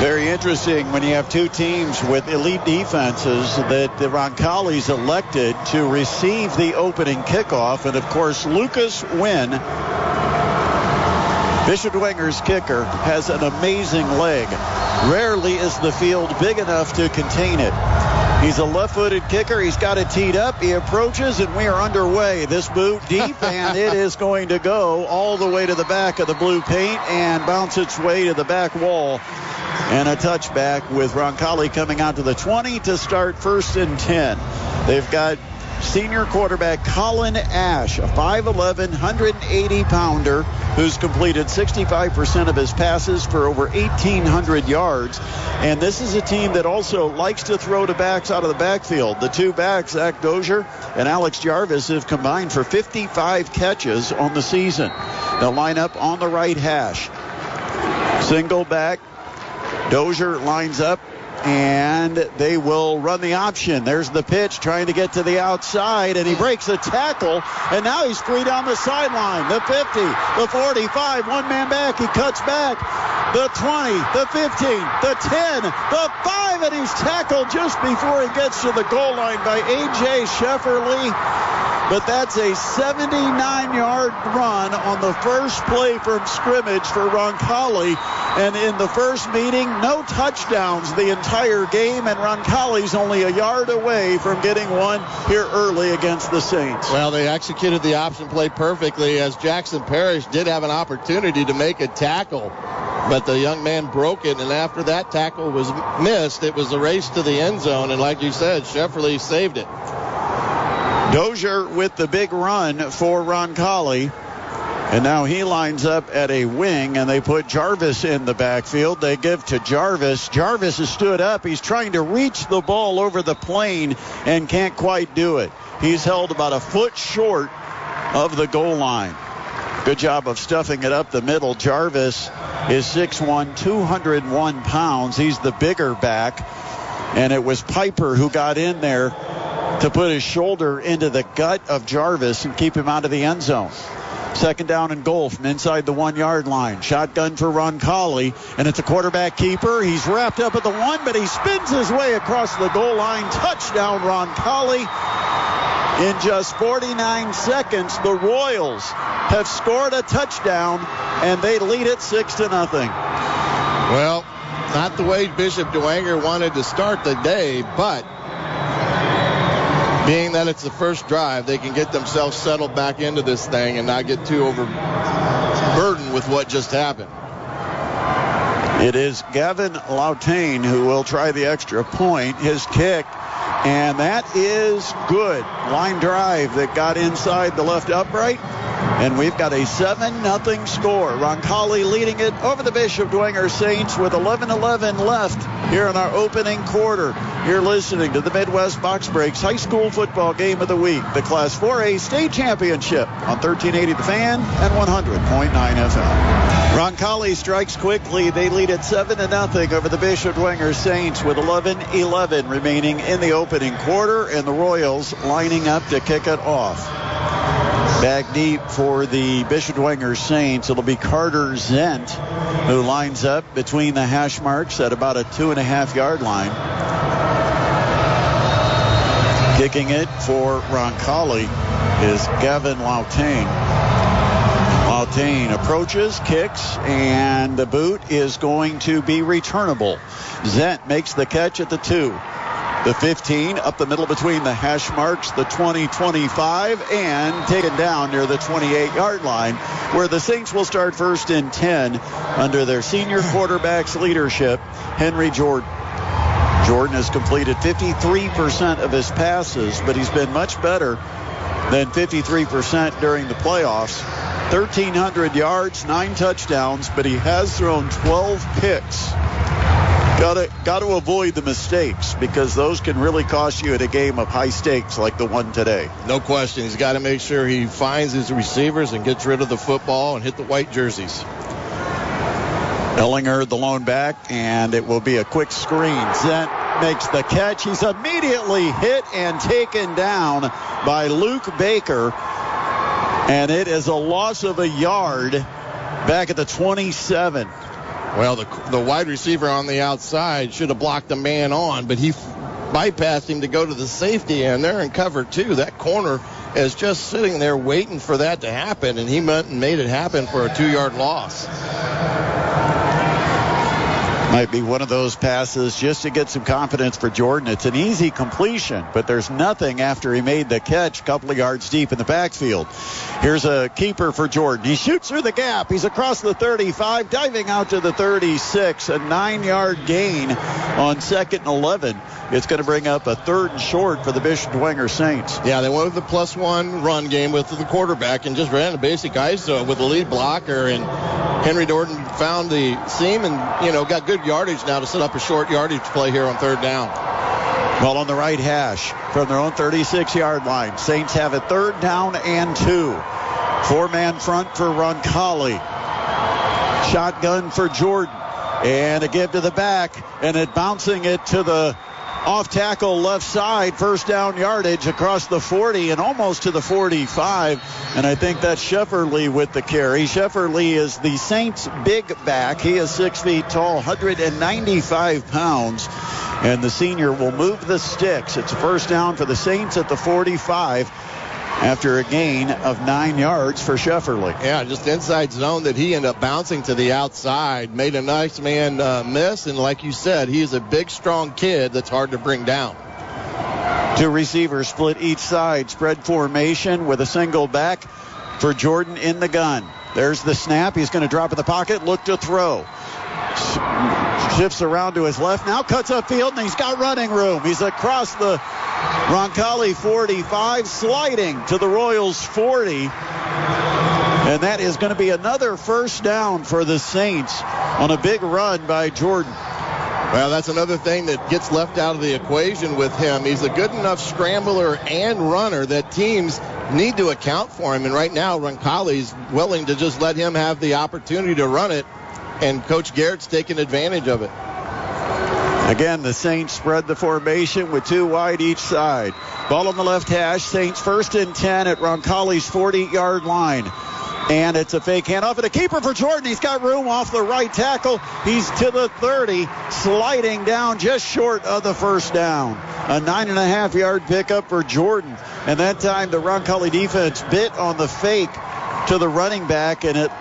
Very interesting when you have two teams with elite defenses that the Roncallis elected to receive the opening kickoff. And, of course, Lucas Wynn, Bishop Dwenger's kicker, has an amazing leg. Rarely is the field big enough to contain it. He's a left-footed kicker. He's got it teed up. He approaches, and we are underway. This boot deep, and it is going to go all the way to the back of the blue paint and bounce its way to the back wall. And a touchback with Roncalli coming out to the 20 to start 1st and 10. They've got senior quarterback Colin Ash, a 5'11", 180-pounder who's completed 65% of his passes for over 1,800 yards. And this is a team that also likes to throw to backs out of the backfield. The two backs, Zach Dozier and Alex Jarvis, have combined for 55 catches on the season. They'll line up on the right hash. Single back. Dozier lines up, and they will run the option. There's the pitch, trying to get to the outside, and he breaks a tackle, and now he's free down the sideline. The 50, the 45, one man back, he cuts back. The 20, the 15, the 10, the 5, and he's tackled just before he gets to the goal line by A.J. Shefferly. But that's a 79-yard run on the first play from scrimmage for Roncalli. And in the first meeting, no touchdowns the entire game, and Roncalli's only a yard away from getting one here early against the Saints. Well, they executed the option play perfectly, as Jackson Parrish did have an opportunity to make a tackle. But the young man broke it, and after that tackle was missed, it was a race to the end zone. And like you said, Shefferly saved it. Dozier with the big run for Roncalli. And now he lines up at a wing, and they put Jarvis in the backfield. They give to Jarvis. Jarvis has stood up. He's trying to reach the ball over the plane and can't quite do it. He's held about a foot short of the goal line. Good job of stuffing it up the middle. Jarvis is 6'1", 201 pounds. He's the bigger back. And it was Piper who got in there to put his shoulder into the gut of Jarvis and keep him out of the end zone. 2nd down and goal from inside the 1-yard line. Shotgun for Roncalli, and it's a quarterback keeper. He's wrapped up at the 1, but he spins his way across the goal line. Touchdown, Roncalli. In just 49 seconds, the Royals have scored a touchdown, and they lead it 6-0. Well, not the way Bishop Dwenger wanted to start the day, but being that it's the first drive, they can get themselves settled back into this thing and not get too overburdened with what just happened. It is Gavin Lautane who will try the extra point. His kick, and that is good. Line drive that got inside the left upright. And we've got a 7-0 score. Roncalli leading it over the Bishop Dwenger Saints with 11:11 left here in our opening quarter. You're listening to the Midwest Box Breaks High School Football Game of the Week, the Class 4A State Championship on 1380 The Fan and 100.9 FM. Roncalli strikes quickly. They lead it 7-0 over the Bishop Dwenger Saints with 11:11 remaining in the opening quarter, and the Royals lining up to kick it off. Back deep for the Bishop Dwenger Saints, it'll be Carter Zent who lines up between the hash marks at about a 2.5-yard line. Kicking it for Roncalli is Gavin Lautane. Lautane approaches, kicks, and the boot is going to be returnable. Zent makes the catch at the 2. The 15 up the middle between the hash marks, the 20, 25, and taken down near the 28-yard line, where the Saints will start 1st and 10 under their senior quarterback's leadership, Henry Jordan. Jordan has completed 53% of his passes, but he's been much better than 53% during the playoffs. 1,300 yards, 9 touchdowns, but he has thrown 12 picks. Got to avoid the mistakes, because those can really cost you at a game of high stakes like the one today. No question. He's got to make sure he finds his receivers and gets rid of the football and hit the white jerseys. Ellinger, the lone back, and it will be a quick screen. Zent makes the catch. He's immediately hit and taken down by Luke Baker, and it is a loss of a yard back at the 27. Well, the wide receiver on the outside should have blocked the man on, but he bypassed him to go to the safety, and they're in cover 2. That corner is just sitting there waiting for that to happen, and he went and made it happen for a 2-yard loss. Might be one of those passes just to get some confidence for Jordan. It's an easy completion, but there's nothing after he made the catch a couple of yards deep in the backfield. Here's a keeper for Jordan. He shoots through the gap. He's across the 35, diving out to the 36. A 9-yard gain on 2nd and 11. It's going to bring up a 3rd and short for the Bishop Dwenger Saints. Yeah, they went with the +1 run game with the quarterback and just ran a basic ISO with the lead blocker. And Henry Jordan found the seam and, got good yardage now to set up a short yardage play here on 3rd down. Ball on the right hash from their own 36-yard line. Saints have it 3rd down and 2. 4-man front for Roncalli. Shotgun for Jordan. And a give to the back, and it bouncing it to the off tackle left side. 1st down yardage across the 40 and almost to the 45. And I think that's Shefferly with the carry. Shefferly is the Saints' big back. He is 6 feet tall, 195 pounds. And the senior will move the sticks. It's a 1st down for the Saints at the 45 after a gain of 9 yards for Shefferly. Yeah, just inside zone that he ended up bouncing to the outside. Made a nice man miss, and like you said, he's a big, strong kid that's hard to bring down. 2 receivers split each side. Spread formation with a single back for Jordan in the gun. There's the snap. He's going to drop in the pocket, look to throw. Shifts around to his left, now cuts upfield, and he's got running room. He's across the Roncalli 45, sliding to the Royals 40. And that is going to be another 1st down for the Saints on a big run by Jordan. Well, that's another thing that gets left out of the equation with him. He's a good enough scrambler and runner that teams need to account for him. And right now, Roncalli's willing to just let him have the opportunity to run it. And Coach Garrett's taking advantage of it. Again, the Saints spread the formation with 2 wide each side. Ball on the left hash. Saints 1st and 10 at Roncalli's 40-yard line. And it's a fake handoff and a keeper for Jordan. He's got room off the right tackle. He's to the 30, sliding down just short of the 1st down. A 9.5-yard pickup for Jordan. And that time the Roncalli defense bit on the fake to the running back, and it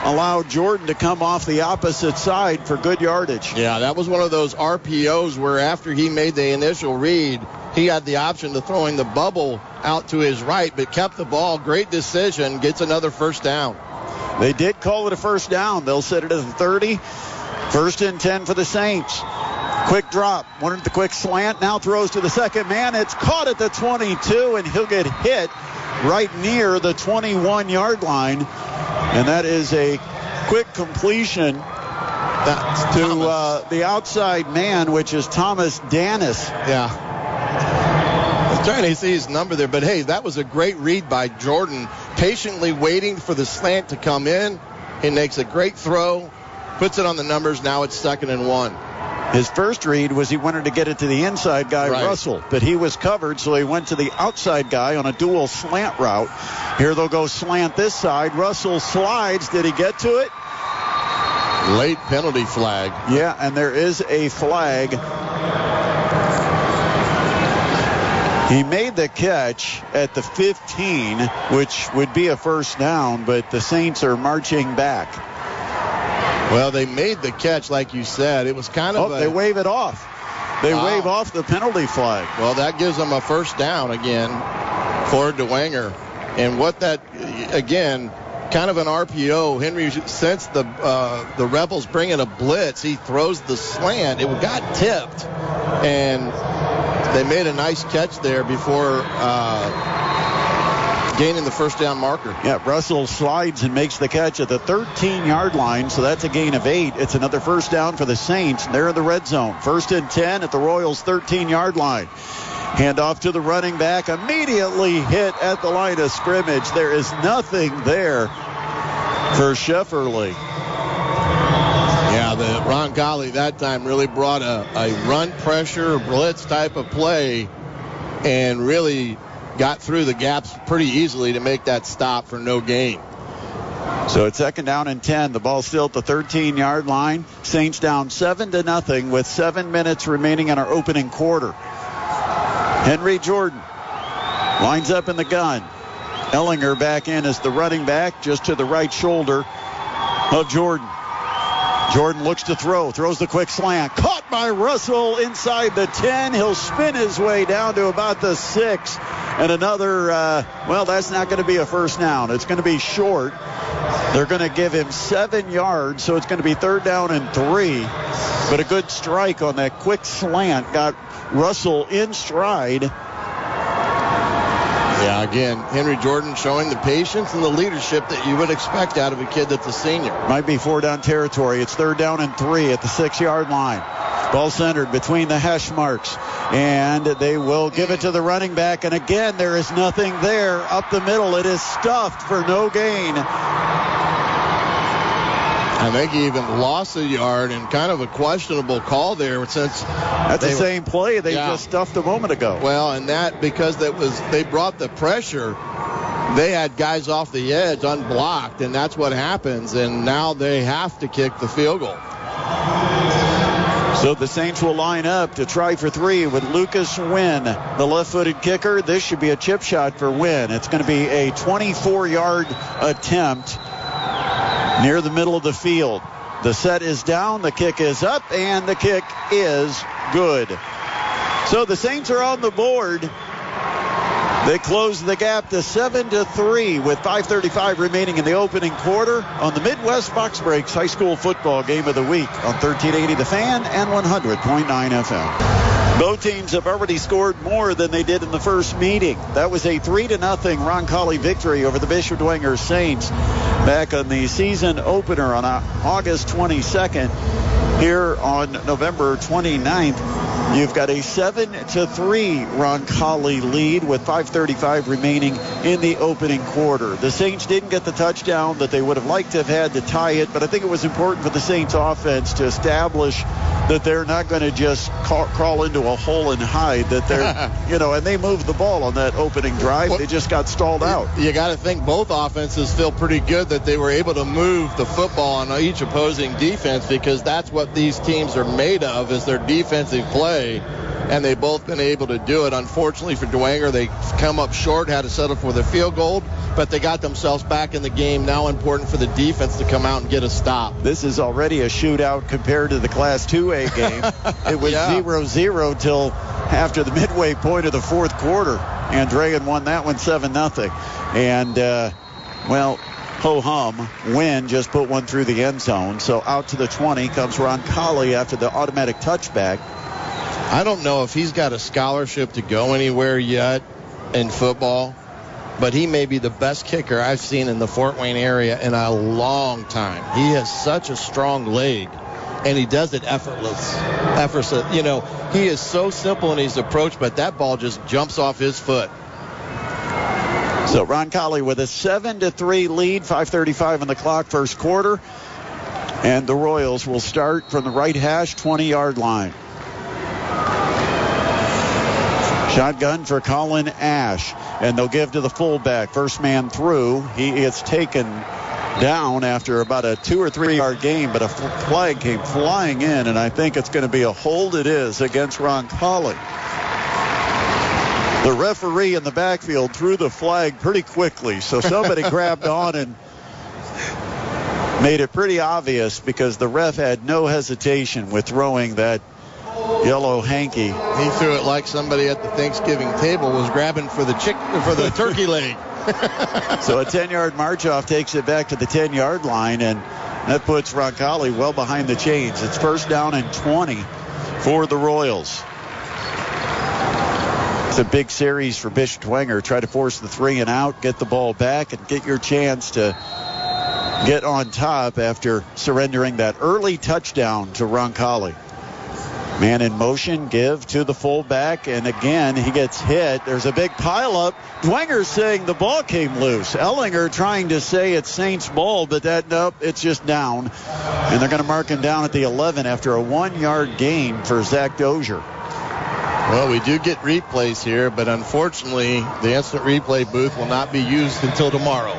allowed Jordan to come off the opposite side for good yardage. Yeah, that was one of those RPOs where after he made the initial read, he had the option of throwing the bubble out to his right, but kept the ball. Great decision. Gets another 1st down. They did call it a 1st down. They'll set it at the 30. 1st and 10 for the Saints. Quick drop. Wanted the quick slant. Now throws to the 2nd man. It's caught at the 22, and he'll get hit right near the 21-yard line. And that is a quick completion to the outside man, which is Thomas Dennis. Yeah. I was trying to see his number there, but hey, that was a great read by Jordan, patiently waiting for the slant to come in. He makes a great throw, puts it on the numbers. Now it's 2nd and 1. His first read was he wanted to get it to the inside guy, right. Russell, but he was covered, so he went to the outside guy on a dual slant route. Here they'll go slant this side. Russell slides. Did he get to it? Late penalty flag. Yeah, and there is a flag. He made the catch at the 15, which would be a 1st down, but the Saints are marching back. Well, they made the catch, like you said. It was kind of they wave it off. They wave off the penalty flag. Well, that gives them a 1st down again for Dwenger. And what that, again, kind of an RPO. Henry, since the Rebels bring in a blitz, he throws the slant. It got tipped, and they made a nice catch there before gaining the 1st down marker. Yeah, Russell slides and makes the catch at the 13-yard line, so that's a gain of 8. It's another 1st down for the Saints. They're in the red zone. 1st and 10 at the Royals' 13-yard line. Handoff to the running back, immediately hit at the line of scrimmage. There is nothing there for Shefferly. Yeah, the Roncalli that time really brought a run pressure blitz type of play and really got through the gaps pretty easily to make that stop for no gain. So it's 2nd down and 10. The ball's still at the 13-yard line. Saints down 7-0 with 7 minutes remaining in our opening quarter. Henry Jordan lines up in the gun. Ellinger back in as the running back, just to the right shoulder of Jordan. Jordan looks to throw, throws the quick slant. Caught by Russell inside the 10. He'll spin his way down to about the 6. And another, that's not going to be a first down. It's going to be short. They're going to give him 7 yards, so it's going to be 3rd down and 3. But a good strike on that quick slant got Russell in stride. Yeah, again, Henry Jordan showing the patience and the leadership that you would expect out of a kid that's a senior. Might be 4-down territory. It's 3rd down and 3 at the 6-yard line. Ball centered between the hash marks. And they will give it to the running back. And again, there is nothing there. Up the middle, it is stuffed for no gain. I think he even lost a yard, and kind of a questionable call there since that's the same play they just stuffed a moment ago. Well, and that because they brought the pressure. They had guys off the edge unblocked, and that's what happens. And now they have to kick the field goal. So the Saints will line up to try for 3 with Lucas Wynn, the left-footed kicker. This should be a chip shot for Wynn. It's going to be a 24-yard attempt near the middle of the field. The set is down, the kick is up, and the kick is good. So the Saints are on the board. They close the gap to 7-3 with 5:35 remaining in the opening quarter on the Midwest Box Breaks High School Football Game of the Week on 1380 The Fan and 100.9 FM. Both teams have already scored more than they did in the first meeting. That was a 3-0 Roncalli victory over the Bishop Dwenger Saints back on the season opener on August 22nd. Here on November 29th, you've got a 7-3 Roncalli lead with 5:35 remaining in the opening quarter. The Saints didn't get the touchdown that they would have liked to have had to tie it, but I think it was important for the Saints offense to establish that they're not going to just crawl into a hole and hide, that they're, and they moved the ball on that opening drive. They just got stalled out. You got to think both offenses feel pretty good that they were able to move the football on each opposing defense, because that's what these teams are made of, is their defensive play. And they've both been able to do it. Unfortunately for Dwenger, they come up short, had to settle for the field goal, but they got themselves back in the game. Now important for the defense to come out and get a stop. This is already a shootout compared to the Class 2A game. It was 0-0 till after the midway point of the fourth quarter. Andrean won that one 7-0. And, ho-hum, Wynn just put one through the end zone. So out to the 20 comes Roncalli after the automatic touchback. I don't know if he's got a scholarship to go anywhere yet in football, but he may be the best kicker I've seen in the Fort Wayne area in a long time. He has such a strong leg, and he does it effortless. He is so simple in his approach, but that ball just jumps off his foot. So Roncalli with a 7-3 lead, 5:35 on the clock, first quarter. And the Royals will start from the right hash, 20-yard line. Shotgun for Colin Ash, and they'll give to the fullback. First man through. He is taken down after about a 2 or 3 yard gain, but a flag came flying in, and I think it's going to be a hold. It is against Roncalli. The referee in the backfield threw the flag pretty quickly, so somebody grabbed on and made it pretty obvious, because the ref had no hesitation with throwing that yellow hanky. He threw it like somebody at the Thanksgiving table was grabbing for the turkey leg. So a 10-yard march-off takes it back to the 10-yard line, and that puts Roncalli well behind the chains. It's first down and 20 for the Royals. It's a big series for Bishop Dwenger. Try to force the 3 and out, get the ball back, and get your chance to get on top after surrendering that early touchdown to Roncalli. Man in motion, give to the fullback, and again he gets hit. There's a big pileup. Dwenger saying the ball came loose. Ellinger trying to say it's Saints ball, but it's just down. And they're going to mark him down at the 11 after a 1 yard gain for Zach Dozier. Well, we do get replays here, but unfortunately, the instant replay booth will not be used until tomorrow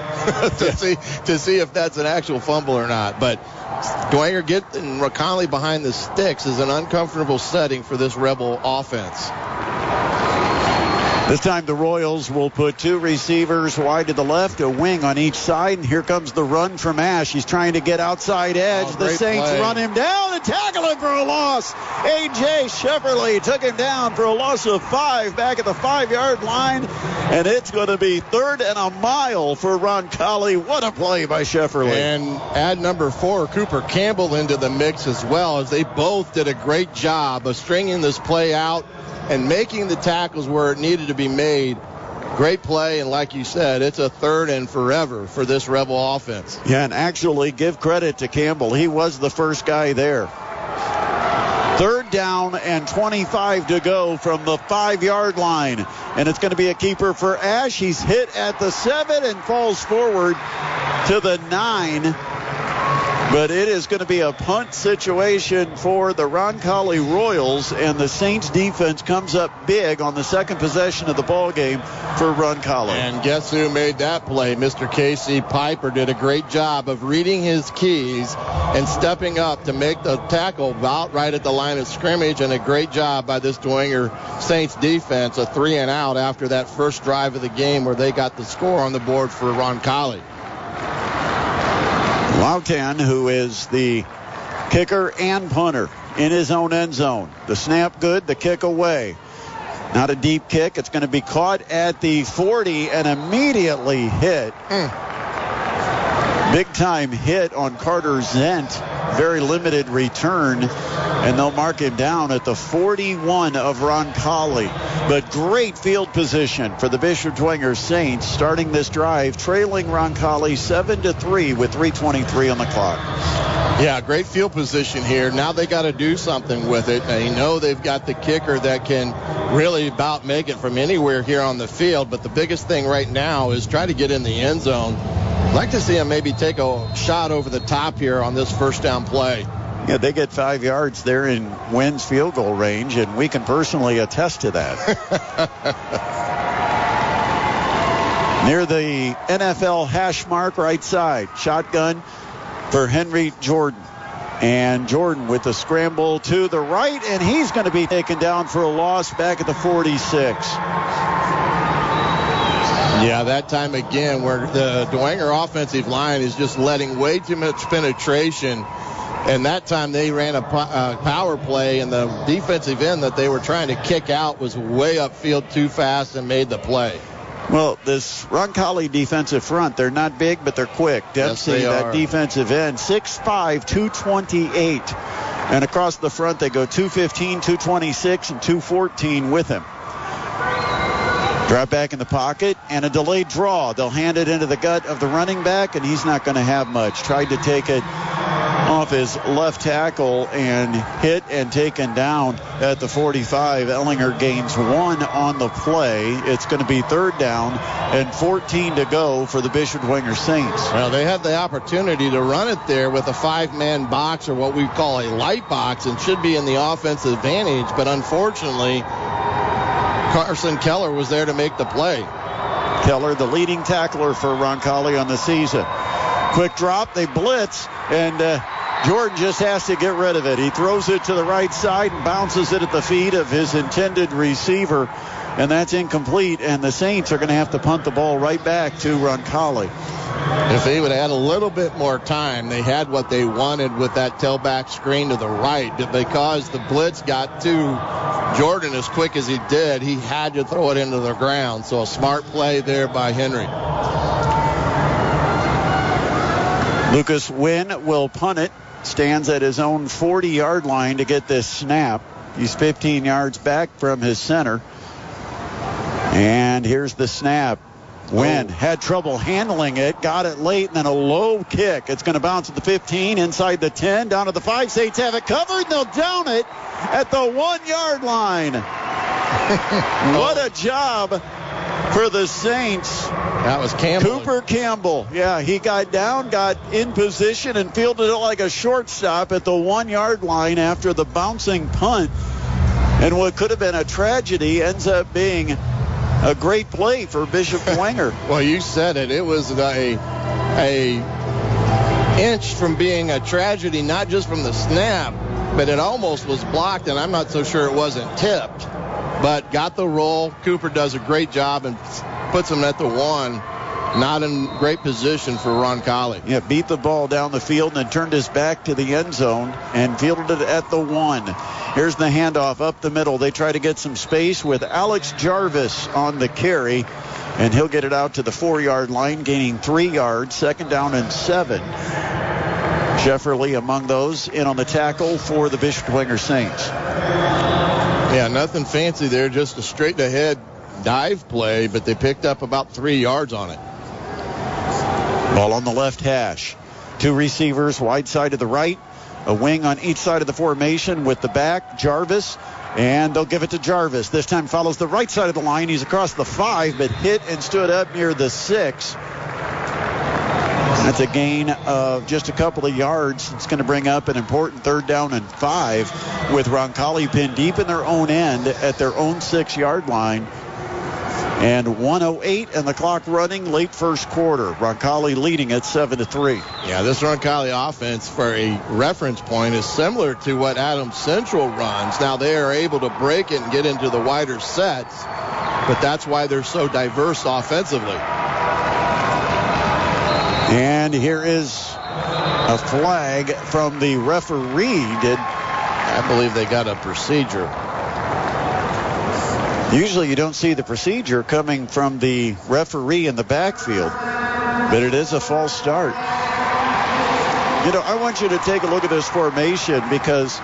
to see if that's an actual fumble or not. But Dwenger getting Roncalli behind the sticks is an uncomfortable setting for this Rebel offense. This time the Royals will put two receivers wide to the left, a wing on each side, and here comes the run from Ash. He's trying to get outside edge. The Saints run him down and tackle him for a loss. A.J. Shefferly took him down for a loss of 5 back at the 5-yard line, and it's going to be 3rd and a mile for Roncalli. What a play by Shefferly. And add number 4, Cooper Campbell, into the mix as well, as they both did a great job of stringing this play out and making the tackles where it needed to be made. Great play, and like you said, it's a 3rd and forever for this Rebel offense. Yeah, and actually give credit to Campbell. He was the first guy there. 3rd down and 25 to go from the 5-yard line. And it's going to be a keeper for Ash. He's hit at the 7 and falls forward to the 9. But it is going to be a punt situation for the Roncalli Royals, and the Saints defense comes up big on the second possession of the ball game for Roncalli. And guess who made that play? Mr. Casey Piper did a great job of reading his keys and stepping up to make the tackle about right at the line of scrimmage, and a great job by this Dwenger Saints defense, a 3 and out after that first drive of the game where they got the score on the board for Roncalli. Lautan, who is the kicker and punter, in his own end zone. The snap good, the kick away. Not a deep kick. It's going to be caught at the 40 and immediately hit. Big time hit on Carter Zent. Very limited return, and they'll mark him down at the 41 of Roncalli. But great field position for the Bishop Dwenger Saints, starting this drive, trailing Roncalli 7-3 with 3:23 on the clock. Yeah, great field position here. Now they got to do something with it. They know they've got the kicker that can really about make it from anywhere here on the field, but the biggest thing right now is try to get in the end zone. I'd like to see him maybe take a shot over the top here on this first down play. Yeah, they get 5 yards there in Wynn's field goal range, and we can personally attest to that. Near the NFL hash mark right side, shotgun for Henry Jordan. And Jordan with the scramble to the right, and he's going to be taken down for a loss back at the 46. Yeah, that time again where the Dwenger offensive line is just letting way too much penetration. And that time they ran a power play, and the defensive end that they were trying to kick out was way upfield too fast and made the play. Well, this Roncalli defensive front, they're not big, but they're quick. Dempsey, yes, that defensive end, 6'5", 228. And across the front, they go 215, 226, and 214 with him. Drop back in the pocket and a delayed draw. They'll hand it into the gut of the running back, and he's not going to have much. Tried to take it off his left tackle and hit and taken down at the 45. Ellinger gains 1 on the play. It's going to be 3rd down and 14 to go for the Bishop Dwenger Saints. Well, they had the opportunity to run it there with a 5-man box, or what we call a light box, and should be in the offensive advantage, but unfortunately Carson Keller was there to make the play. Keller, the leading tackler for Roncalli on the season. Quick drop, they blitz, and Jordan just has to get rid of it. He throws it to the right side and bounces it at the feet of his intended receiver, and that's incomplete, and the Saints are going to have to punt the ball right back to Roncalli. If they would add a little bit more time, they had what they wanted with that tailback screen to the right. But because the blitz got to Jordan as quick as he did, he had to throw it into the ground. So a smart play there by Henry. Lucas Wynn will punt it. Stands at his own 40-yard line to get this snap. He's 15 yards back from his center. And here's the snap. Wynn had trouble handling it, got it late, and then a low kick. It's going to bounce at the 15, inside the 10, down to the 5. Saints have it covered, and they'll down it at the 1-yard line. What a job for the Saints. That was Campbell. Cooper Campbell. Yeah, he got down, got in position, and fielded it like a shortstop at the 1-yard line after the bouncing punt. And what could have been a tragedy ends up being a great play for Bishop Dwenger. Well, you said it. It was a inch from being a tragedy, not just from the snap, but it almost was blocked, and I'm not so sure it wasn't tipped. But got the roll. Cooper does a great job and puts him at the 1. Not in great position for Roncalli. Yeah, beat the ball down the field and then turned his back to the end zone and fielded it at the 1. Here's the handoff up the middle. They try to get some space with Alex Jarvis on the carry, and he'll get it out to the 4-yard line, gaining 3 yards, 2nd down and 7. Shefferly among those in on the tackle for the Bishop Dwenger Saints. Yeah, nothing fancy there, just a straight ahead dive play, but they picked up about 3 yards on it. Ball on the left hash. 2 receivers wide side to the right. A wing on each side of the formation with the back, Jarvis. And they'll give it to Jarvis. This time follows the right side of the line. He's across the 5, but hit and stood up near the 6. That's a gain of just a couple of yards. It's going to bring up an important 3rd down and 5 with Roncalli pinned deep in their own end at their own 6-yard line. And 1:08 and the clock running, late first quarter. Roncalli leading at 7-3. Yeah, this Roncalli offense, for a reference point, is similar to what Adams Central runs. Now, they are able to break it and get into the wider sets, but that's why they're so diverse offensively. And here is a flag from the referee. I believe they got a procedure. Usually you don't see the procedure coming from the referee in the backfield, but it is a false start. You know, I want you to take a look at this formation because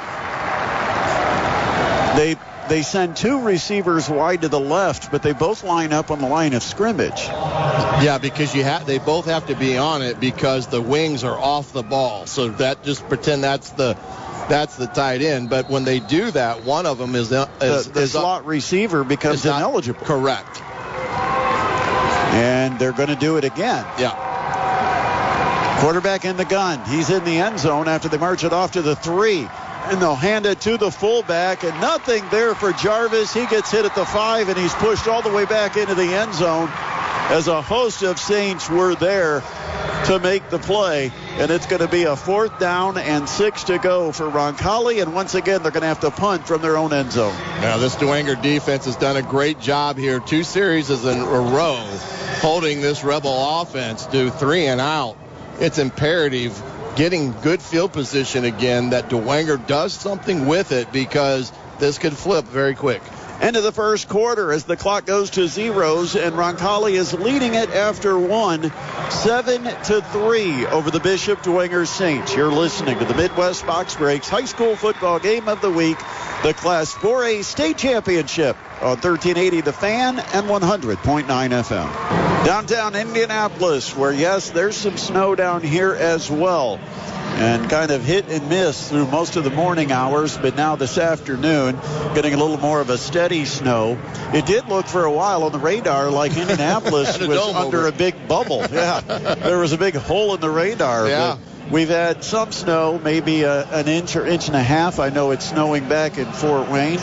they send 2 receivers wide to the left, but they both line up on the line of scrimmage. Yeah, because they both have to be on it because the wings are off the ball. So that just pretend that's the tight end. But when they do that, one of them is the slot receiver becomes ineligible. Correct. And they're going to do it again. Yeah. Quarterback in the gun. He's in the end zone after they march it off to the 3. And they'll hand it to the fullback, and nothing there for Jarvis. He gets hit at the 5, and he's pushed all the way back into the end zone as a host of Saints were there to make the play. And it's going to be a 4th down and 6 to go for Roncalli. And once again, they're going to have to punt from their own end zone. Now, this Dwenger defense has done a great job here. 2 series in a row holding this Rebel offense to 3 and out. It's imperative getting good field position again that Dwenger does something with it because this could flip very quick. End of the first quarter as the clock goes to zeros, and Roncalli is leading it after 1, 7-3 over the Bishop Dwenger Saints. You're listening to the Midwest Box Breaks High School Football Game of the Week, the Class 4A State Championship on 1380 The Fan and 100.9 FM. Downtown Indianapolis, where, yes, there's some snow down here as well. And kind of hit and miss through most of the morning hours, but now this afternoon getting a little more of a steady snow. It did look for a while on the radar like Indianapolis was under a big bubble. Yeah, there was a big hole in the radar. Yeah. But we've had some snow, maybe an inch or inch and a half. I know it's snowing back in Fort Wayne,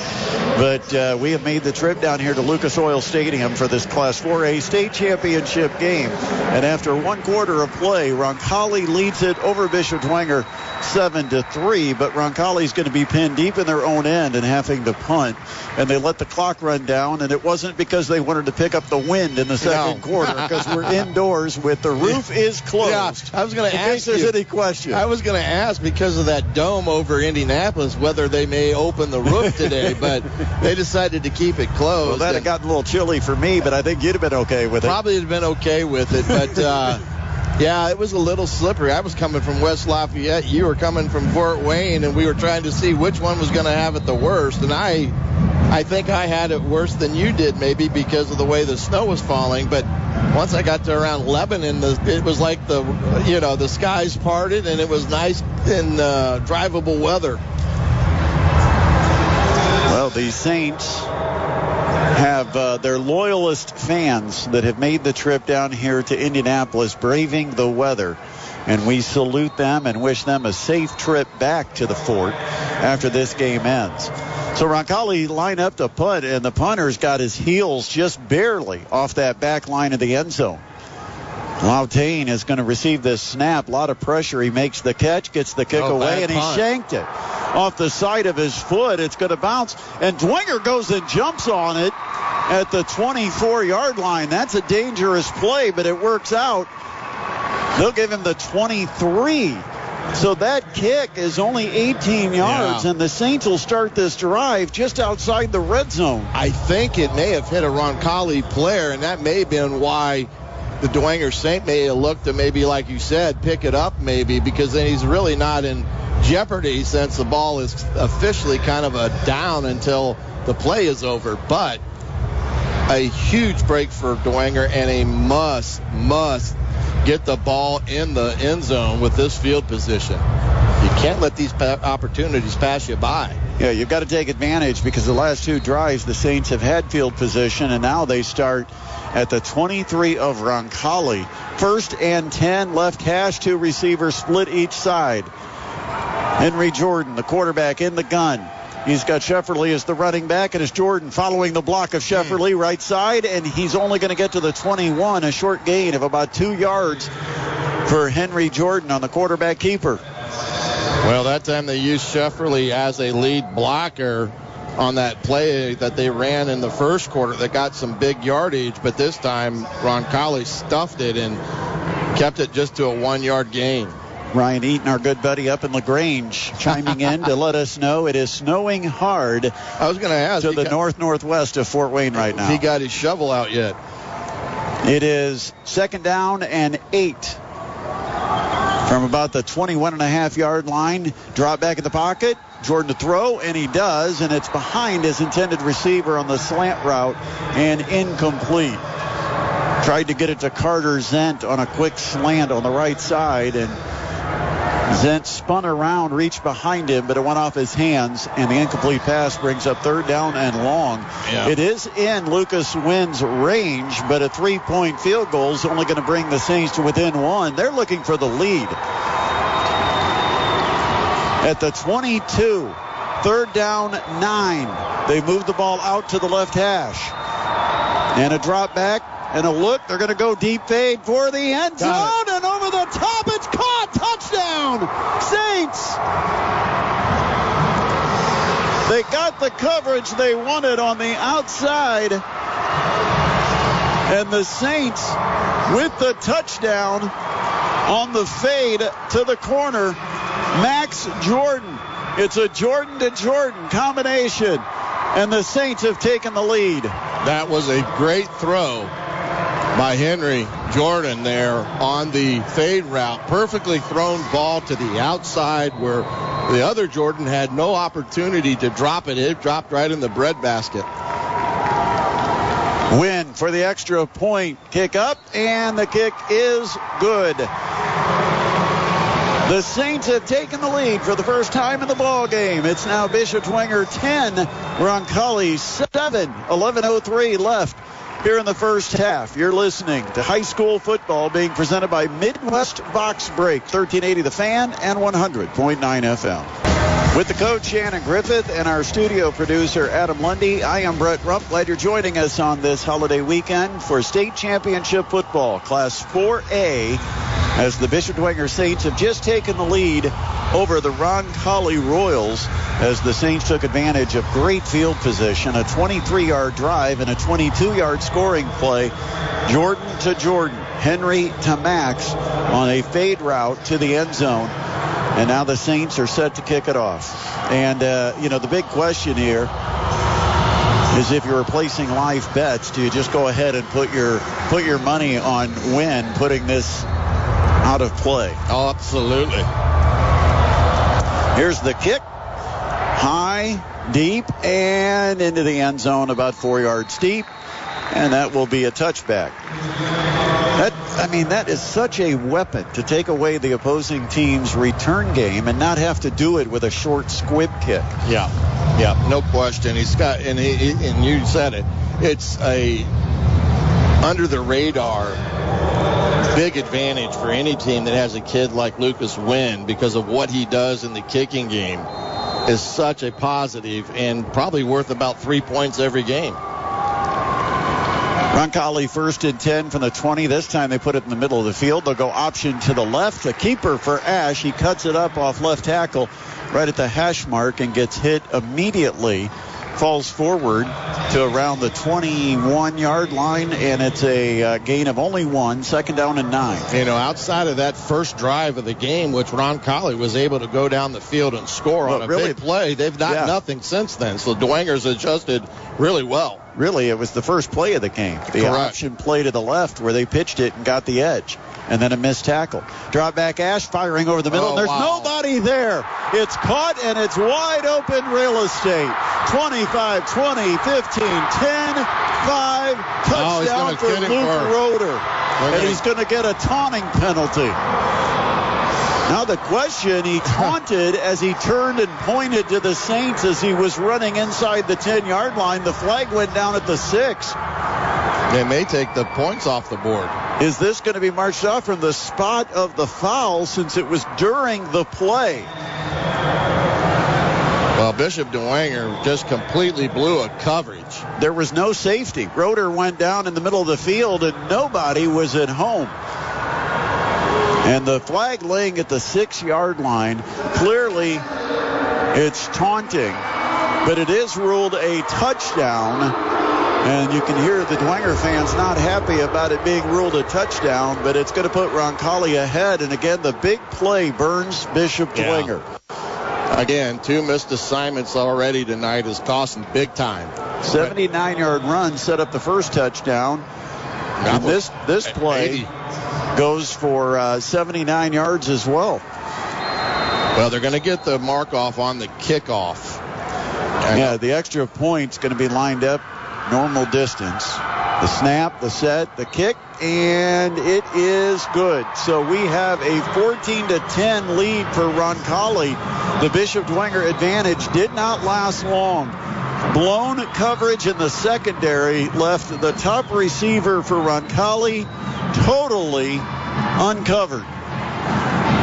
but we have made the trip down here to Lucas Oil Stadium for this Class 4A State Championship game. And after 1 quarter of play, Roncalli leads it over Bishop Dwenger 7-3, but Roncalli's going to be pinned deep in their own end and having to punt. And they let the clock run down, and it wasn't because they wanted to pick up the wind in the second quarter, because we're indoors with the roof is closed. Yeah, I was going to ask in case there's any question. I was going to ask because of that dome over Indianapolis whether they may open the roof today, but they decided to keep it closed. Well, that had gotten a little chilly for me, but I think you'd have been okay with it. Probably have been okay with it, but yeah, it was a little slippery. I was coming from West Lafayette. You were coming from Fort Wayne, and we were trying to see which one was going to have it the worst. And I think I had it worse than you did, maybe because of the way the snow was falling. But once I got to around Lebanon, it was like the skies parted, and it was nice and drivable weather. Well, the Saints have their loyalist fans that have made the trip down here to Indianapolis braving the weather. And we salute them and wish them a safe trip back to the fort after this game ends. So Roncalli line up to punt, and the punter's got his heels just barely off that back line of the end zone. Lautain is going to receive this snap. A lot of pressure. He makes the catch, gets the kick away, and he shanked it off the side of his foot. It's going to bounce, and Dwenger goes and jumps on it at the 24-yard line. That's a dangerous play, but it works out. They'll give him the 23. So that kick is only 18 yards, and the Saints will start this drive just outside the red zone. I think it may have hit a Roncalli player, and that may have been why the Dwenger Saint may have looked to maybe, like you said, pick it up maybe, because then he's really not in jeopardy since the ball is officially kind of a down until the play is over. But a huge break for Dwenger, and a must get the ball in the end zone with this field position. You can't let these opportunities pass you by. Yeah, you've got to take advantage, because the last two drives the Saints have had field position, and now they start at the 23 of Roncalli. 1st and 10, left hash, 2 receivers split each side. Henry Jordan, the quarterback, in the gun. He's got Shefferly as the running back, and it's Jordan following the block of Shefferly right side, and he's only going to get to the 21, a short gain of about 2 yards for Henry Jordan on the quarterback keeper. Well, that time they used Shefferly as a lead blocker on that play that they ran in the first quarter that got some big yardage, but this time Roncalli stuffed it and kept it just to a 1-yard gain. Ryan Eaton, our good buddy up in LaGrange, chiming in to let us know it is snowing hard. I was going to ask. To the northwest of Fort Wayne right now. He got his shovel out yet. It is 2nd down and 8 from about the 21.5-yard line. Drop back in the pocket. Jordan to throw, and he does, and it's behind his intended receiver on the slant route and incomplete. Tried to get it to Carter Zent on a quick slant on the right side, and Zent spun around, reached behind him, but it went off his hands, and the incomplete pass brings up 3rd down and long. Yeah. It is in Lucas Wynn's range, but a 3-point field goal is only going to bring the Saints to within 1. They're looking for the lead. At the 22, 3rd down, 9. They move the ball out to the left hash. And a drop back and a look. They're going to go deep fade for the end zone. And over the top, it's caught. Touchdown, Saints. They got the coverage they wanted on the outside. And the Saints with the touchdown on the fade to the corner. Max Jordan. It's a Jordan to Jordan combination, and the Saints have taken the lead. That was a great throw by Henry Jordan there on the fade route. Perfectly thrown ball to the outside where the other Jordan had no opportunity to drop it. It dropped right in the breadbasket. Win for the extra point. Kick up, and the kick is good. The Saints have taken the lead for the first time in the ball game. It's now Bishop Dwenger 10, Roncalli 7, 11:03 left here in the first half. You're listening to high school football being presented by Midwest Box Break, 1380 The Fan and 100.9 FM. With the coach, Shannon Griffith, and our studio producer, Adam Lundy, I am Brett Rump. Glad you're joining us on this holiday weekend for state championship football, Class 4A, as the Bishop Dwenger Saints have just taken the lead over the Roncalli Royals as the Saints took advantage of great field position, a 23-yard drive and a 22-yard scoring play. Jordan to Jordan, Henry to Max on a fade route to the end zone. And now the Saints are set to kick it off. And, the big question here is if you're replacing live bets, do you just go ahead and put your money on Wynn putting this out of play? Oh, absolutely. Here's the kick. High, deep, and into the end zone about 4 yards deep. And that will be a touchback. That is such a weapon to take away the opposing team's return game and not have to do it with a short squib kick. Yeah, no question. He's got, and you said it, it's a under the radar big advantage for any team that has a kid like Lucas Wynn because of what he does in the kicking game. is such a positive and probably worth about 3 points every game. Roncalli 1st and 10 from the 20. This time they put it in the middle of the field. They'll go option to the left. A keeper for Ash. He cuts it up off left tackle right at the hash mark and gets hit immediately. Falls forward to around the 21-yard line, and it's a gain of only 1, 2nd down and 9. You know, outside of that first drive of the game, which Roncalli was able to go down the field and score on a big play, they've done nothing since then. So Dwenger's adjusted really well. Really, it was the first play of the game. The option play to the left where they pitched it and got the edge. And then a missed tackle. Drop back Ash firing over the middle. There's nobody there. It's caught and it's wide open real estate. 25, 20, 15, 10, 5. Touchdown for Luke Roeder. And he's going to get a taunting penalty. Now the question, he taunted as he turned and pointed to the Saints as he was running inside the 10-yard line. The flag went down at the 6. They may take the points off the board. Is this going to be marched off from the spot of the foul since it was during the play? Well, Bishop Dwenger just completely blew a coverage. There was no safety. Roeder went down in the middle of the field and nobody was at home. And the flag laying at the 6-yard line, clearly it's taunting, but it is ruled a touchdown. And you can hear the Dwenger fans not happy about it being ruled a touchdown, but it's going to put Roncalli ahead. And again, the big play burns Bishop Dwenger. Again, 2 missed assignments already tonight is costing big time. 79-yard run set up the first touchdown. And this play goes for 79 yards as well. Well, they're going to get the mark off on the kickoff. Yeah, the extra point's going to be lined up. Normal distance. The snap, the set, the kick, and it is good. So we have a 14-10 lead for Roncalli. The Bishop Dwenger advantage did not last long. Blown coverage in the secondary left the top receiver for Roncalli totally uncovered.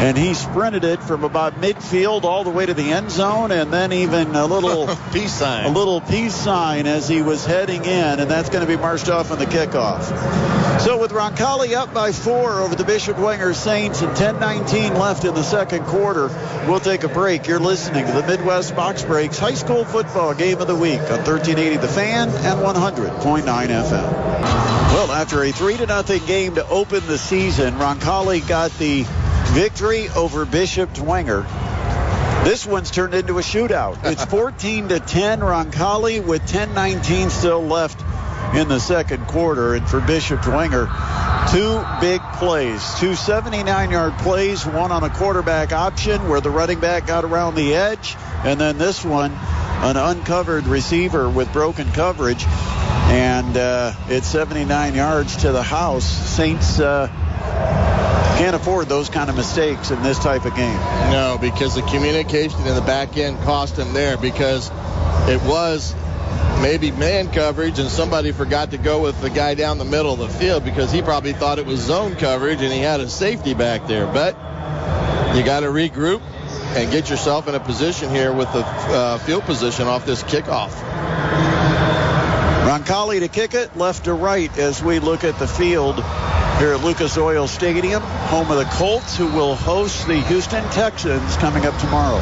And he sprinted it from about midfield all the way to the end zone, and then even a little peace sign. A little peace sign as he was heading in, and that's going to be marched off on the kickoff. So with Roncalli up by 4 over the Bishop Dwenger Saints and 10:19 left in the second quarter, we'll take a break. You're listening to the Midwest Box Breaks High School Football Game of the Week on 1380 The Fan and 100.9 FM. Well, after a 3-0 game to open the season, Roncalli got the victory over Bishop Dwenger. This one's turned into a shootout. It's 14-10 Roncalli with 10:19 still left in the second quarter. And for Bishop Dwenger, 2 big plays, 2 79-yard plays, one on a quarterback option where the running back got around the edge, and then this one, an uncovered receiver with broken coverage, and it's 79 yards to the house. Saints can't afford those kind of mistakes in this type of game. No, because the communication in the back end cost him there, because it was maybe man coverage and somebody forgot to go with the guy down the middle of the field because he probably thought it was zone coverage and he had a safety back there. But you got to regroup and get yourself in a position here with the field position off this kickoff. Roncalli to kick it left to right as we look at the field here at Lucas Oil Stadium, home of the Colts, who will host the Houston Texans coming up tomorrow.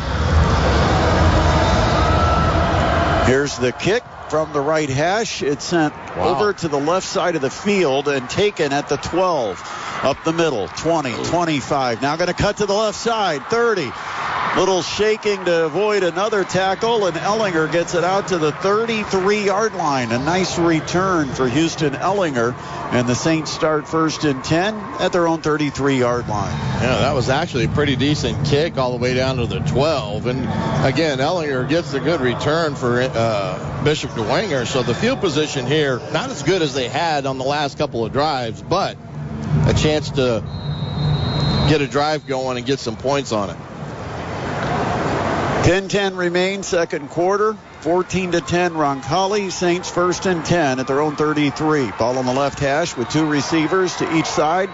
Here's the kick from the right hash. It's sent over to the left side of the field and taken at the 12. Up the middle, 20, 25. Now going to cut to the left side, 30. Little shaking to avoid another tackle, and Ellinger gets it out to the 33-yard line. A nice return for Houston Ellinger, and the Saints start 1st and 10 at their own 33-yard line. Yeah, that was actually a pretty decent kick all the way down to the 12. And again, Ellinger gets a good return for Bishop Dwenger. So the field position here, not as good as they had on the last couple of drives, but a chance to get a drive going and get some points on it. 10-10 remains, second quarter. 14-10 Roncalli. Saints 1st and 10 at their own 33. Ball on the left hash with 2 receivers to each side.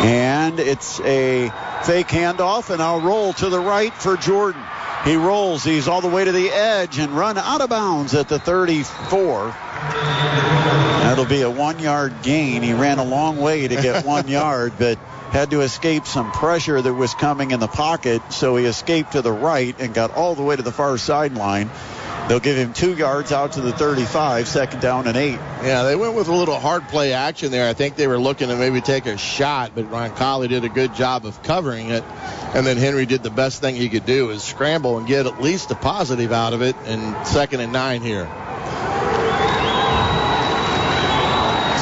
And it's a fake handoff, and I'll roll to the right for Jordan. He rolls. He's all the way to the edge and run out of bounds at the 34. That'll be a 1-yard gain. He ran a long way to get 1 yard, but had to escape some pressure that was coming in the pocket, so he escaped to the right and got all the way to the far sideline. They'll give him 2 yards out to the 35, 2nd down and 8. Yeah, they went with a little hard play action there. I think they were looking to maybe take a shot, but Roncalli did a good job of covering it. And then Henry did the best thing he could do, is scramble and get at least a positive out of it. And 2nd and 9 here.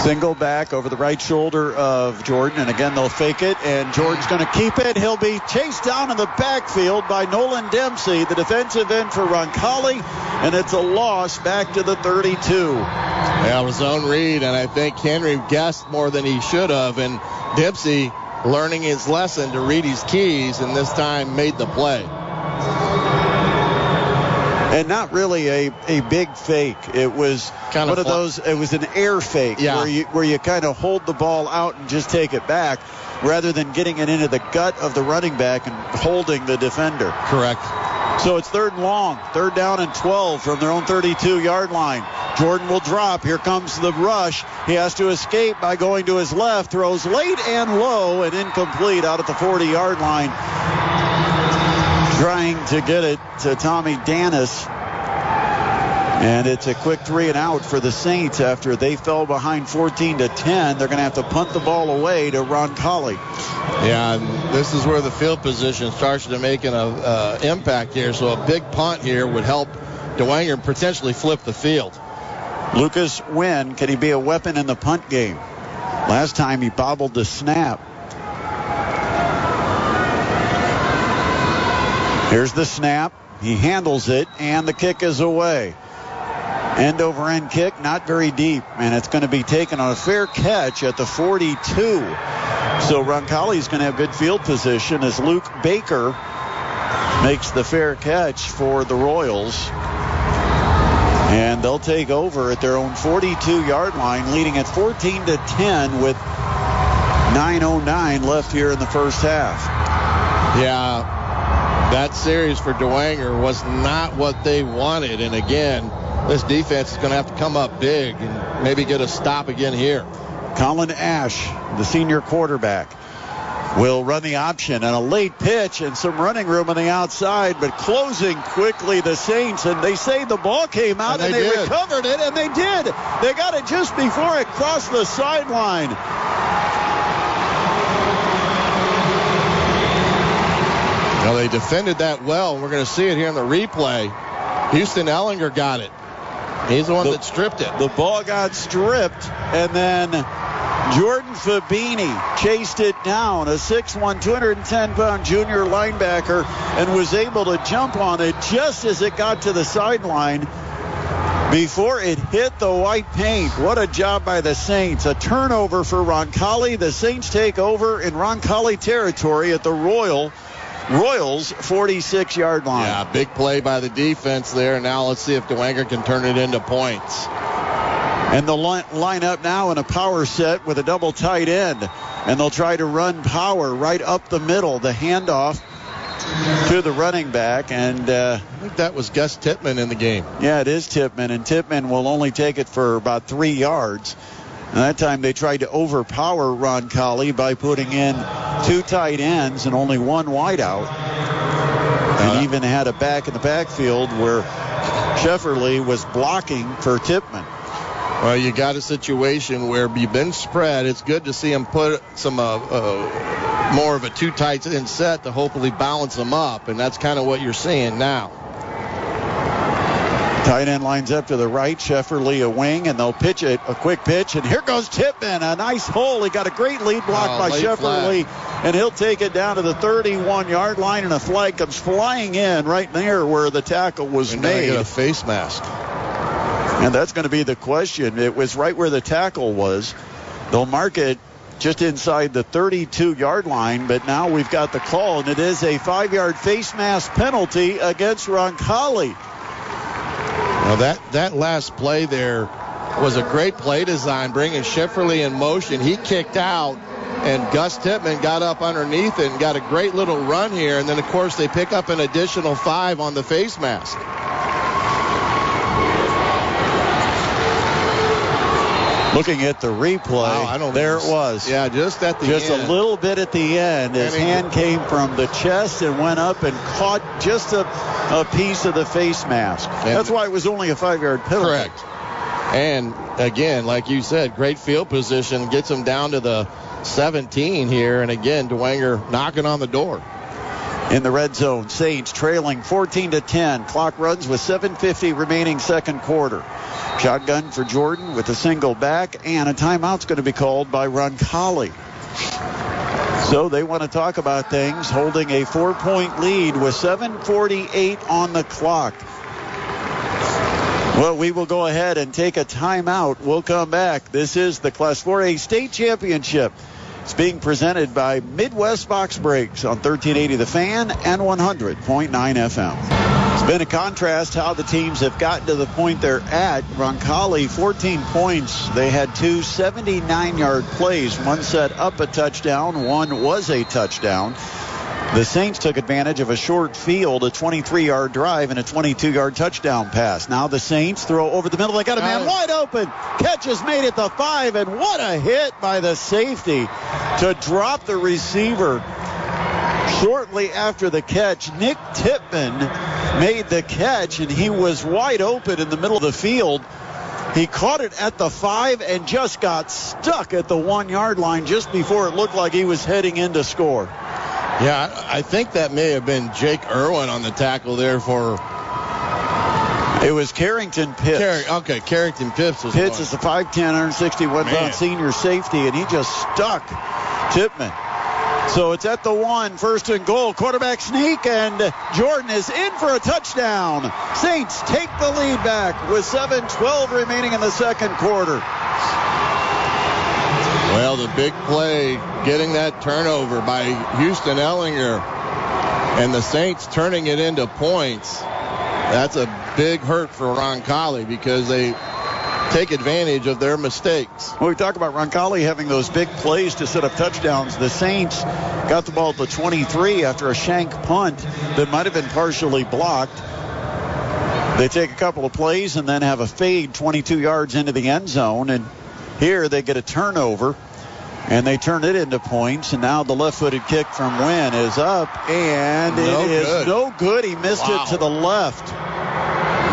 Single back over the right shoulder of Jordan, and again they'll fake it, and Jordan's going to keep it. He'll be chased down in the backfield by Nolan Dempsey, the defensive end for Roncalli, and it's a loss back to the 32. Yeah, it was zone read, and I think Henry guessed more than he should have, and Dempsey learning his lesson to read his keys, and this time made the play. And not really a big fake. It was kind of one of those. It was an air fake, where you kind of hold the ball out and just take it back, rather than getting it into the gut of the running back and holding the defender. Correct. So it's 3rd and long, 3rd down and 12 from their own 32-yard line. Jordan will drop. Here comes the rush. He has to escape by going to his left. Throws late and low and incomplete out at the 40-yard line. Trying to get it to Tommy Danis. And it's a quick 3 and out for the Saints after they fell behind 14-10. They're going to have to punt the ball away to Roncalli. Yeah, and this is where the field position starts to make an impact here. So a big punt here would help Dwenger potentially flip the field. Lucas Wynn, can he be a weapon in the punt game? Last time he bobbled the snap. Here's the snap. He handles it, and the kick is away. End over end kick, not very deep, and it's going to be taken on a fair catch at the 42. So Roncalli's going to have good field position as Luke Baker makes the fair catch for the Royals. And they'll take over at their own 42-yard line, leading at 14-10 with 9:09 left here in the first half. Yeah. That series for Dwenger was not what they wanted. And again, this defense is going to have to come up big and maybe get a stop again here. Colin Ash, the senior quarterback, will run the option, and a late pitch and some running room on the outside, but closing quickly the Saints. And they say the ball came out and they recovered it, and they did. They got it just before it crossed the sideline. Well, they defended that well. We're going to see it here in the replay. Houston Ellinger got it. He's the one that stripped it. The ball got stripped, and then Jordan Fabini chased it down, a 6'1", 210-pound junior linebacker, and was able to jump on it just as it got to the sideline before it hit the white paint. What a job by the Saints. A turnover for Roncalli. The Saints take over in Roncalli territory at the Royals 46-yard line. Yeah, big play by the defense there. Now let's see if Dwenger can turn it into points. And they'll line up now in a power set with a double tight end. And they'll try to run power right up the middle. The handoff to the running back. And I think that was Gus Tippmann in the game. Yeah, it is Tippmann. And Tippmann will only take it for about 3 yards. And that time they tried to overpower Roncalli by putting in 2 tight ends and only 1 wideout. And even had a back in the backfield where Shefferly was blocking for Tippmann. Well, you got a situation where you've been spread. It's good to see him put some more of a 2 tight end set to hopefully balance them up, and that's kind of what you're seeing now. Tight end lines up to the right. Shefferly a wing, and they'll pitch it, a quick pitch, and here goes Tippmann. A nice hole. He got a great lead block by Shefferly, and he'll take it down to the 31-yard line, and a flag comes flying in right near where the tackle was made. Get a face mask. And that's going to be the question. It was right where the tackle was. They'll mark it just inside the 32-yard line, but now we've got the call, and it is a 5-yard face mask penalty against Roncalli. Well, that last play there was a great play design, bringing Shefferly in motion. He kicked out, and Gus Tippmann got up underneath it and got a great little run here. And then, of course, they pick up an additional 5 on the face mask. Looking at the replay, there it was. Yeah, just at the end. Just a little bit at the end. His hand came from the chest and went up and caught just a piece of the face mask. That's why it was only a 5-yard penalty. Correct. And, again, like you said, great field position. Gets him down to the 17 here. And, again, Dwenger knocking on the door. In the red zone, Saints trailing 14-10. Clock runs with 7:50 remaining second quarter. Shotgun for Jordan with a single back, and a timeout's going to be called by Roncalli. So they want to talk about things, holding a 4-point lead with 7:48 on the clock. Well, we will go ahead and take a timeout. We'll come back. This is the Class 4A State Championship. It's being presented by Midwest Box Brakes on 1380 The Fan and 100.9 FM. It's been a contrast how the teams have gotten to the point they're at. Roncalli, 14 points. They had 2 79-yard plays. One set up a touchdown. One was a touchdown. The Saints took advantage of a short field, a 23-yard drive, and a 22-yard touchdown pass. Now the Saints throw over the middle. They got a man wide open. Catch is made at the 5, and what a hit by the safety to drop the receiver. Shortly after the catch, Nick Tippmann made the catch, and he was wide open in the middle of the field. He caught it at the 5 and just got stuck at the 1-yard line just before it looked like he was heading in to score. Yeah, I think that may have been Jake Irwin on the tackle there for... It was Carrington Pitts. Carrington Pitts. Pitts is a 5'10", 161-pound senior safety, and he just stuck Tippmann. So it's at the 1, 1st and goal. Quarterback sneak, and Jordan is in for a touchdown. Saints take the lead back with 7:12 remaining in the second quarter. Well, the big play, getting that turnover by Houston Ellinger, and the Saints turning it into points. That's a big hurt for Roncalli because they take advantage of their mistakes. Well, we talk about Roncalli having those big plays to set up touchdowns. The Saints got the ball at the 23 after a shank punt that might have been partially blocked. They take a couple of plays and then have a fade 22 yards into the end zone, and here they get a turnover, and they turn it into points. And now the left-footed kick from Wynn is up, and it is no good. He missed it to the left.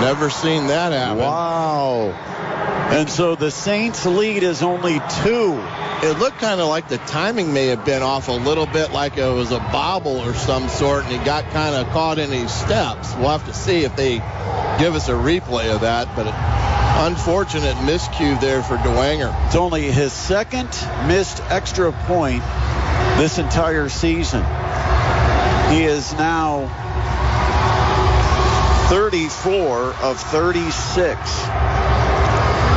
Never seen that happen. Wow. And so the Saints' lead is only 2. It looked kind of like the timing may have been off a little bit, like it was a bobble or some sort, and he got kind of caught in his steps. We'll have to see if they give us a replay of that, but unfortunate miscue there for Dwenger. It's only his second missed extra point this entire season. He is now 34 of 36.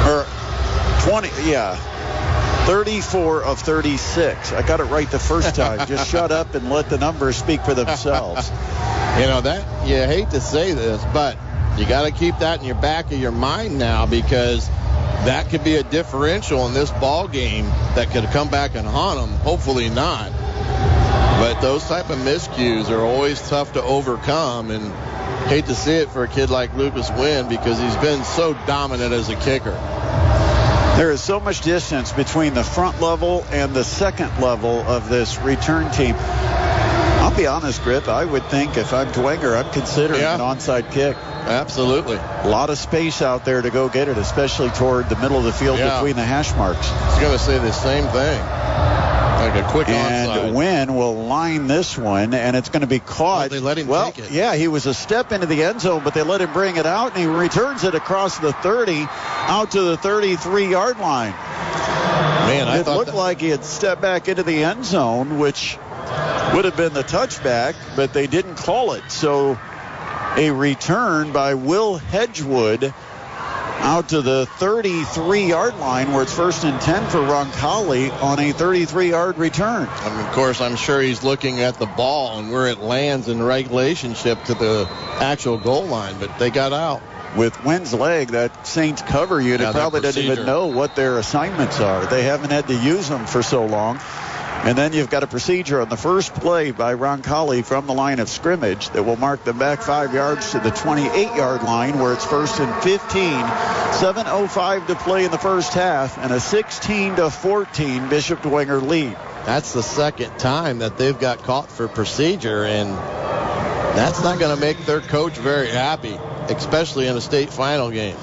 Or 34 of 36. I got it right the first time. Just shut up and let the numbers speak for themselves. You know, that you hate to say this, but you got to keep that in your back of your mind now, because that could be a differential in this ball game that could come back and haunt them. Hopefully not. But those type of miscues are always tough to overcome, and hate to see it for a kid like Lucas Wynn because he's been so dominant as a kicker. There is so much distance between the front level and the second level of this return team. I'll be honest, Griff, I would think if I'm Dwenger, I'm considering an onside kick. Absolutely. A lot of space out there to go get it, especially toward the middle of the field between the hash marks. I was going to say the same thing. Like a quick onside. And Wynn will line this one, and it's going to be caught. They let him take it. Yeah, he was a step into the end zone, but they let him bring it out, and he returns it across the 30 out to the 33-yard line. Man, I thought it looked like he had stepped back into the end zone, which would have been the touchback, but they didn't call it. So a return by Will Hedgewood out to the 33-yard line, where it's 1st and 10 for Roncalli on a 33-yard return. And of course, I'm sure he's looking at the ball and where it lands in relationship to the actual goal line, but they got out. With Wynn's leg, that Saints cover unit probably doesn't even know what their assignments are. They haven't had to use them for so long. And then you've got a procedure on the first play by Roncalli from the line of scrimmage that will mark them back 5 yards to the 28-yard line where it's 1st and 15. 7:05 to play in the first half and a 16-14 Bishop Dwenger lead. That's the second time that they've got caught for procedure, and that's not going to make their coach very happy, especially in a state final game.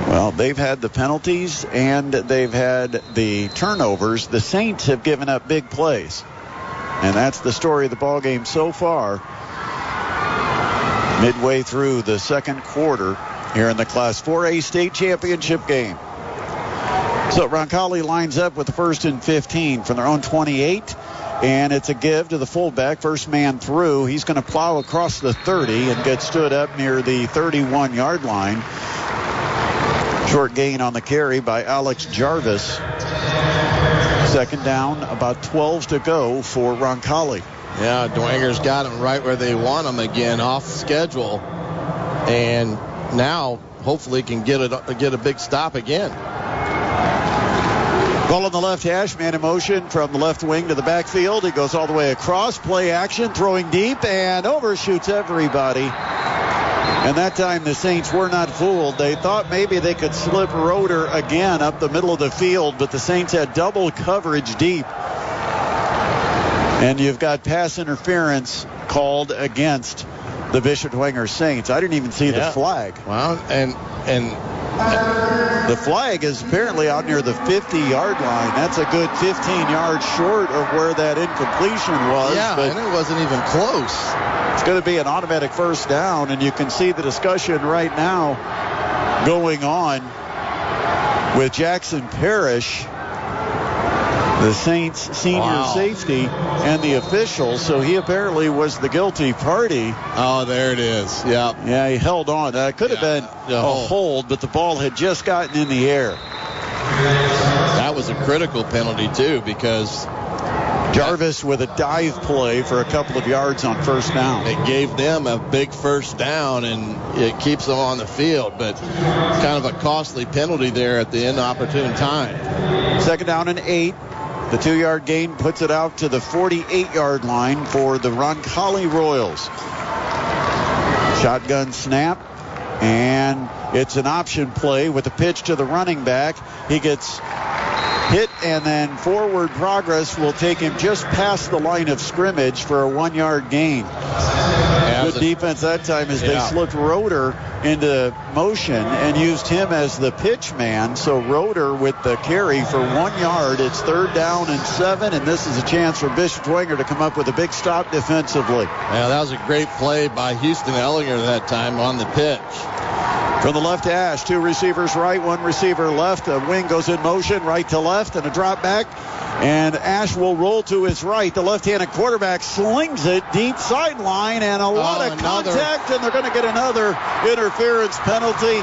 Well, they've had the penalties and they've had the turnovers. The Saints have given up big plays. And that's the story of the ball game so far. Midway through the second quarter here in the Class 4A state championship game. So Roncalli lines up with the 1st and 15 from their own 28. And it's a give to the fullback. First man through. He's going to plow across the 30 and get stood up near the 31-yard line. Short gain on the carry by Alex Jarvis. Second down, about 12 to go for Roncalli. Yeah, Dwenger's got them right where they want them again, off schedule. And now, hopefully, can get a big stop again. Ball on the left hash, man in motion from the left wing to the backfield. He goes all the way across, play action, throwing deep, and overshoots everybody. And that time the Saints were not fooled. They thought maybe they could slip Roeder again up the middle of the field, but the Saints had double coverage deep. And you've got pass interference called against the Bishop Dwenger Saints. I didn't even see the flag. Well, and the flag is apparently out near the 50-yard line. That's a good 15 yards short of where that incompletion was. Yeah, but and it wasn't even close. It's going to be an automatic first down, and you can see the discussion right now going on with Jackson Parrish, the Saints senior safety, and the officials. So he apparently was the guilty party. Oh, there it is. Yeah. Yeah, he held on. That could have been a hold, but the ball had just gotten in the air. That was a critical penalty, too, because Jarvis with a dive play for a couple of yards on first down. It gave them a big first down, and it keeps them on the field, but kind of a costly penalty there at the inopportune time. Second down and 8. The 2-yard gain puts it out to the 48-yard line for the Roncalli Royals. Shotgun snap, and it's an option play with a pitch to the running back. He gets hit, and then forward progress will take him just past the line of scrimmage for a 1-yard gain. Good defense that time as they slipped Roeder into motion and used him as the pitch man. So Roeder with the carry for 1 yard. It's 3rd down and 7, and this is a chance for Bishop Dwenger to come up with a big stop defensively. Yeah, that was a great play by Houston Ellinger that time on the pitch. From the left hash, 2 receivers right, 1 receiver left. A wing goes in motion, right to left, and a drop back. And Ash will roll to his right. The left-handed quarterback slings it deep sideline, and a lot of contact, and they're going to get another interference penalty.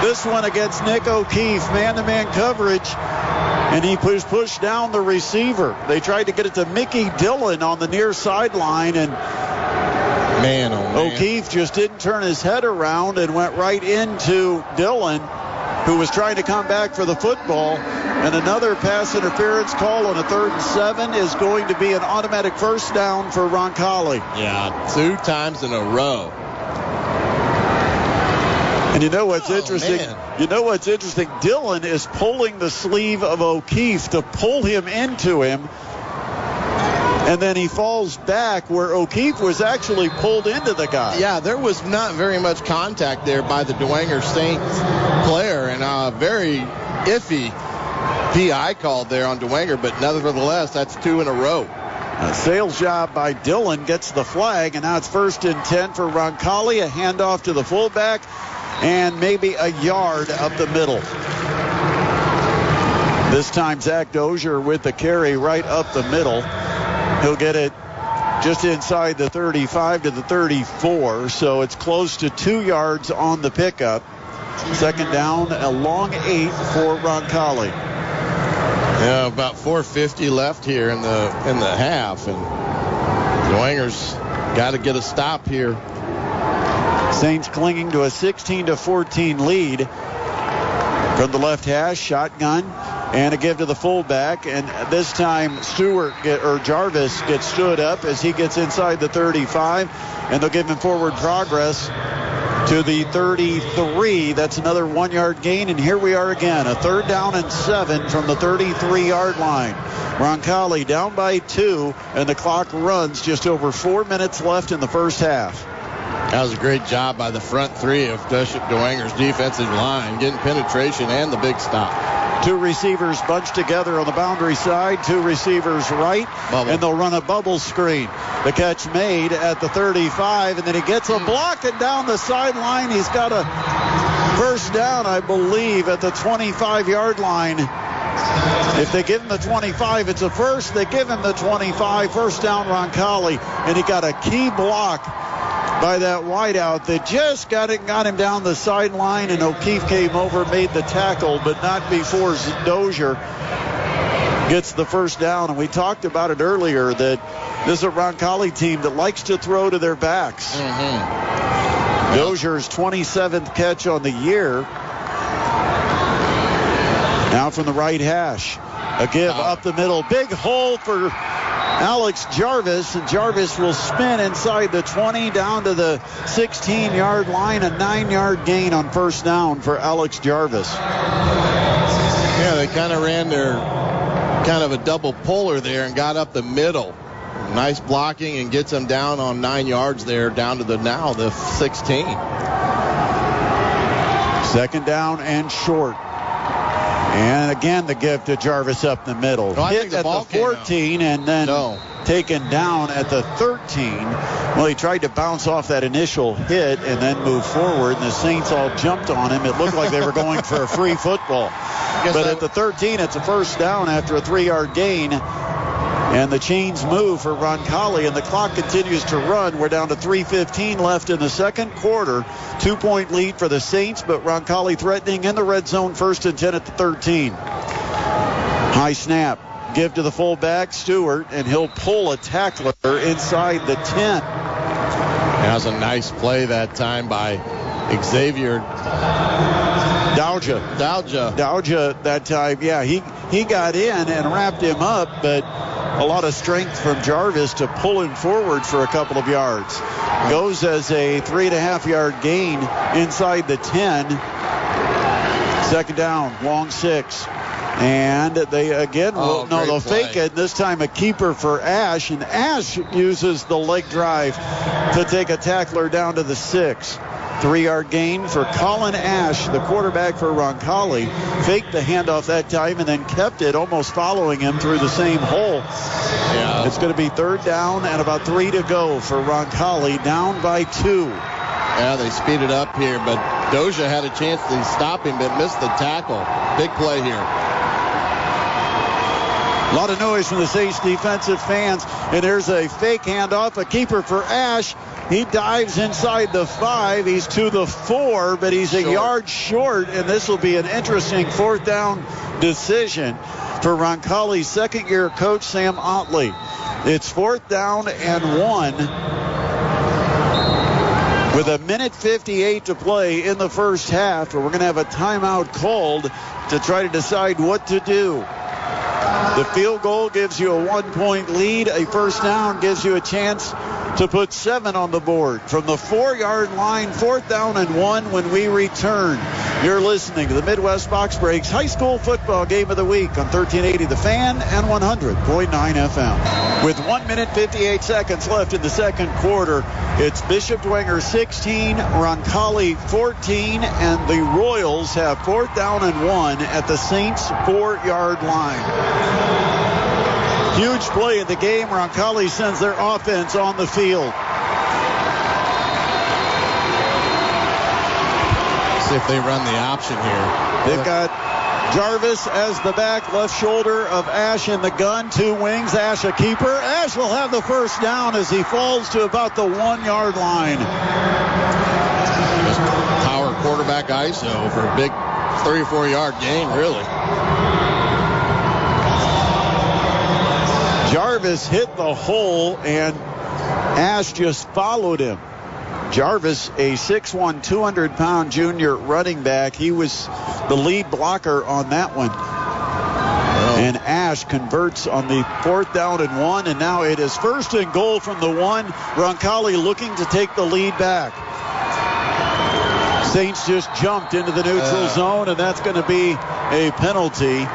This one against Nick O'Keefe, man-to-man coverage. And he pushed down the receiver. They tried to get it to Mickey Dillon on the near sideline, and man, O'Keefe just didn't turn his head around and went right into Dillon, who was trying to come back for the football. And another pass interference call on a 3rd and 7 is going to be an automatic first down for Roncalli. Yeah, 2 times in a row. And you know what's interesting? Man. You know what's interesting? Dillon is pulling the sleeve of O'Keefe to pull him into him. And then he falls back where O'Keefe was actually pulled into the guy. Yeah, there was not very much contact there by the Dwenger Saints player, and a very iffy PI called there on Dwenger, but nevertheless, that's 2 in a row. A sales job by Dillon gets the flag, and now it's 1st and 10 for Roncalli. A handoff to the fullback, and maybe a yard up the middle. This time, Zach Dozier with the carry right up the middle. He'll get it just inside the 35 to the 34, so it's close to 2 yards on the pickup. Second down, a long 8 for Roncalli. Yeah, about 4:50 left here in the half, and Dwenger's got to get a stop here. Saints clinging to a 16-14 lead. From the left hash, shotgun. And a give to the fullback, and this time Jarvis gets stood up as he gets inside the 35, and they'll give him forward progress to the 33. That's another 1-yard gain, and here we are again, a 3rd down and 7 from the 33-yard line. Roncalli down by 2, and the clock runs. Just over 4 minutes left in the first half. That was a great job by the front 3 of Bishop Dwenger's defensive line, getting penetration and the big stop. 2 receivers bunched together on the boundary side, 2 receivers right, and they'll run a bubble screen. The catch made at the 35, and then he gets a block and down the sideline. He's got a first down, I believe, at the 25-yard line. If they give him the 25, it's a first. They give him the 25, first down Roncalli, and he got a key block by that wideout that just got him down the sideline, and O'Keefe came over, made the tackle, but not before Dozier gets the first down. And we talked about it earlier that this is a Roncalli team that likes to throw to their backs. Dozier's 27th catch on the year. Now from the right hash, a give up the middle, big hole for Alex Jarvis, and Jarvis will spin inside the 20 down to the 16-yard line, a 9-yard gain on first down for Alex Jarvis. Yeah, they kind of ran their kind of a double puller there and got up the middle. Nice blocking and gets them down on 9 yards there, down to the 16. 2nd down and short. And again, the give to Jarvis up the middle. Hit at the 14 and then taken down at the 13. Well, he tried to bounce off that initial hit and then move forward, and the Saints all jumped on him. It looked like they were going for a free football. But at the 13, it's a first down after a 3-yard gain. And the chains move for Roncalli, and the clock continues to run. We're down to 3:15 left in the second quarter. 2-point lead for the Saints, but Roncalli threatening in the red zone, 1st and 10 at the 13. High snap. Give to the fullback, Stewart, and he'll pull a tackler inside the 10. That was a nice play that time by Xavier Dowja that time. Yeah, he got in and wrapped him up, but a lot of strength from Jarvis to pull him forward for a couple of yards. Goes as a 3.5-yard gain inside the 10. 2nd down, long 6. And they again, they'll fake it. This time a keeper for Ash, and Ash uses the leg drive to take a tackler down to the 6. 3-yard gain for Colin Ash, the quarterback for Roncalli. Faked the handoff that time and then kept it, almost following him through the same hole. Yeah. It's going to be 3rd down and about 3 to go for Roncalli, down by 2. Yeah, they speeded up here, but Dozier had a chance to stop him, but missed the tackle. Big play here. A lot of noise from the Saints defensive fans, and there's a fake handoff, a keeper for Ash. He dives inside the 5. He's to the 4, but he's a yard short, and this will be an interesting 4th down decision for Roncalli's second-year coach, Sam Otley. It's 4th down and 1 with 1:58 to play in the first half. We're going to have a timeout called to try to decide what to do. The field goal gives you a 1-point lead. A first down gives you a chance to put 7 on the board. From the 4-yard line, 4th down and 1 when we return. You're listening to the Midwest Box Breaks High School Football Game of the Week on 1380 The Fan and 100.9 FM. With 1:58 seconds left in the second quarter, it's Bishop Dwenger 16, Roncalli 14, and the Royals have 4th down and 1 at the Saints 4-yard line. Huge play in the game. Roncalli sends their offense on the field. See if they run the option here. They've got Jarvis as the back, left shoulder of Ash in the gun, 2 wings. Ash a keeper. Ash will have the first down as he falls to about the 1-yard line. Just power quarterback ISO for a big 3 or 4 yard gain, really. Jarvis hit the hole, and Ash just followed him. Jarvis, a 6'1", 200-pound junior running back. He was the lead blocker on that one. And Ash converts on the 4th down and 1, and now it is 1st and goal from the 1. Roncalli looking to take the lead back. Saints just jumped into the neutral zone, and that's going to be a penalty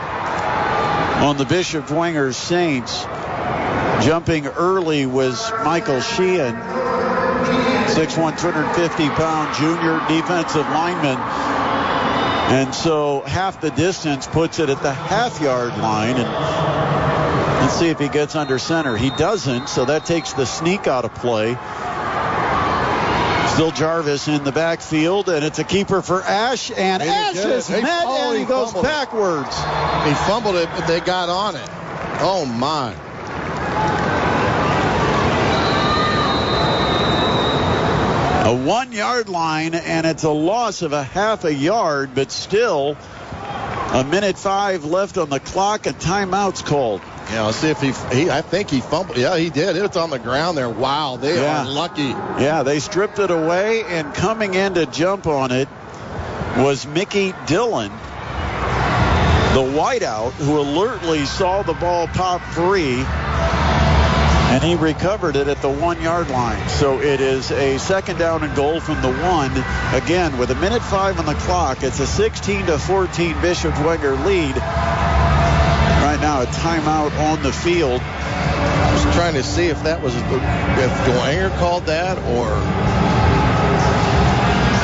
on the Bishop Dwenger Saints. Jumping early was Michael Sheehan, 6'1", 250-pound junior defensive lineman. And so half the distance puts it at the half-yard line. And let's see if he gets under center. He doesn't, so that takes the sneak out of play. Still Jarvis in the backfield, and it's a keeper for Ash. And Ash is met, and he goes backwards. He fumbled it, but they got on it. Oh, my. A 1-yard line, and it's a loss of a half a yard, but still a minute 5 left on the clock, and timeout's called. Yeah, let's see if I think he fumbled. Yeah, he did. It's on the ground there. Wow, they are lucky. Yeah, they stripped it away, and coming in to jump on it was Mickey Dillon, the wideout, who alertly saw the ball pop free. And he recovered it at the 1-yard line. So it is a 2nd down and goal from the 1. Again, with a minute 5 on the clock, it's a 16-14 Bishop Dwenger lead. Right now, a timeout on the field. I was trying to see if Dwenger called that or...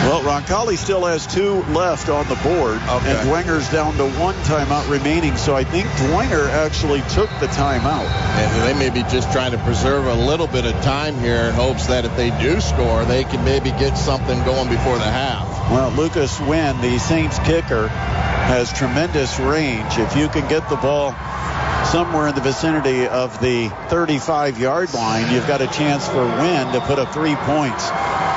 Well, Roncalli still has 2 left on the board, and Dwenger's down to 1 timeout remaining, so I think Dwenger actually took the timeout. And they may be just trying to preserve a little bit of time here in hopes that if they do score, they can maybe get something going before the half. Well, Lucas Wynn, the Saints kicker, has tremendous range. If you can get the ball somewhere in the vicinity of the 35-yard line, you've got a chance for Wynn to put up 3 points.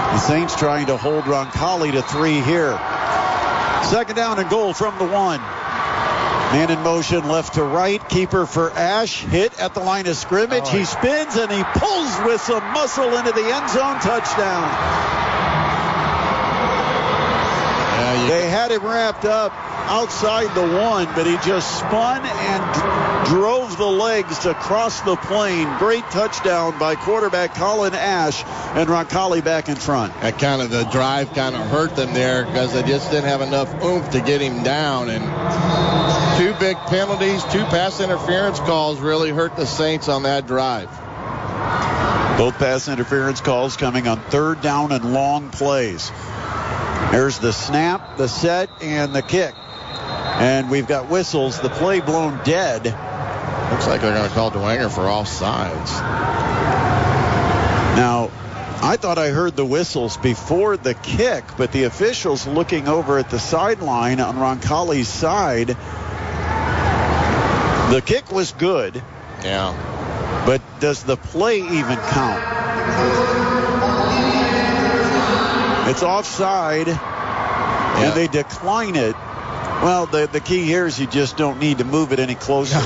The Saints trying to hold Roncalli to 3 here. 2nd down and goal from the 1. Man in motion left to right. Keeper for Ash. Hit at the line of scrimmage. He spins and he pulls with some muscle into the end zone. Touchdown. They had him wrapped up outside the 1, but he just spun and drove the legs to cross the plane. Great touchdown by quarterback Colin Ash, and Roncalli back in front. That kind of the drive kind of hurt them there because they just didn't have enough oomph to get him down. And 2 big penalties, 2 pass interference calls really hurt the Saints on that drive. Both pass interference calls coming on 3rd down and long plays. There's the snap, the set, and the kick. And we've got whistles. The play blown dead. Looks like they're going to call Dwenger for offsides. Now, I thought I heard the whistles before the kick, but the officials looking over at the sideline on Roncalli's side, the kick was good. Yeah. But does the play even count? It's offside, and they decline it. Well, the key here is you just don't need to move it any closer.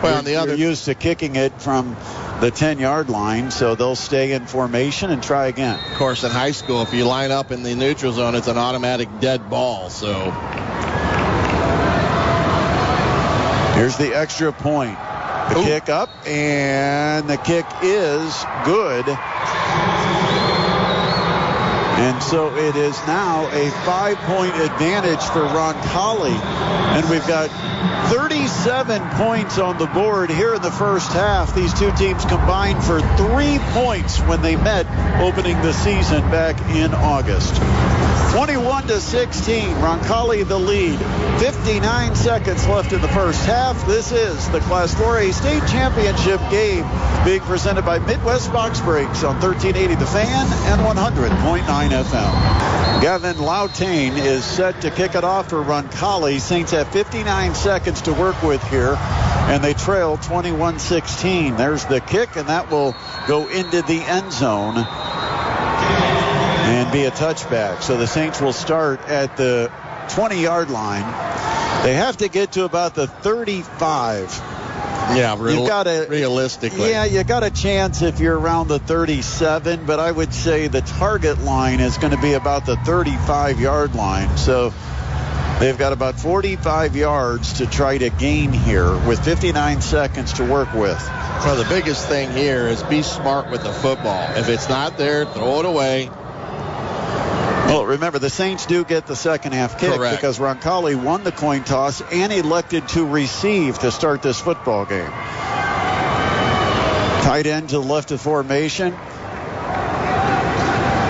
Well, you're used to kicking it from the 10-yard line, so they'll stay in formation and try again. Of course, in high school, if you line up in the neutral zone, it's an automatic dead ball. So here's the extra point. The kick up, and the kick is good. And so it is now a 5-point advantage for Roncalli. And we've got 37 points on the board here in the first half. These 2 teams combined for 3 points when they met opening the season back in August. 21-16, Roncalli the lead. 59 seconds left in the first half. This is the Class 4A State Championship game being presented by Midwest Box Brakes on 1380 The Fan and 100.9 FM. Gavin Lautane is set to kick it off for Roncalli. Saints have 59 seconds to work with here, and they trail 21-16. There's the kick, and that will go into the end zone and be a touchback. So the Saints will start at the 20-yard line. They have to get to about the 35. Yeah, realistically. Yeah, you got a chance if you're around the 37, but I would say the target line is going to be about the 35-yard line. So They've got about 45 yards to try to gain here with 59 seconds to work with. Well, the biggest thing here is be smart with the football. If it's not there, throw it away. Well, remember, the Saints do get the second half kick. Correct. Because Roncalli won the coin toss and elected to receive to start this football game. Tight end to the left of formation.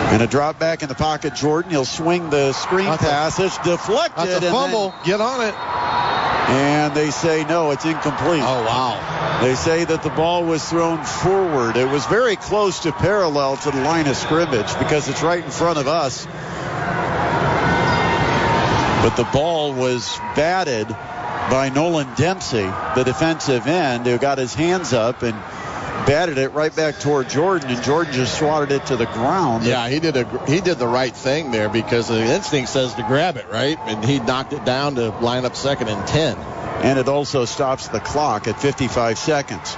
And a drop back in the pocket, Jordan. He'll swing the screen pass. It's deflected. That's a fumble. Get on it. And they say, no, it's incomplete. Oh, wow. They say that the ball was thrown forward. It was very close to parallel to the line of scrimmage because it's right in front of us. But the ball was batted by Nolan Dempsey, the defensive end, who got his hands up and batted it right back toward Jordan, and Jordan just swatted it to the ground. Yeah, he did the right thing there because the instinct says to grab it, right? And he knocked it down to line up 2nd and 10. And it also stops the clock at 55 seconds.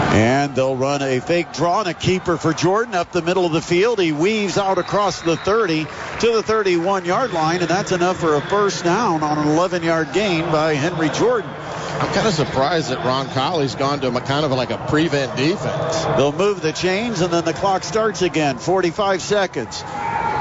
And they'll run a fake draw and a keeper for Jordan up the middle of the field. He weaves out across the 30 to the 31-yard line, and that's enough for a first down on an 11-yard gain by Henry Jordan. I'm kind of surprised that Roncalli's gone to kind of like a prevent defense. They'll move the chains, and then the clock starts again. 45 seconds.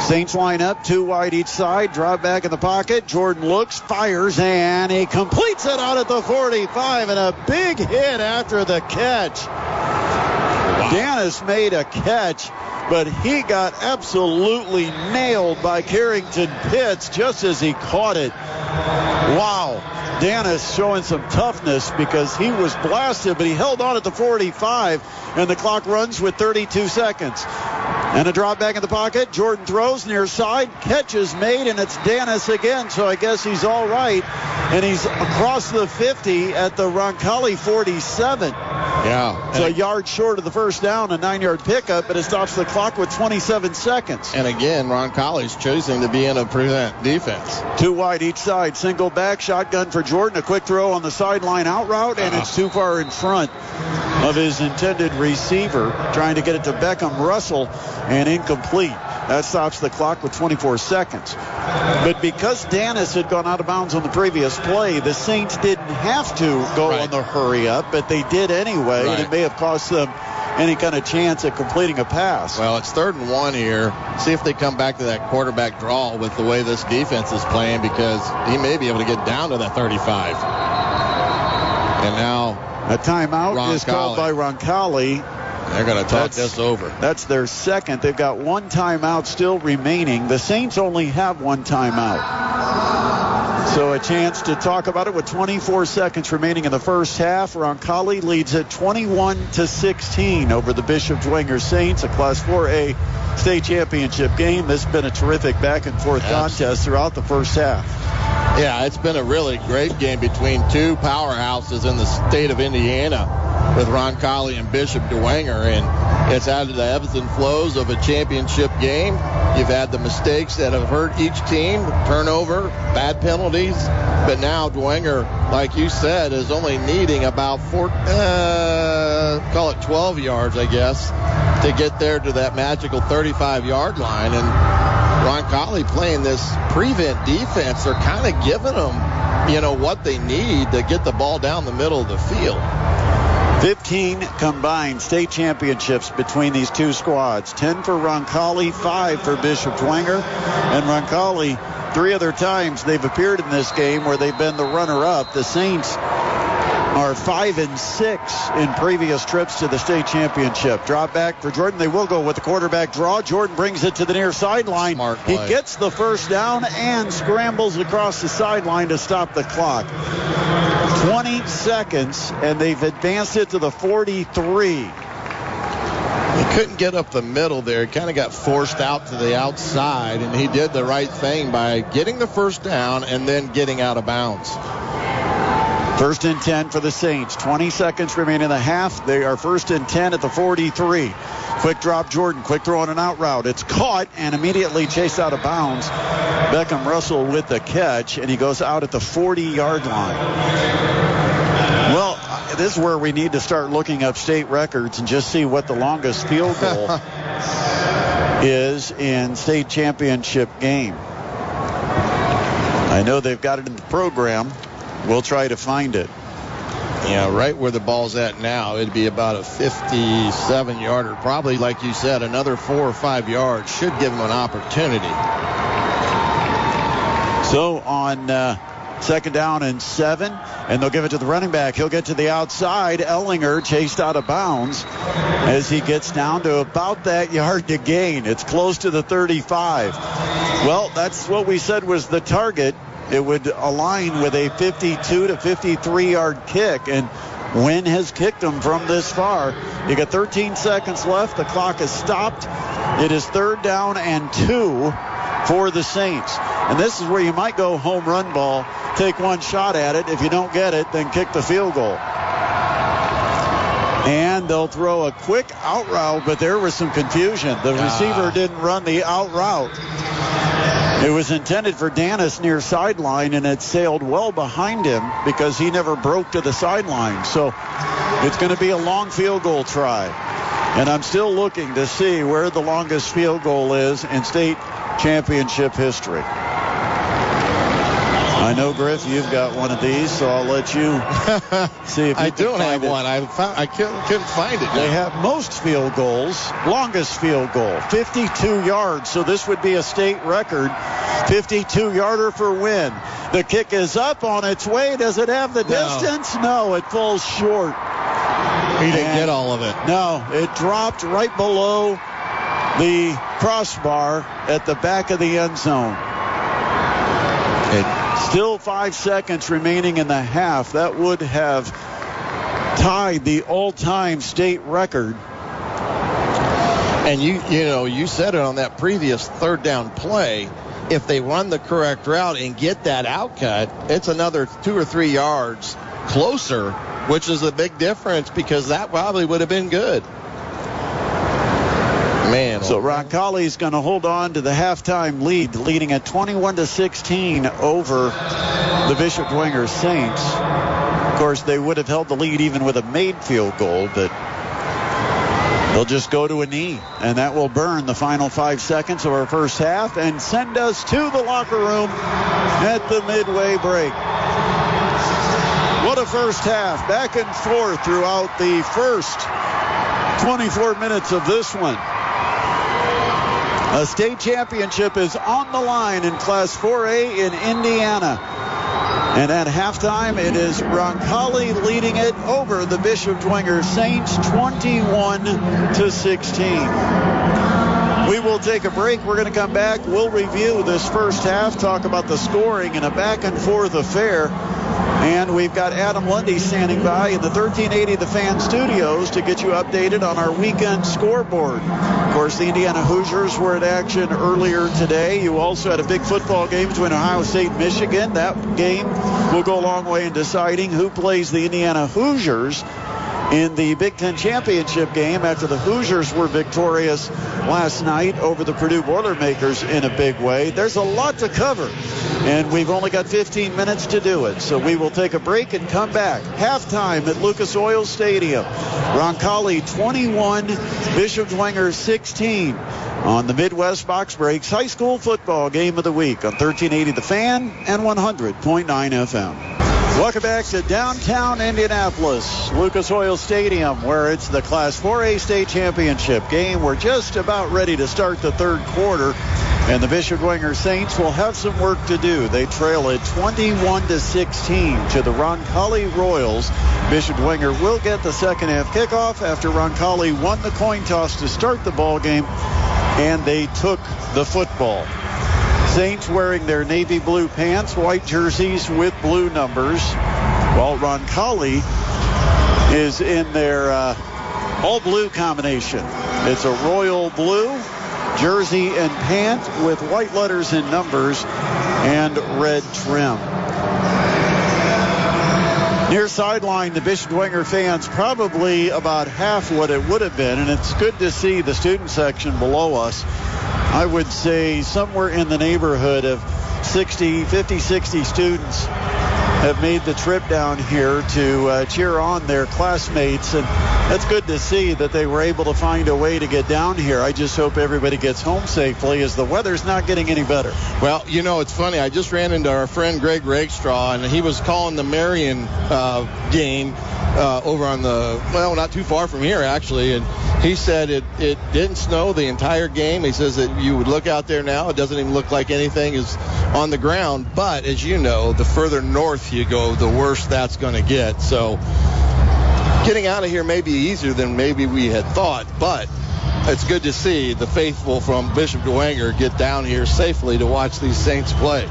Saints line up, 2 wide each side. Drop back in the pocket. Jordan looks, fires, and he completes it out at the 45, and a big hit after the catch. Wow. Dennis made a catch, but he got absolutely nailed by Carrington Pitts just as he caught it. Wow. Dennis showing some toughness because he was blasted, but he held on at the 45, and the clock runs with 32 seconds. And a drop back in the pocket. Jordan throws near side. Catch is made, and it's Dennis again, so I guess he's all right. And he's across the 50 at the Roncalli 47. Yeah. It's a yard short of the first down, a 9-yard pickup, but it stops the clock with 27 seconds. And again, Roncalli's choosing to be in a prevent defense. 2 wide each side. Single back, shotgun for Jordan. A quick throw on the sideline out route, and it's too far in front of his intended receiver. Trying to get it to Beckham Russell, and incomplete. That stops the clock with 24 seconds. But because Dennis had gone out of bounds on the previous play, the Saints didn't have to go on the hurry up, but they did anyway, and it may have cost them any kind of chance at completing a pass. Well, it's 3rd and 1 here. See if they come back to that quarterback draw with the way this defense is playing, because he may be able to get down to that 35. And now a timeout is called by Roncalli. They're going to talk this over. That's their second. They've got 1 timeout still remaining. The Saints only have 1 timeout. So a chance to talk about it with 24 seconds remaining in the first half. Roncalli leads at 21-16 over the Bishop Dwenger Saints, a Class 4A state championship game. This has been a terrific back-and-forth contest throughout the first half. Yeah, it's been a really great game between 2 powerhouses in the state of Indiana, with Roncalli and Bishop Dwenger, and it's added the ebbs and flows of a championship game. You've had the mistakes that have hurt each team, turnover, bad penalties, but now Dwenger, like you said, is only needing about 12 yards, I guess, to get there to that magical 35-yard line. And Roncalli playing this prevent defense, they're kind of giving them, what they need to get the ball down the middle of the field. 15 combined state championships between these 2 squads. 10 for Roncalli, 5 for Bishop Dwenger. And Roncalli, 3 other times they've appeared in this game where they've been the runner-up. The Saints are 5-6 in previous trips to the state championship. Drop back for Jordan. They will go with the quarterback draw. Jordan brings it to the near sideline. He gets the first down and scrambles across the sideline to stop the clock. 20 seconds, and they've advanced it to the 43. He couldn't get up the middle there. He kind of got forced out to the outside, and he did the right thing by getting the first down and then getting out of bounds. 1st and 10 for the Saints. 20 seconds remaining in the half. They are 1st and 10 at the 43. Quick drop, Jordan. Quick throw on an out route. It's caught and immediately chased out of bounds. Beckham Russell with the catch, and he goes out at the 40-yard line. Well, this is where we need to start looking up state records and just see what the longest field goal is in state championship game. I know they've got it in the program. We'll try to find it. Yeah, right where the ball's at now, it'd be about a 57-yarder. Probably, like you said, another 4 or 5 yards should give them an opportunity. So on 2nd down and 7, and they'll give it to the running back. He'll get to the outside. Ellinger chased out of bounds as he gets down to about that yard to gain. It's close to the 35. Well, that's what we said was the target. It would align with a 52 to 53-yard kick, and Wynn has kicked them from this far. You got 13 seconds left. The clock is stopped. It is 3rd down and 2 for the Saints. And this is where you might go home run ball, take one shot at it. If you don't get it, then kick the field goal. And they'll throw a quick out route, but there was some confusion. The receiver didn't run the out route. It was intended for Dennis near sideline, and it sailed well behind him because he never broke to the sideline. So it's going to be a long field goal try. And I'm still looking to see where the longest field goal is in state championship history. I know, Griff, you've got one of these, so I'll let you see if you I can don't find have it. one. I couldn't find it. They have most field goals, longest field goal, 52 yards. So this would be a state record, 52-yarder for Wynn. The kick is up on its way. Does it have the distance? No, it falls short. He didn't get all of it. No, it dropped right below the crossbar at the back of the end zone. Still 5 seconds remaining in the half. That would have tied the all-time state record. And you said it on that previous 3rd down play. If they run the correct route and get that outcut, it's another 2 or 3 yards closer, which is a big difference because that probably would have been good. Man. So Roncalli's going to hold on to the halftime lead, leading at 21-16 over the Bishop Dwenger Saints. Of course, they would have held the lead even with a made field goal, but they'll just go to a knee, and that will burn the final 5 seconds of our first half and send us to the locker room at the midway break. What a first half, back and forth throughout the first 24 minutes of this one. A state championship is on the line in Class 4A in Indiana. And at halftime, it is Roncalli leading it over the Bishop Dwenger Saints 21-16. We will take a break. We're going to come back. We'll review this first half, talk about the scoring in a back and forth affair. And we've got Adam Lundy standing by in the 1380 The Fan Studios to get you updated on our weekend scoreboard. Of course, the Indiana Hoosiers were in action earlier today. You also had a big football game between Ohio State and Michigan. That game will go a long way in deciding who plays the Indiana Hoosiers in the Big Ten championship game after the Hoosiers were victorious last night over the Purdue Boilermakers in a big way. There's a lot to cover, and we've only got 15 minutes to do it. So we will take a break and come back. Halftime at Lucas Oil Stadium. Roncalli 21, Bishop Dwenger 16 on the Midwest Box Breaks High School Football Game of the Week on 1380 The Fan and 100.9 FM. Welcome back to downtown Indianapolis, Lucas Oil Stadium, where it's the Class 4A state championship game. We're just about ready to start the third quarter, and the Bishop Dwenger Saints will have some work to do. They trail it 21-16 to the Roncalli Royals. Bishop Dwenger will get the second half kickoff after Roncalli won the coin toss to start the ball game, and they took the football. Saints wearing their navy blue pants, white jerseys with blue numbers, while Roncalli is in their all blue combination. It's a royal blue jersey and pant with white letters and numbers and red trim. Near sideline, the Bishop Dwenger fans, probably about half what it would have been, and it's good to see the student section below us. I would say somewhere in the neighborhood of 50, 60 students have made the trip down here to cheer on their classmates, and that's good to see that they were able to find a way to get down here. I just hope everybody gets home safely, as the weather's not getting any better. Well, you know, it's funny. I just ran into our friend Greg Rakestraw, and he was calling the Marion game over on not too far from here, actually, and he said it didn't snow the entire game. He says that you would look out there now, it doesn't even look like anything is on the ground, but as you know, the further north you go, the worse that's going to get. So getting out of here may be easier than maybe we had thought, but it's good to see the faithful from Bishop Dwenger get down here safely to watch these Saints play.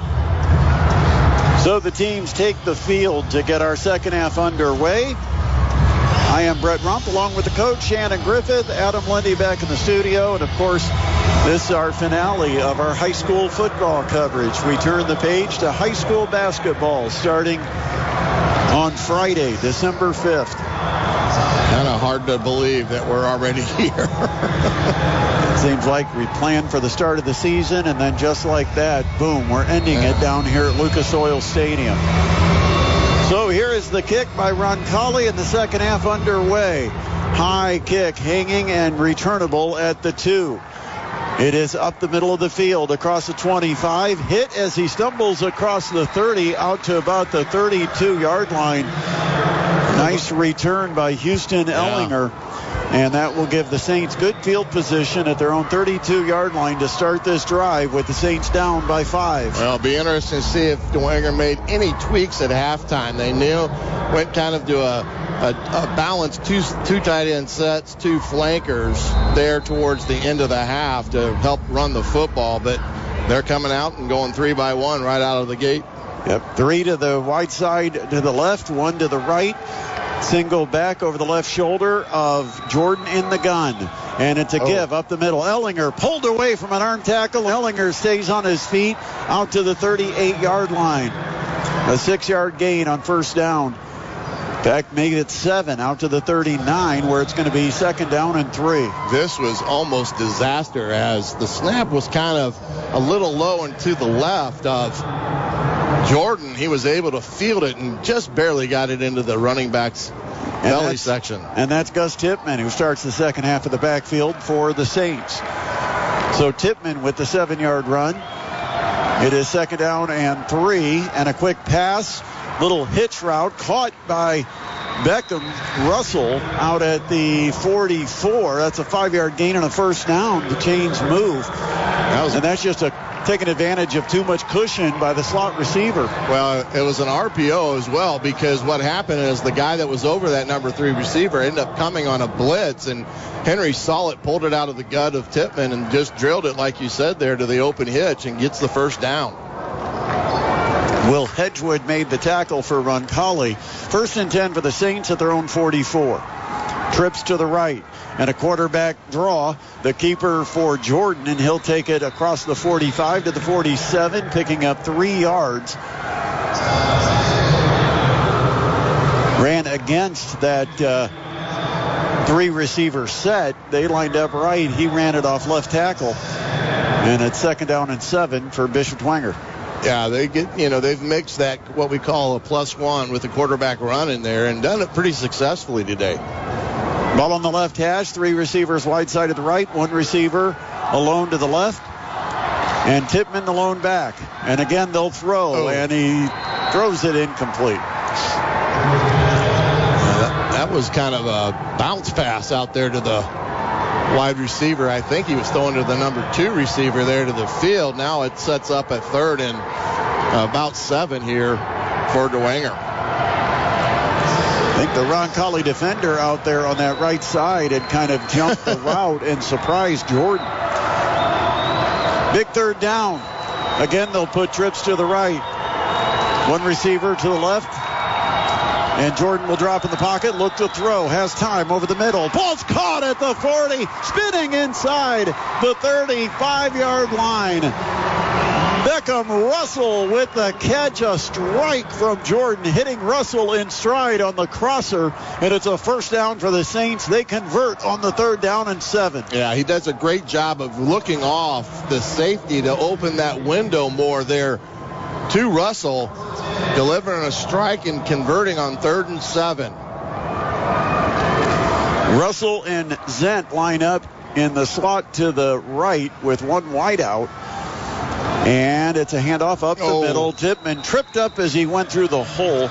So the teams take the field to get our second half underway. I am Brett Rump, along with the coach, Shannon Griffith, Adam Lundy back in the studio, and of course, this is our finale of our high school football coverage. We turn the page to high school basketball starting on Friday, December 5th. Kind of hard to believe that we're already here. Seems like we planned for the start of the season, and then just like that, boom, we're ending it down here at Lucas Oil Stadium. So here is the kick by Roncalli, in the second half underway. High kick, hanging and returnable at the 2. It is up the middle of the field, across the 25. Hit as he stumbles across the 30, out to about the 32-yard line. Nice return by Houston Ellinger. And that will give the Saints good field position at their own 32-yard line to start this drive, with the Saints down by 5. Well, it'll be interesting to see if Dwenger made any tweaks at halftime. They went kind of to a balanced two tight end sets, 2 flankers there towards the end of the half to help run the football, but they're coming out and going 3 by 1 right out of the gate. Yep, 3 to the wide side to the left, 1 to the right. Single back over the left shoulder of Jordan in the gun. And it's a give up the middle. Ellinger pulled away from an arm tackle. Ellinger stays on his feet out to the 38-yard line. A 6-yard gain on first down. In fact, made it 7 out to the 39, where it's going to be second down and 3. This was almost disaster, as the snap was kind of a little low and to the left of Jordan. He was able to field it and just barely got it into the running back's belly section. And that's Gus Tippmann, who starts the second half of the backfield for the Saints. So Tippmann with the 7-yard run. It is second down and 3, and a quick pass. Little hitch route caught by Beckham Russell out at the 44. That's a 5-yard gain and a first down. The chains move. And that's just taking advantage of too much cushion by the slot receiver. Well, it was an RPO as well, because what happened is the guy that was over that number 3 receiver ended up coming on a blitz, and Henry saw it, pulled it out of the gut of Tippmann, and just drilled it, like you said there, to the open hitch and gets the first down. Will Hedgewood made the tackle for Roncalli. First and 10 for the Saints at their own 44. Trips to the right and a quarterback draw. The keeper for Jordan, and he'll take it across the 45 to the 47, picking up 3 yards. Ran against that 3-receiver set. They lined up right. He ran it off left tackle. And it's second down and 7 for Bishop Dwenger. Yeah, they've mixed that, what we call a +1 with the quarterback run in there, and done it pretty successfully today. Ball on the left hash, 3 receivers wide side to the right, 1 receiver alone to the left, and Tippmann the lone back. And again, they'll throw, and he throws it incomplete. That was kind of a bounce pass out there to the wide receiver. I think he was throwing to the number 2 receiver there to the field. Now it sets up at 3rd and about 7 here for Dwenger. I think the Roncalli defender out there on that right side had kind of jumped the route and surprised Jordan. Big third down. Again, they'll put trips to the right. 1 receiver to the left. And Jordan will drop in the pocket, look to throw, has time over the middle. Ball's caught at the 40, spinning inside the 35-yard line. Beckham Russell with the catch, a strike from Jordan, hitting Russell in stride on the crosser, and it's a first down for the Saints. They convert on the 3rd down and 7. Yeah, he does a great job of looking off the safety to open that window more there to Russell, delivering a strike and converting on 3rd and 7. Russell and Zent line up in the slot to the right with one wide out. And it's a handoff up the middle. Tippmann tripped up as he went through the hole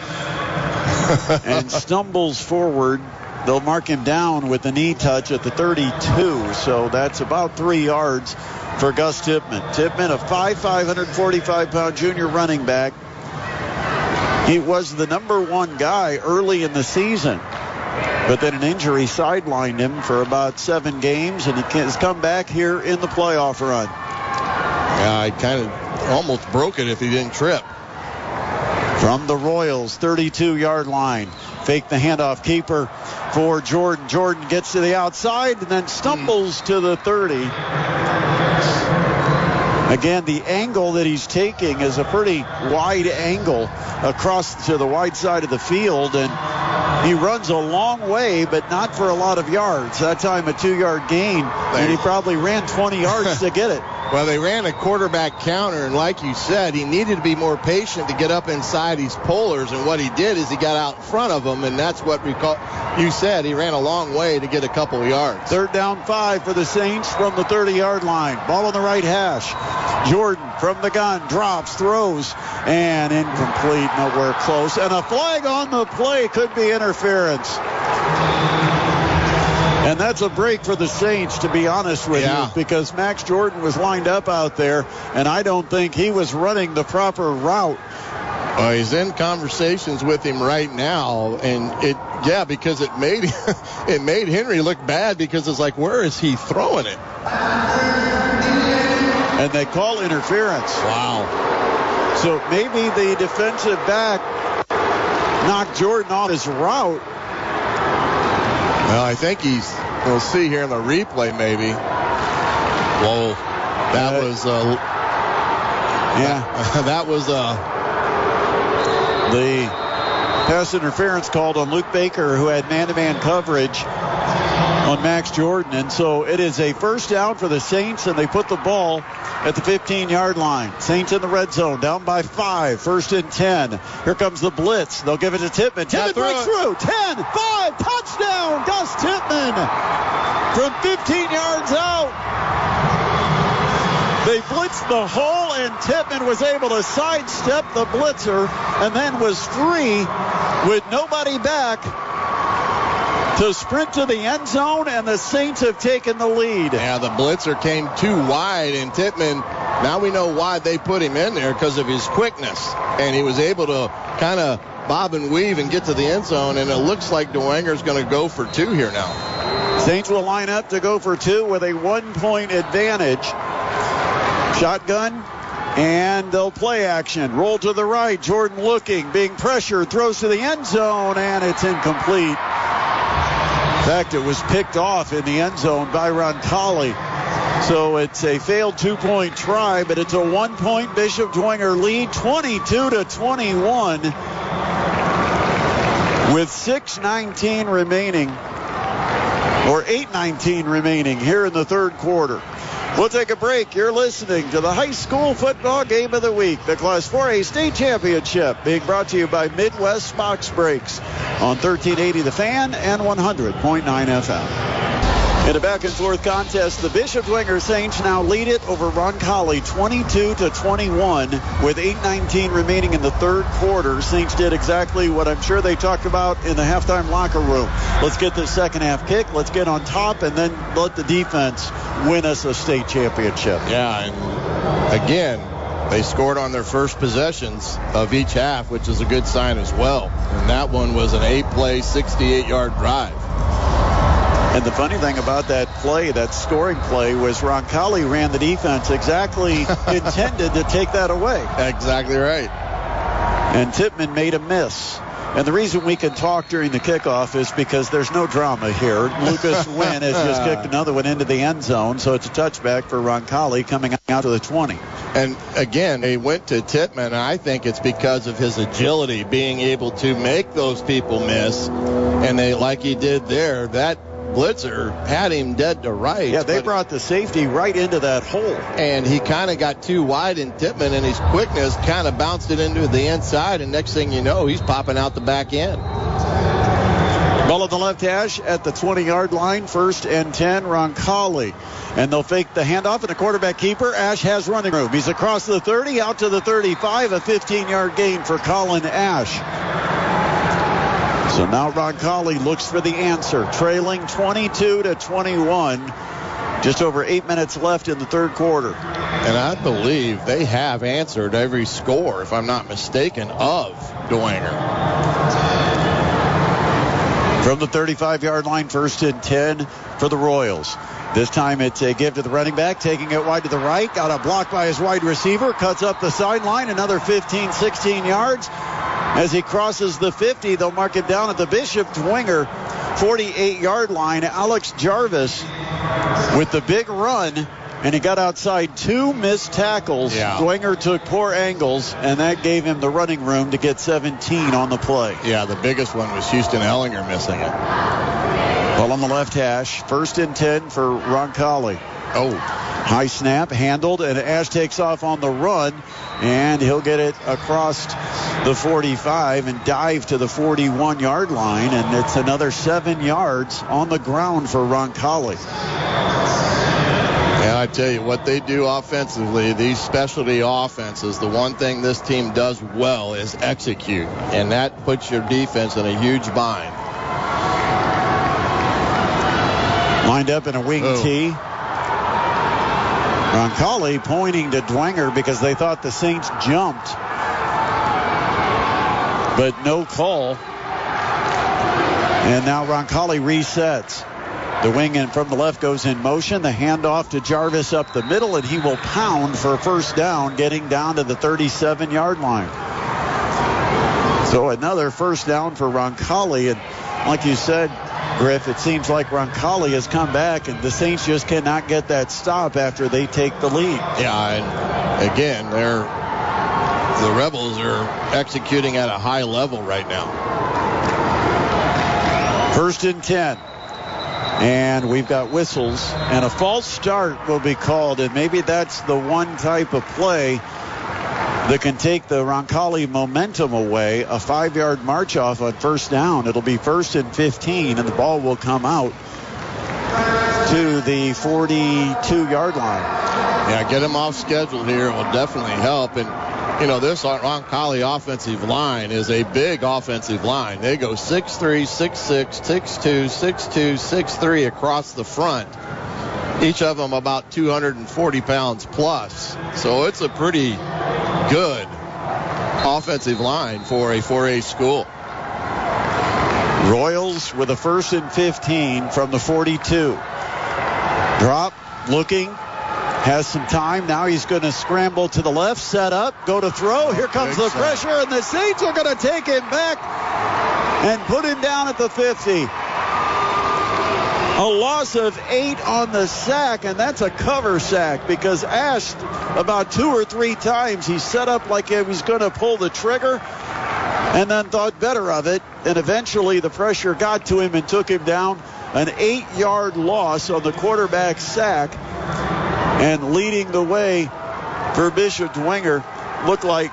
and stumbles forward. They'll mark him down with the knee touch at the 32. So that's about 3 yards for Gus Tippmann. Tippmann, a 545-pound junior running back. He was the number 1 guy early in the season. But then an injury sidelined him for about 7 games, and he has come back here in the playoff run. Yeah, I kind of almost broke it if he didn't trip. From the Royals, 32-yard line. Fake the handoff, keeper for Jordan. Jordan gets to the outside and then stumbles to the 30. Again, the angle that he's taking is a pretty wide angle across to the wide side of the field, and he runs a long way, but not for a lot of yards. That time a 2-yard gain, and he probably ran 20 yards to get it. Well, they ran a quarterback counter, and like you said, he needed to be more patient to get up inside these pullers, and what he did is he got out in front of them, and that's what you said. He ran a long way to get a couple of yards. 3rd down 5 for the Saints from the 30-yard line. Ball on the right hash. Jordan from the gun, drops, throws, and incomplete, nowhere close. And a flag on the play, could be interference. And that's a break for the Saints, to be honest with you, because Max Jordan was lined up out there, and I don't think he was running the proper route. He's in conversations with him right now, and because it made Henry look bad, because it's like, where is he throwing it? And they call interference. Wow. So maybe the defensive back knocked Jordan off his route. Well, I think we'll see here in the replay maybe. Whoa, that was the pass interference called on Luke Baker, who had man-to-man coverage on Max Jordan. And so it is a 1st down for the Saints, and they put the ball at the 15-yard line. Saints in the red zone, down by 5, 1st and 10. Here comes the blitz. They'll give it to Tippmann. Tippmann breaks through. 10, 5, touchdown, Gus Tippmann from 15 yards out. They blitzed the hole, and Tippmann was able to sidestep the blitzer and then was free with nobody back to sprint to the end zone, and the Saints have taken the lead. Yeah, the blitzer came too wide, and Tippmann, now we know why they put him in there, because of his quickness. And he was able to kind of bob and weave and get to the end zone, and it looks like Dwenger's going to go for 2 here now. Saints will line up to go for 2 with a 1-point advantage. Shotgun, and they'll play action. Roll to the right. Jordan looking, being pressured, throws to the end zone, and it's incomplete. In fact, it was picked off in the end zone by Roncalli. So it's a failed 2-point try, but it's a 1-point Bishop Dwenger lead, 22-21, with 6:19 remaining, or 8:19 remaining here in the 3rd quarter. We'll take a break. You're listening to the high school football game of the week, the Class 4A state championship, being brought to you by Midwest Box Brakes on 1380 The Fan and 100.9 FM. In a back-and-forth contest, the Bishop Dwenger Saints now lead it over Roncalli 22-21 with 8:19 remaining in the 3rd quarter. Saints did exactly what I'm sure they talked about in the halftime locker room. Let's get the second half kick. Let's get on top, and then let the defense win us a state championship. Yeah, and again, they scored on their first possessions of each half, which is a good sign as well. And that one was an 8-play, 68-yard drive. And the funny thing about that play, that scoring play, was Roncalli ran the defense exactly intended to take that away. Exactly right. And Tippmann made a miss. And the reason we can talk during the kickoff is because there's no drama here. Lucas Wynn has just kicked another one into the end zone, so it's a touchback for Roncalli coming out to the 20. And again, they went to Tippmann, and I think it's because of his agility, being able to make those people miss. And they, like he did there, that blitzer had him dead to right. Yeah, they brought the safety right into that hole. And he kind of got too wide in Tippmann, and his quickness kind of bounced it into the inside, and next thing you know, he's popping out the back end. Ball on the left hash at the 20-yard line, 1st and 10, Roncalli. And they'll fake the handoff, and the quarterback keeper, Ash, has running room. He's across the 30, out to the 35, a 15-yard gain for Colin Ash. So now Roncalli looks for the answer, trailing 22-21. Just over 8 minutes left in the third quarter. And I believe they have answered every score, if I'm not mistaken, of Dwenger. From the 35-yard line, 1st and 10 for the Royals. This time it's a give to the running back, taking it wide to the right. Got a block by his wide receiver, cuts up the sideline, another 15, 16 yards. As he crosses the 50, they'll mark him down at the Bishop Dwenger 48-yard line. Alex Jarvis with the big run, and he got outside 2 missed tackles. Yeah. Dwenger took poor angles, and that gave him the running room to get 17 on the play. Yeah, the biggest one was Houston Ellinger missing it. Ball on the left hash, 1st and 10 for Roncalli. Oh. High snap, handled, and Ash takes off on the run, and he'll get it across the 45 and dive to the 41-yard line, and it's another 7 yards on the ground for Roncalli. Yeah, I tell you what they do offensively, these specialty offenses, the one thing this team does well is execute, and that puts your defense in a huge bind. Lined up in a wing tee. Roncalli pointing to Dwenger because they thought the Saints jumped, but no call. And now Roncalli resets. The wing in from the left goes in motion. The handoff to Jarvis up the middle, and he will pound for a 1st down, getting down to the 37-yard line. So another 1st down for Roncalli. And like you said, Griff, it seems like Roncalli has come back, and the Saints just cannot get that stop after they take the lead. Yeah, and again, the Rebels are executing at a high level right now. 1st and 10. And we've got whistles, and a false start will be called, and maybe that's the one type of play that can take the Roncalli momentum away. A 5-yard march off on 1st down. It'll be 1st and 15, and the ball will come out to the 42-yard line. Yeah, get him off schedule here will definitely help. And, you know, this Roncalli offensive line is a big offensive line. They go 6'3", 6'6", 6'2", 6'2", 6'3" across the front. Each of them about 240 pounds plus. So it's a pretty good offensive line for a 4A school. Royals with a 1st and 15 from the 42. Drop, looking, has some time. Now he's going to scramble to the left, set up, go to throw. Here comes the pressure, and the Saints are going to take him back and put him down at the 50. A loss of 8 on the sack, and that's a cover sack because Ash, about 2 or 3 times, he set up like he was going to pull the trigger and then thought better of it, and eventually the pressure got to him and took him down. An 8-yard loss on the quarterback sack, and leading the way for Bishop Dwenger looked like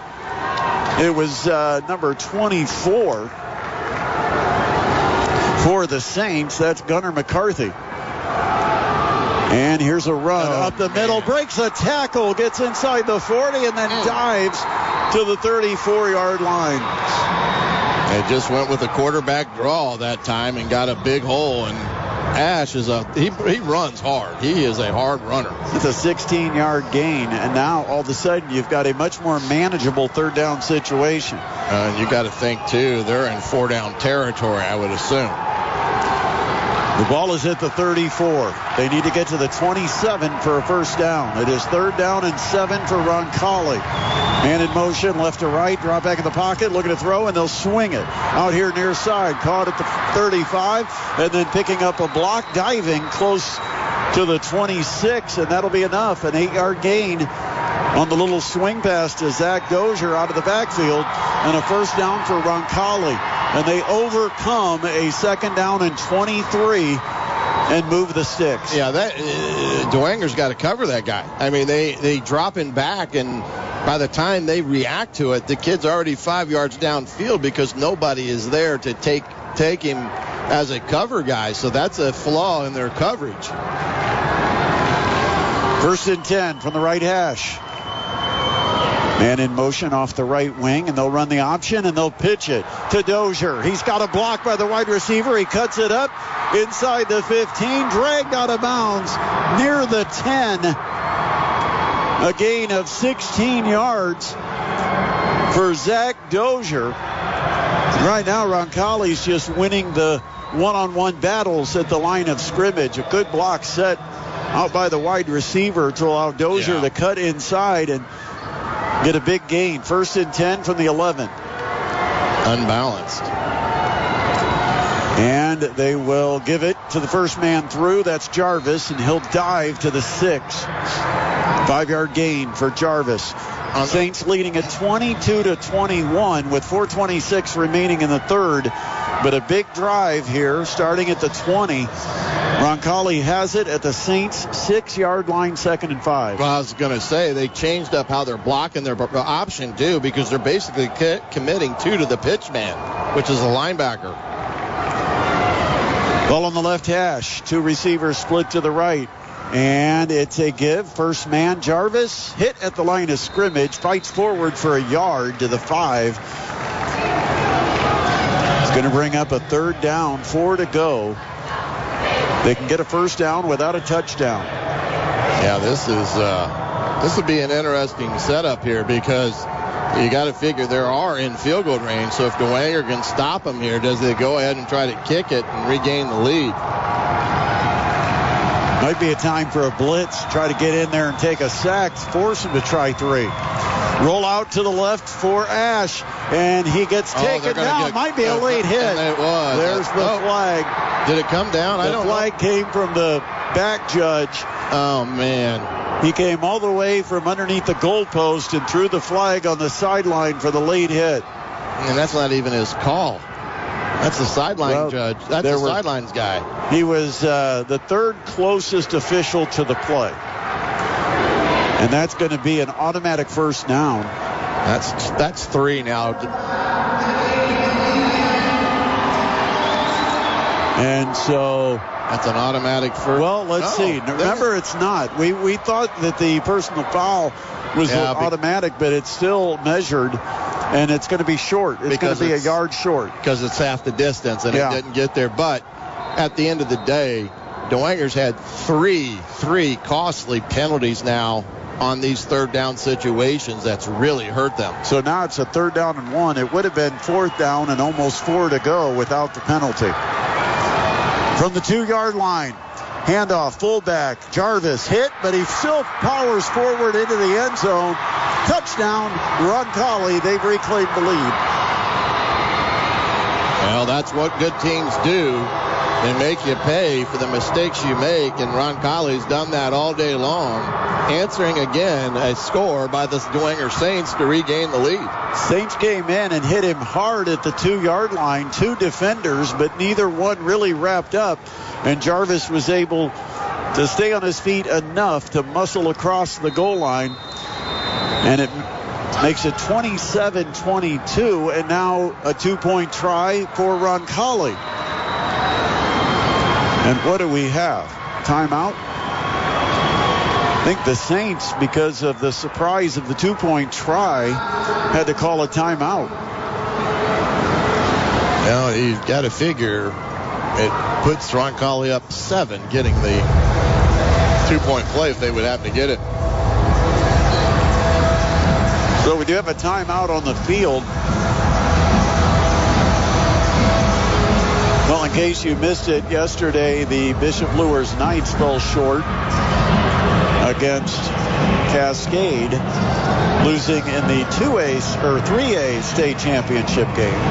it was number 24 for the Saints. That's Gunnar McCarthy. And here's a run up the middle, breaks a tackle, gets inside the 40, and then dives to the 34-yard line. They just went with a quarterback draw that time and got a big hole. And Ash is he runs hard. He is a hard runner. It's a 16-yard gain, and now all of a sudden you've got a much more manageable 3rd down situation. You got to think too, they're in 4-down territory, I would assume. The ball is at the 34. They need to get to the 27 for a 1st down. It is 3rd down and 7 for Roncalli. Man in motion, left to right, drop back in the pocket, looking to throw, and they'll swing it. Out here near side, caught at the 35, and then picking up a block, diving close to the 26, and that'll be enough. An 8-yard gain on the little swing pass to Zach Dozier out of the backfield, and a 1st down for Roncalli. And they overcome a 2nd down and 23 and move the sticks. Yeah, that Dwenger's got to cover that guy. I mean, they drop him back, and by the time they react to it, the kid's already 5 yards downfield because nobody is there to take him as a cover guy. So that's a flaw in their coverage. 1st and 10 from the right hash. Man in motion off the right wing, and they'll run the option, and they'll pitch it to Dozier. He's got a block by the wide receiver. He cuts it up inside the 15, dragged out of bounds near the 10. A gain of 16 yards for Zach Dozier. Right now, Roncalli's just winning the one-on-one battles at the line of scrimmage. A good block set out by the wide receiver to allow Dozier to cut inside and get a big gain. 1st and 10 from the 11. Unbalanced. And they will give it to the first man through. That's Jarvis, and he'll dive to the 6. 5-yard gain for Jarvis. Saints leading at 22-21 with 4:26 remaining in the third. But a big drive here starting at the 20. Roncalli has it at the Saints 6-yard line, 2nd and 5. Well, I was going to say they changed up how they're blocking their option too, because they're basically committing 2 to the pitch man, which is a linebacker. Ball on the left hash. 2 receivers split to the right. And it's a give. First man, Jarvis, hit at the line of scrimmage, fights forward for a yard to the 5. It's going to bring up a 3rd down, 4 to go. They can get a first down without a touchdown. Yeah, this will be an interesting setup here because you got to figure there are in field goal range. So if Dwenger can stop them here, does they go ahead and try to kick it and regain the lead? Might be a time for a blitz. Try to get in there and take a sack. Force him to try 3. Roll out to the left for Ash, and he gets taken down. Might be a late hit. And it was. There's the flag. Did it come down? I don't know. The flag came from the back judge. Oh, man. He came all the way from underneath the goalpost and threw the flag on the sideline for the late hit. And that's not even his call. That's the sideline judge. That's the sidelines guy. He was the 3rd closest official to the play. And that's going to be an automatic first down. That's 3 now. And so that's an automatic first. Well, let's see. Remember, it's not. We thought that the personal foul was automatic, but it's still measured, and it's going to be short. It's going to be a yard short. Because it's half the distance, and it didn't get there. But at the end of the day, Dwenger's had three costly penalties now on these 3rd down situations. That's really hurt them. So now it's a 3rd down and 1. It would have been 4th down and almost 4 to go without the penalty. From the 2-yard line, handoff, fullback, Jarvis hit, but he still powers forward into the end zone. Touchdown, Roncalli. They've reclaimed the lead. Well, that's what good teams do. They make you pay for the mistakes you make, and Roncalli's done that all day long, answering again a score by the Dwenger Saints to regain the lead. Saints came in and hit him hard at the 2-yard line. 2 defenders, but neither one really wrapped up, and Jarvis was able to stay on his feet enough to muscle across the goal line, and it makes it 27-22, and now a 2-point try for Roncalli. And what do we have? Timeout? I think the Saints, because of the surprise of the 2-point try, had to call a timeout. Well, you've got to figure it puts Roncalli up 7, getting the 2-point play if they would happen to get it. So we do have a timeout on the field. Well, in case you missed it yesterday, the Bishop Lures Knights fell short against Cascade, losing in the 3A state championship game.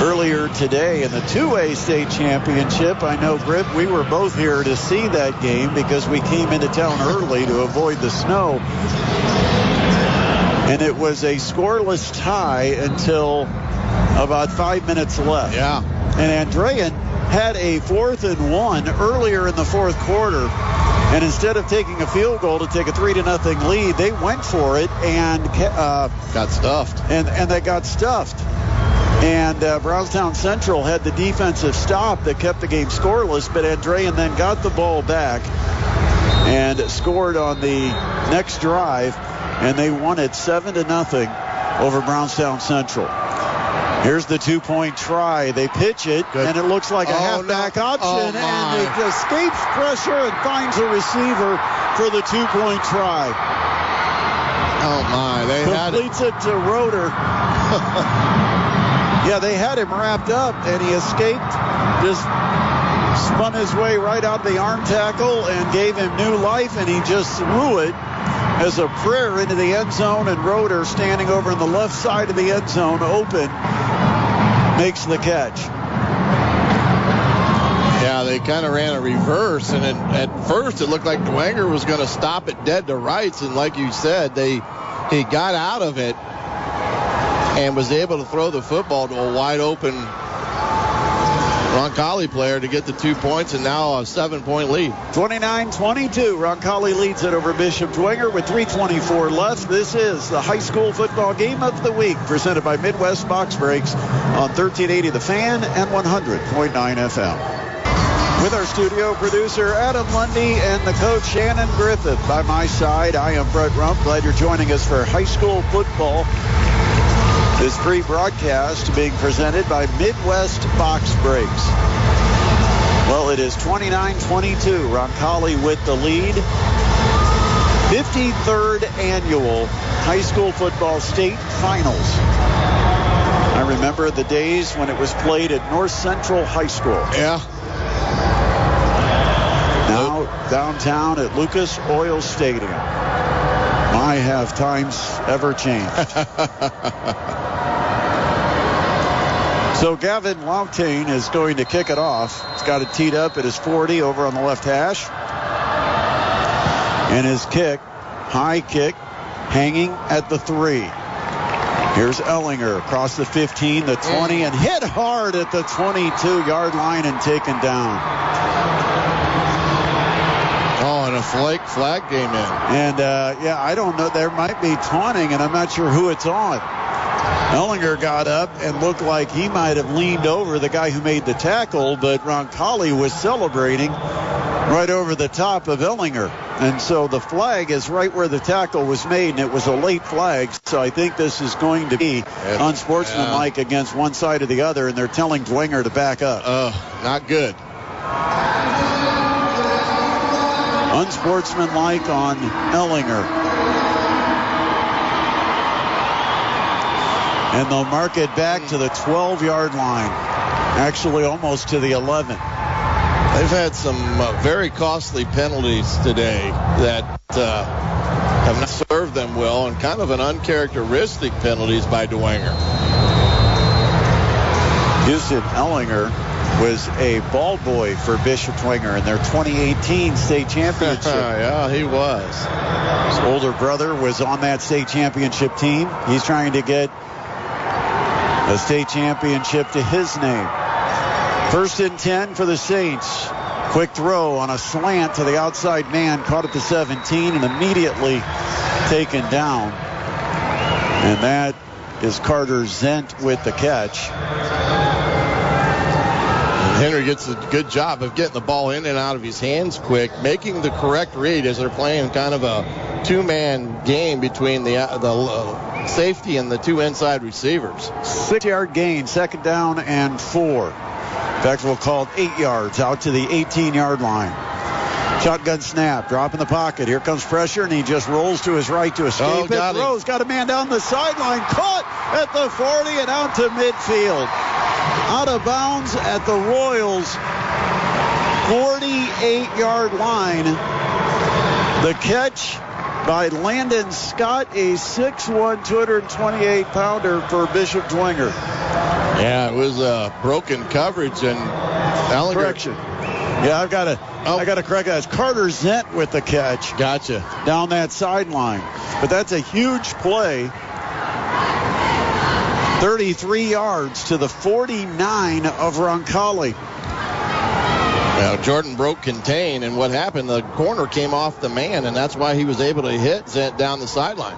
Earlier today in the 2A state championship, I know, Grib, we were both here to see that game because we came into town early to avoid the snow. And it was a scoreless tie until about 5 minutes left. Yeah. And Andrean had a 4th and 1 earlier in the fourth quarter. And instead of taking a field goal to take a 3-0 lead, they went for it and got stuffed. And they got stuffed. And Brownstown Central had the defensive stop that kept the game scoreless, but Andrean then got the ball back and scored on the next drive, and they won it 7-0 over Brownstown Central. Here's the 2-point try. They pitch it, and it looks like a halfback option, and it escapes pressure and finds a receiver for the 2-point try. Oh, my. They completes it to Roeder. Yeah, they had him wrapped up, and he escaped, just spun his way right out the arm tackle and gave him new life, and he just threw it as a prayer into the end zone, and Roeder, standing over in the left side of the end zone, open, makes the catch. Yeah, they kind of ran a reverse, and at first it looked like Dwenger was going to stop it dead to rights, and like you said, he got out of it and was able to throw the football to a wide open Roncalli player to get the 2 points, and now a 7-point lead. 29-22. Roncalli leads it over Bishop Dwenger with 3:24 left. This is the high school football game of the week, presented by Midwest Box Breaks on 1380 The Fan and 100.9 FM. With our studio producer Adam Lundy and the coach Shannon Griffith by my side, I am Brett Rump. Glad you're joining us for high school football. This free broadcast being presented by Midwest Box Breaks. Well, it is 29-22. Roncalli with the lead. 53rd annual high school football state finals. I remember the days when it was played at North Central High School. Yeah. Now downtown at Lucas Oil Stadium. My, have times ever changed. So Gavin Lautane is going to kick it off. He's got it teed up at his 40 over on the left hash. And his kick, high kick, hanging at the 3. Here's Ellinger across the 15, the 20, and hit hard at the 22-yard line and taken down. Oh, and a flag came in. And, yeah, I don't know. There might be taunting, and I'm not sure who it's on. Ellinger got up and looked like he might have leaned over the guy who made the tackle, but Roncalli was celebrating right over the top of Ellinger. And so the flag is right where the tackle was made, and it was a late flag. So I think this is going to be unsportsmanlike against one side or the other, and they're telling Dwenger to back up. Not good. Unsportsmanlike on Ellinger. And they'll mark it back to the 12-yard line. Actually, almost to the 11. They've had some very costly penalties today that have not served them well, and kind of an uncharacteristic penalties by Dwenger. Houston Ellinger was a ball boy for Bishop Dwenger in their 2018 state championship. Yeah, he was. His older brother was on that state championship team. He's trying to get a state championship to his name. 1st and 10 for the Saints. Quick throw on a slant to the outside man, caught at the 17 and immediately taken down. And that is Carter Zent with the catch. Henry gets a good job of getting the ball in and out of his hands quick, making the correct read as they're playing kind of a two-man game between the safety and the two inside receivers. 6-yard gain, 2nd down and 4. In fact, we'll call it 8 yards out to the 18-yard line. Shotgun snap, drop in the pocket. Here comes pressure, and he just rolls to his right to escape it. Rose got a man down the sideline, caught at the 40 and out to midfield. Out of bounds at the Royals 48-yard line. The catch by Landon Scott, a 6'1", 228-pounder for Bishop Dwenger. Yeah, it was broken coverage, and Ellinger. Correction. Yeah, I got to correct that. It's Carter Zent with the catch. Gotcha. Down that sideline. But that's a huge play. 33 yards to the 49 of Roncalli. Now, Jordan broke contain, and what happened, the corner came off the man, and that's why he was able to hit Zent down the sideline.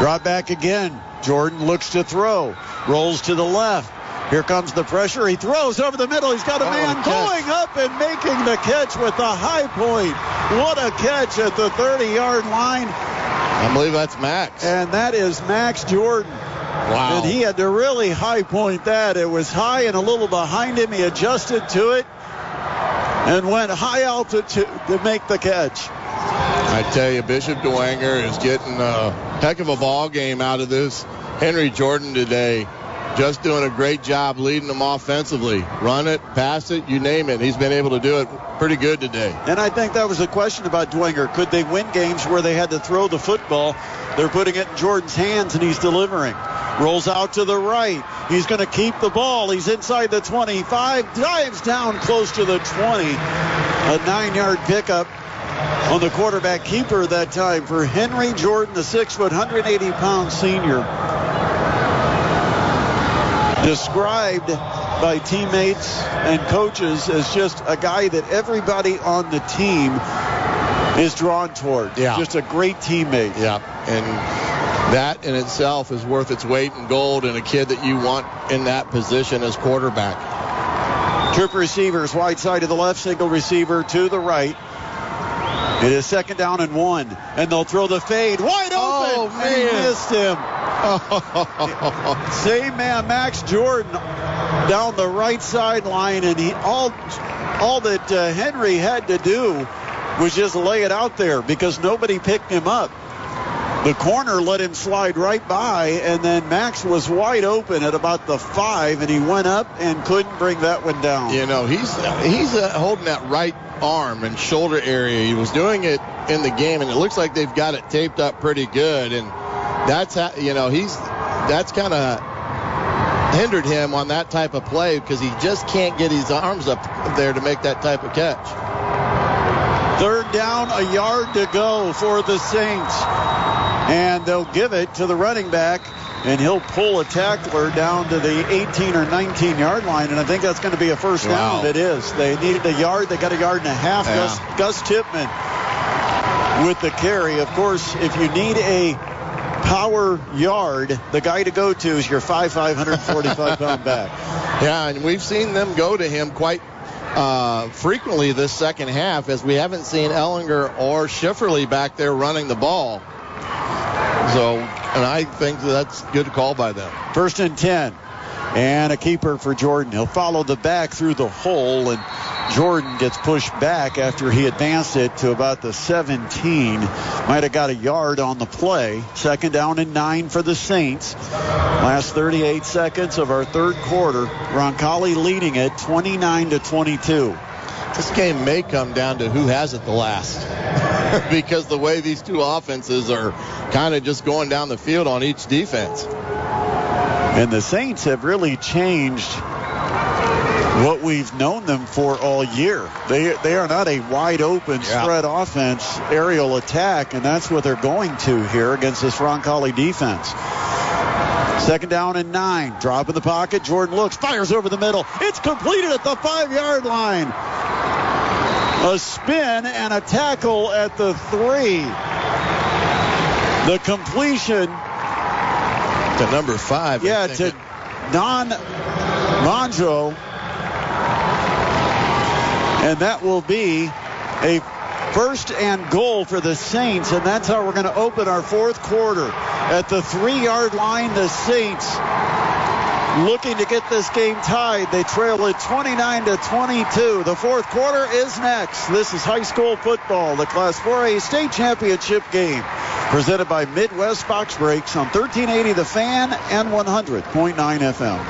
Drop back again. Jordan looks to throw. Rolls to the left. Here comes the pressure. He throws over the middle. He's got a man going up and making the catch with the high point. What a catch at the 30-yard line. I believe that's Max. And that is Max Jordan. Wow. And he had to really high point that. It was high and a little behind him. He adjusted to it and went high altitude to make the catch. I tell you, Bishop Dwenger is getting a heck of a ball game out of this Henry Jordan today. Just doing a great job leading them offensively. Run it, pass it, you name it. He's been able to do it pretty good today. And I think that was a question about Dwenger. Could they win games where they had to throw the football? They're putting it in Jordan's hands, and he's delivering. Rolls out to the right. He's going to keep the ball. He's inside the 25. Dives down close to the 20. A 9-yard pickup on the quarterback keeper that time for Henry Jordan, the 6-foot, 180-pound senior. Described by teammates and coaches as just a guy that everybody on the team is drawn toward. Yeah. Just a great teammate. Yeah, and that in itself is worth its weight in gold, and a kid that you want in that position as quarterback. Trip receivers, wide side to the left, single receiver to the right. It is 2nd down and 1, and they'll throw the fade wide open. Oh, man. And he missed him. Same man, Max Jordan, down the right sideline, and all that Henry had to do was just lay it out there because nobody picked him up. The corner let him slide right by, and then Max was wide open at about the 5, and he went up and couldn't bring that one down. You know, he's holding that right arm and shoulder area. He was doing it in the game, and it looks like they've got it taped up pretty good, and that's how, that's kind of hindered him on that type of play because he just can't get his arms up there to make that type of catch. 3rd down, a yard to go for the Saints. And they'll give it to the running back, and he'll pull a tackler down to the 18 or 19-yard line, and I think that's going to be a first down. It is. They needed a yard. They got a yard and a half. Yeah. Gus Tipman with the carry. Of course, if you need a power yard, the guy to go to is your 5'5", 145-pound back. Yeah, and we've seen them go to him quite frequently this second half, as we haven't seen Ellinger or Schifferle back there running the ball. So, and I think that's a good call by them. 1st and 10. And a keeper for Jordan. He'll follow the back through the hole, and Jordan gets pushed back after he advanced it to about the 17. Might have got a yard on the play. 2nd down and 9 for the Saints. Last 38 seconds of our 3rd quarter. Roncalli leading it 29-22. This game may come down to who has it the last. Because the way these two offenses are kind of just going down the field on each defense. And the Saints have really changed what we've known them for all year. They are not a wide open spread offense, aerial attack, and that's what they're going to here against this Roncalli defense. 2nd down and 9. Drop in the pocket. Jordan looks, fires over the middle. It's completed at the 5-yard line. A spin and a tackle at the 3. The completion to number 5. Yeah, to Don Monjo. And that will be a 1st and goal for the Saints, and that's how we're going to open our 4th quarter. At the 3-yard line, the Saints looking to get this game tied. They trail it 29-22. The 4th quarter is next. This is high school football, the Class 4A state championship game, presented by Midwest Box Breaks on 1380 The Fan and 100.9 FM.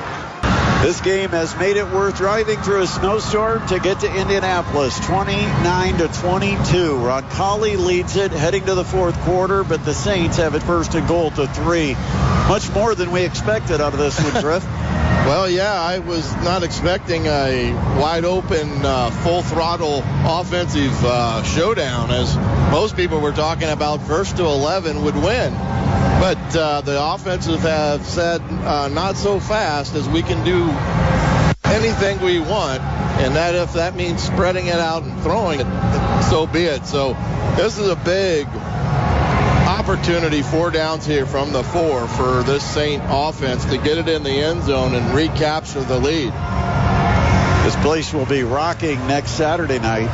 This game has made it worth driving through a snowstorm to get to Indianapolis, 29-22. Roncalli leads it heading to the 4th quarter, but the Saints have it 1st and goal to 3. Much more than we expected out of this one, Griff. Well, yeah, I was not expecting a wide open, full throttle offensive showdown, as most people were talking about 1st to 11 would win. But the offensive have said not so fast, as we can do anything we want, and that if that means spreading it out and throwing it, so be it. So this is a big opportunity, 4 downs here from the 4 for this Saint offense to get it in the end zone and recapture the lead. This place will be rocking next Saturday night.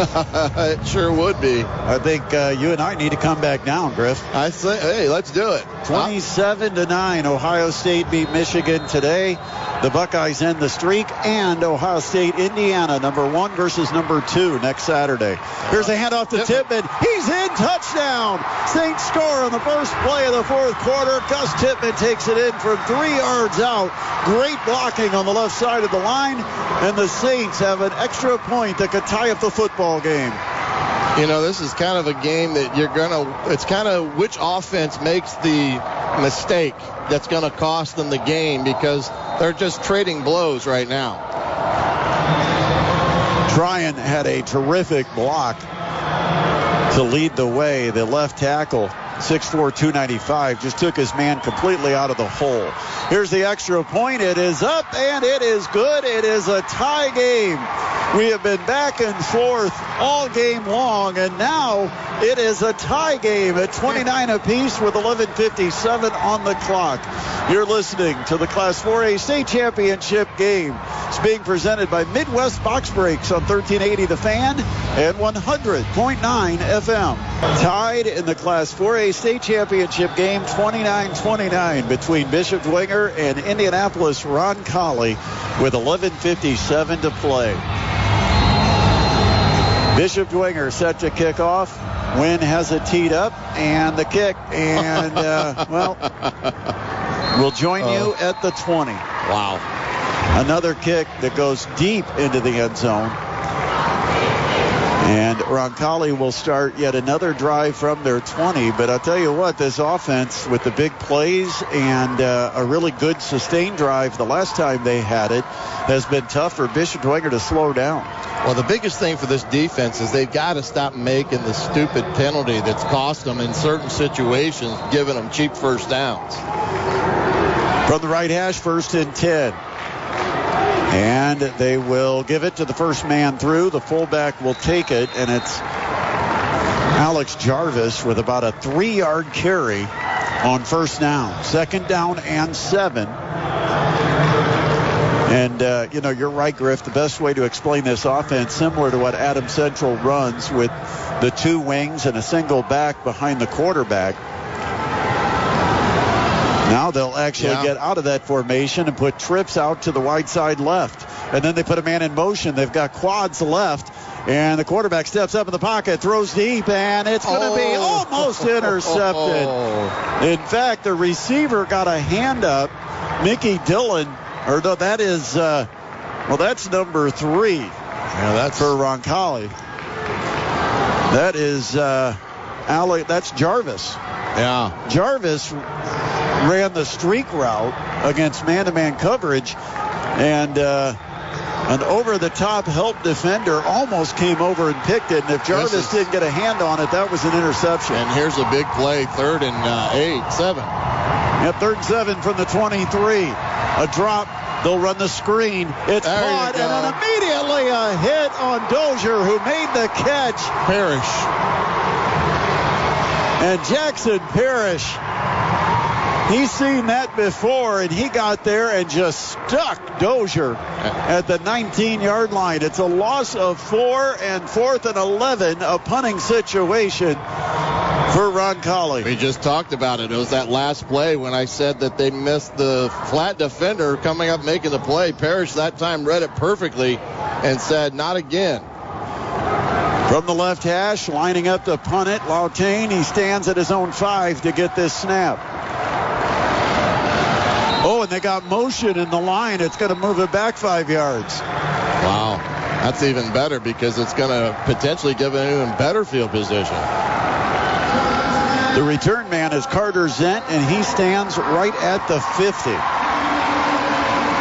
It sure would be. I think you and I need to come back down, Griff. I say, hey, let's do it. 27-9, Ohio State beat Michigan today. The Buckeyes end the streak, and Ohio State, Indiana, number 1 versus number 2 next Saturday. Here's a handoff to Tippmann. He's in, touchdown. Saints score on the first play of the 4th quarter. Gus Tippmann takes it in from 3 yards out. Great blocking on the left side of the line, and the Saints have an extra point that could tie up the football game. You know, this is kind of a game that it's kind of which offense makes the mistake that's going to cost them the game, because they're just trading blows right now. Tryon had a terrific block to lead the way. The left tackle, 6'4", 295, just took his man completely out of the hole. Here's the extra point. It is up, and it is good. It is a tie game. We have been back and forth all game long, and now it is a tie game at 29 apiece with 11:57 on the clock. You're listening to the Class 4A State Championship game. It's being presented by Midwest Box Brakes on 1380 The Fan and 100.9 FM. Tied in the Class 4A State Championship game, 29-29 between Bishop Dwenger and Indianapolis Roncalli with 11:57 to play. Bishop Dwenger set to kick off. Wynn has it teed up, and the kick, and we'll join you at the 20. Wow. Another kick that goes deep into the end zone. And Roncalli will start yet another drive from their 20. But I'll tell you what, this offense with the big plays and a really good sustained drive the last time they had it has been tough for Bishop Dwenger to slow down. Well, the biggest thing for this defense is they've got to stop making the stupid penalty that's cost them in certain situations, giving them cheap first downs. From the right hash, 1st and 10. And they will give it to the first man through. The fullback will take it, and it's Alex Jarvis with about a 3-yard carry on first down. 2nd down and 7. And, you're right, Griff. The best way to explain this offense, similar to what Adams Central runs with the 2 wings and a single back behind the quarterback. Now they'll actually get out of that formation and put trips out to the wide side left. And then they put a man in motion. They've got quads left. And the quarterback steps up in the pocket, throws deep, and it's going to be almost intercepted. In fact, the receiver got a hand up. Mickey Dillon, that's number 3. Yeah, that's for Roncalli. That is that's Jarvis. Yeah. Jarvis ran the streak route against man-to-man coverage, and an over-the-top help defender almost came over and picked it. And if Jarvis didn't get a hand on it, that was an interception. And here's a big play, 3rd and 7. Yep, 3rd and 7 from the 23. A drop. They'll run the screen. It's caught, and then immediately a hit on Dozier, who made the catch. Parrish. And Jackson Parrish, he's seen that before, and he got there and just stuck Dozier at the 19-yard line. It's a loss of 4 and 4th and 11, a punting situation for Roncalli. We just talked about it. It was that last play when I said that they missed the flat defender coming up making the play. Parrish that time read it perfectly and said, not again. From the left hash, lining up to punt it, Lautane, he stands at his own 5 to get this snap. Oh, and they got motion in the line. It's going to move it back 5 yards. Wow. That's even better because it's going to potentially give an even better field position. The return man is Carter Zent, and he stands right at the 50.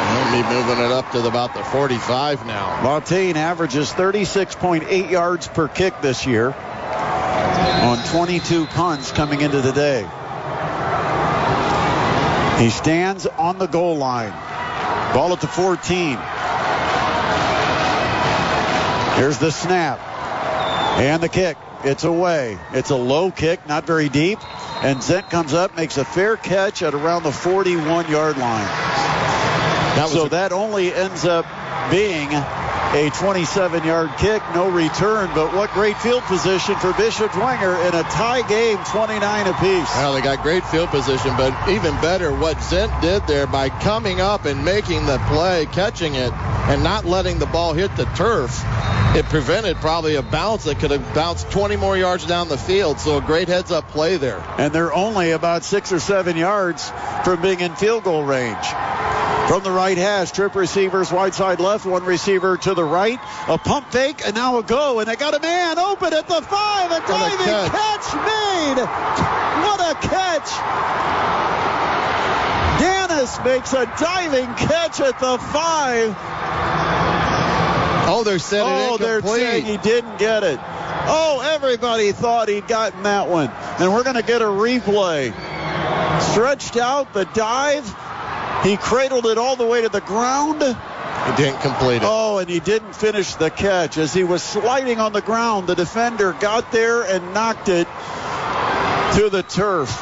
They'll be moving it up to about the 45 now. Lautane averages 36.8 yards per kick this year on 22 punts coming into the day. He stands on the goal line. Ball at the 14. Here's the snap. And the kick. It's away. It's a low kick, not very deep. And Zent comes up, makes a fair catch at around the 41-yard line. That only ends up being a 27-yard kick, no return. But what great field position for Bishop Dwenger in a tie game, 29 apiece. Well, they got great field position, but even better what Zent did there by coming up and making the play, catching it, and not letting the ball hit the turf. It prevented probably a bounce that could have bounced 20 more yards down the field. So a great heads-up play there. And they're only about 6 or 7 yards from being in field goal range. From the right hash, trip receivers wide side left, one receiver to the right. A pump fake, and now a go. And they got a man open at the 5. A diving catch made. What a catch. Dennis makes a diving catch at the 5. Oh, they're saying it incomplete. They're saying he didn't get it. Oh, everybody thought he'd gotten that one. And we're going to get a replay. Stretched out the dive. He cradled it all the way to the ground. He didn't complete it. Oh, and he didn't finish the catch. As he was sliding on the ground, the defender got there and knocked it to the turf.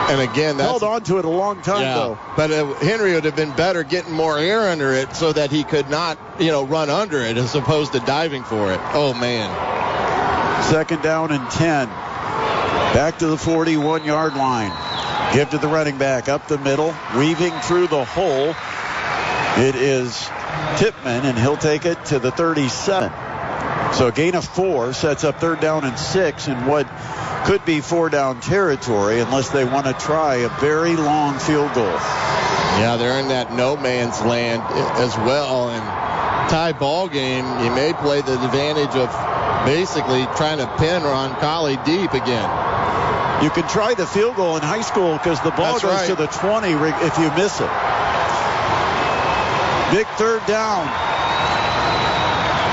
And again, that's held on to it a long time, though. But Henry would have been better getting more air under it so that he could not, run under it as opposed to diving for it. Oh, man. 2nd down and 10. Back to the 41-yard line. Give to the running back up the middle, weaving through the hole. It is Tipman, and he'll take it to the 37. So a gain of 4 sets up 3rd down and 6 in what could be 4-down territory unless they want to try a very long field goal. Yeah, they're in that no man's land as well. And tie ball game, you may play the advantage of basically trying to pin Roncalli deep again. You can try the field goal in high school because the ball goes to the 20 if you miss it. Big 3rd down.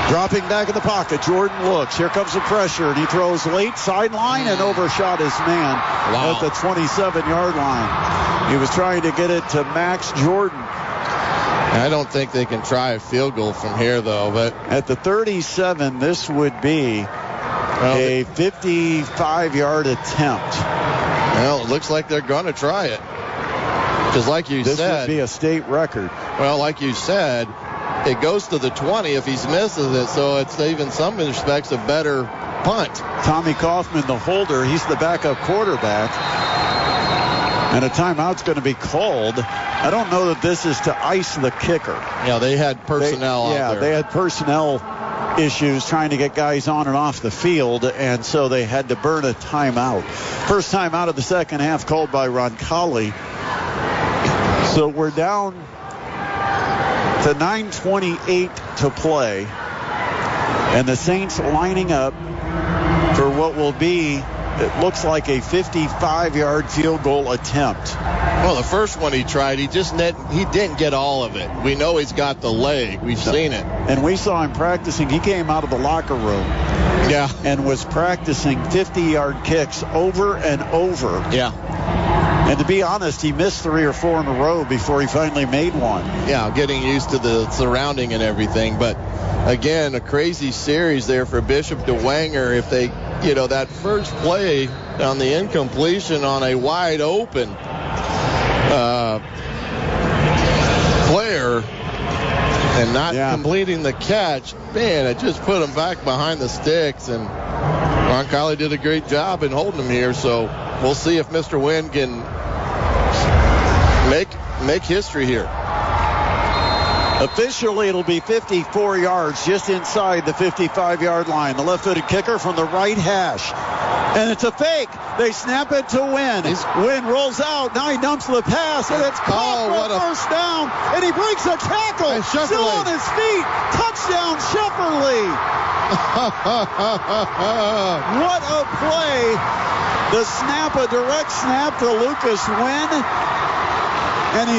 Dropping back in the pocket, Jordan looks. Here comes the pressure, and he throws late sideline and overshot his man at the 27-yard line. He was trying to get it to Max Jordan. I don't think they can try a field goal from here, though. But at the 37, this would be a 55-yard attempt. Well, it looks like they're going to try it. Because like you said, this would be a state record. Well, like you said, it goes to the 20 if he misses it, so it's even in some respects a better punt. Tommy Kaufman, the holder, he's the backup quarterback. And a timeout's going to be called. I don't know that this is to ice the kicker. Yeah, they had personnel out there. Yeah, they had personnel issues trying to get guys on and off the field, and so they had to burn a timeout. First timeout of the second half called by Roncalli. So we're down to 9:28 to play, and the Saints lining up for what will be, it looks like a 55-yard field goal attempt. Well, the first one he tried, he didn't get all of it. We know he's got the leg. We've seen it. And we saw him practicing. He came out of the locker room and was practicing 50-yard kicks over and over. Yeah. And to be honest, he missed 3 or 4 in a row before he finally made one. Yeah, getting used to the surrounding and everything. But, again, a crazy series there for Bishop Dwenger. If they, that first play on the incompletion on a wide open player and not completing the catch, man, it just put him back behind the sticks. And Roncalli did a great job in holding him here. So we'll see if Mr. Wynn can make history here. Officially, it'll be 54 yards just inside the 55-yard line. The left-footed kicker from the right hash. And it's a fake. They snap it to Wynn. Wynn rolls out. Now he dumps the pass, and it's caught for a first down. And he breaks a tackle. Still on his feet. Touchdown, Shefferly. What a play. The snap, a direct snap to Lucas Wynn. And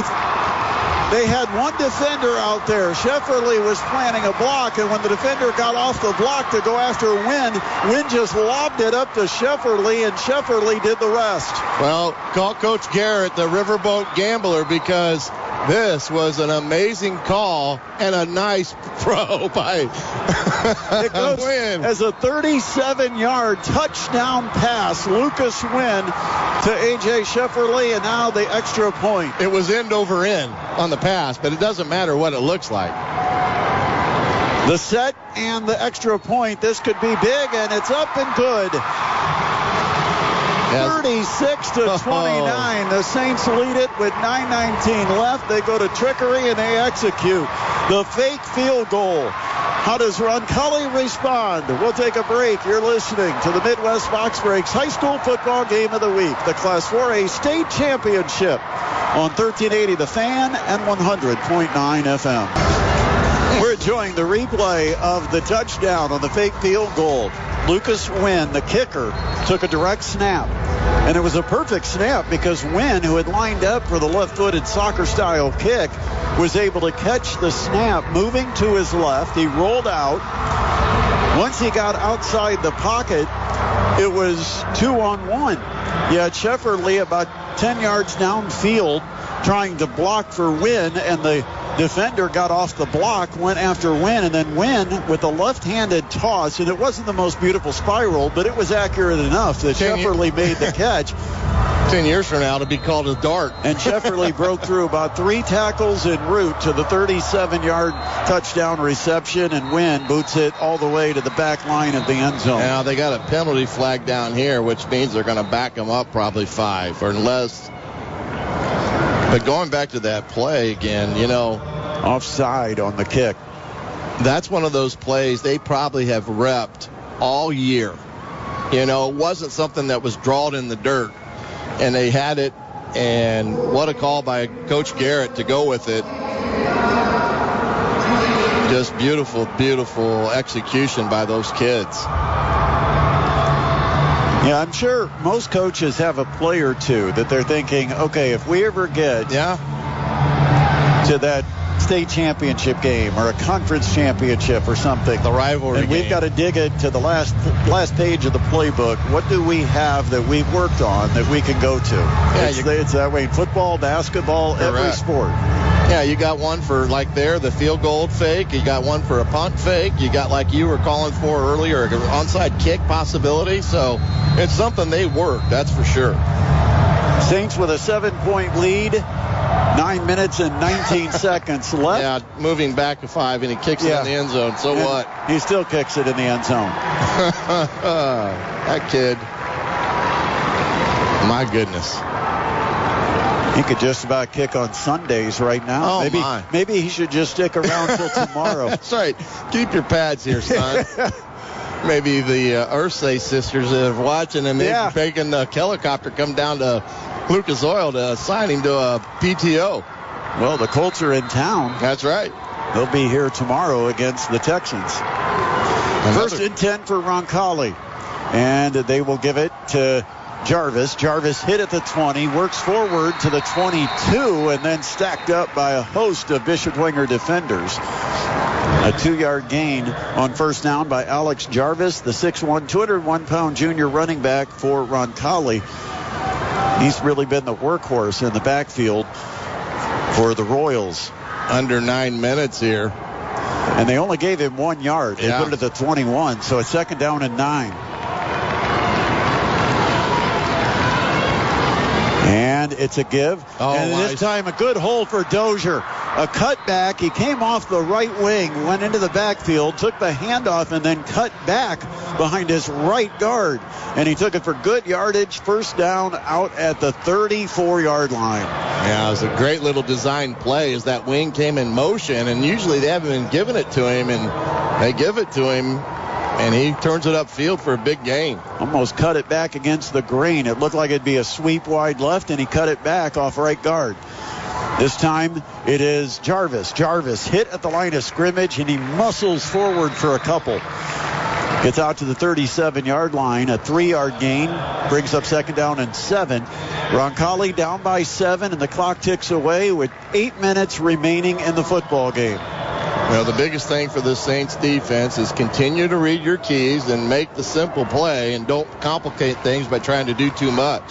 They had one defender out there. Shefferly was planning a block, and when the defender got off the block to go after Wynn just lobbed it up to Shefferly, and Shefferly did the rest. Well, call Coach Garrett the Riverboat Gambler, because this was an amazing call and a nice throw by it goes Wynn. As a 37-yard touchdown pass, Lucas Wynn to A.J. Shefferly, and now the extra point. It was end over end on the pass, but it doesn't matter what it looks like. The set and the extra point. This could be big, and it's up and good. 36-29. The Saints lead it with 9:19 left. They go to trickery, and they execute the fake field goal. How does Roncalli respond? We'll take a break. You're listening to the Midwest Box Breaks High School Football Game of the Week, the Class 4A State Championship on 1380 The Fan and 100.9 FM. We're enjoying the replay of the touchdown on the fake field goal. Lucas Wynn, the kicker, took a direct snap. And it was a perfect snap because Wynn, who had lined up for the left-footed soccer-style kick, was able to catch the snap moving to his left. He rolled out. Once he got outside the pocket, it was 2-on-1. You had Shefferly about 10 yards downfield trying to block for Wynn, and the defender got off the block, went after Wynn, and then Wynn with a left-handed toss, and it wasn't the most beautiful spiral, but it was accurate enough that Shefferly made the catch. 10 years from now, to be called a dart. And Shefferly broke through about 3 tackles en route to the 37-yard touchdown reception, and Wynn boots it all the way to the back line of the end zone. Now, they got a penalty flag down here, which means they're going to back them up probably 5 or less. But going back to that play again, offside on the kick. That's one of those plays they probably have repped all year. It wasn't something that was drawn in the dirt. And they had it, and what a call by Coach Garrett to go with it. Just beautiful, beautiful execution by those kids. Yeah, I'm sure most coaches have a play or two that they're thinking, okay, if we ever get to that state championship game or a conference championship or something, the rivalry and we've got to dig it to the last page of the playbook. What do we have that we've worked on that we can go to? Yeah, it's that way in football, basketball, correct. Every sport. Yeah, you got one for the field goal fake. You got one for a punt fake. You got, like you were calling for earlier, an onside kick possibility. So it's something they work, that's for sure. Saints with a 7-point lead. 9 minutes and 19 seconds left. Yeah, moving back to 5, and he kicks it in the end zone. So and what? He still kicks it in the end zone. That kid. My goodness. He could just about kick on Sundays right now. Oh, maybe he should just stick around till tomorrow. That's right. Keep your pads here, son. Maybe the Ursay sisters are watching, and they're making the helicopter come down to Lucas Oil to assign him to a PTO. Well, the Colts are in town. That's right. They'll be here tomorrow against the Texans. First and 10 for Roncalli. And they will give it to Jarvis. Jarvis hit at the 20, works forward to the 22, and then stacked up by a host of Bishop Dwenger defenders. A 2-yard gain on first down by Alex Jarvis, the 6'1", 201-pound junior running back for Roncalli. He's really been the workhorse in the backfield for the Royals. Under 9 minutes here. And they only gave him 1 yard. They put it at the 21, so it's 2nd down and 9. And it's a give. And this time a good hole for Dozier. A cutback. He came off the right wing, went into the backfield, took the handoff, and then cut back behind his right guard. And he took it for good yardage. First down out at the 34-yard line. Yeah, it was a great little design play as that wing came in motion. And usually they haven't been giving it to him, and they give it to him. And he turns it upfield for a big gain. Almost cut it back against the grain. It looked like it'd be a sweep wide left, and he cut it back off right guard. This time it is Jarvis. Jarvis hit at the line of scrimmage, and he muscles forward for a couple. Gets out to the 37-yard line. A 3-yard gain brings up 2nd down and 7. Roncalli down by 7, and the clock ticks away with 8 minutes remaining in the football game. Well, the biggest thing for the Saints defense is continue to read your keys and make the simple play, and don't complicate things by trying to do too much.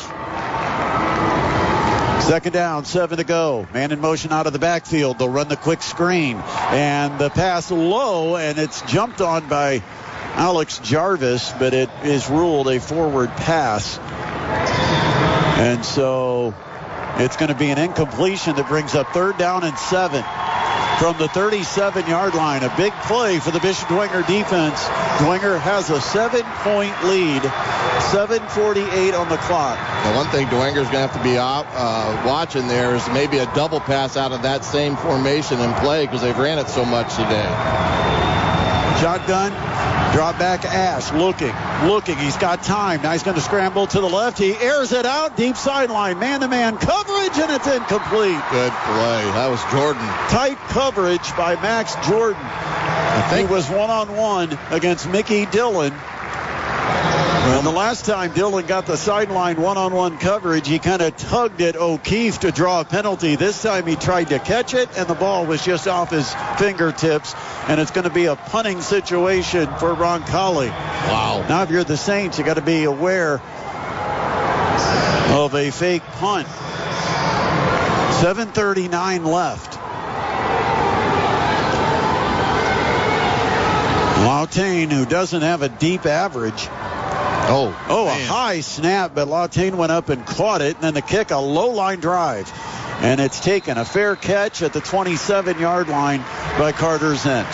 2nd down, 7 to go. Man in motion out of the backfield. They'll run the quick screen. And the pass low, and it's jumped on by Alex Jarvis, but it is ruled a forward pass. And so it's going to be an incompletion that brings up 3rd down and 7 from the 37-yard line. A big play for the Bishop Dwenger defense. Dwenger has a 7-point lead. 7:48 on the clock. The one thing Dwenger's going to have to be watching there is maybe a double pass out of that same formation and play, because they've ran it so much today. Shotgun, drop back, Ash looking. He's got time. Now he's going to scramble to the left. He airs it out, deep sideline, man-to-man coverage, and it's incomplete. Good play. That was Jordan. Tight coverage by Max Jordan. I think he was one-on-one against Mickey Dillon. And the last time Dillon got the sideline one-on-one coverage, he kind of tugged at O'Keefe to draw a penalty. This time he tried to catch it, and the ball was just off his fingertips. And it's going to be a punting situation for Roncalli. Wow. Now, if you're the Saints, you got to be aware of a fake punt. 7:39 left. Lautane, who doesn't have a deep average. A high snap, but Lautane went up and caught it. And then the kick, a low-line drive. And it's taken. A fair catch at the 27-yard line by Carter Zent.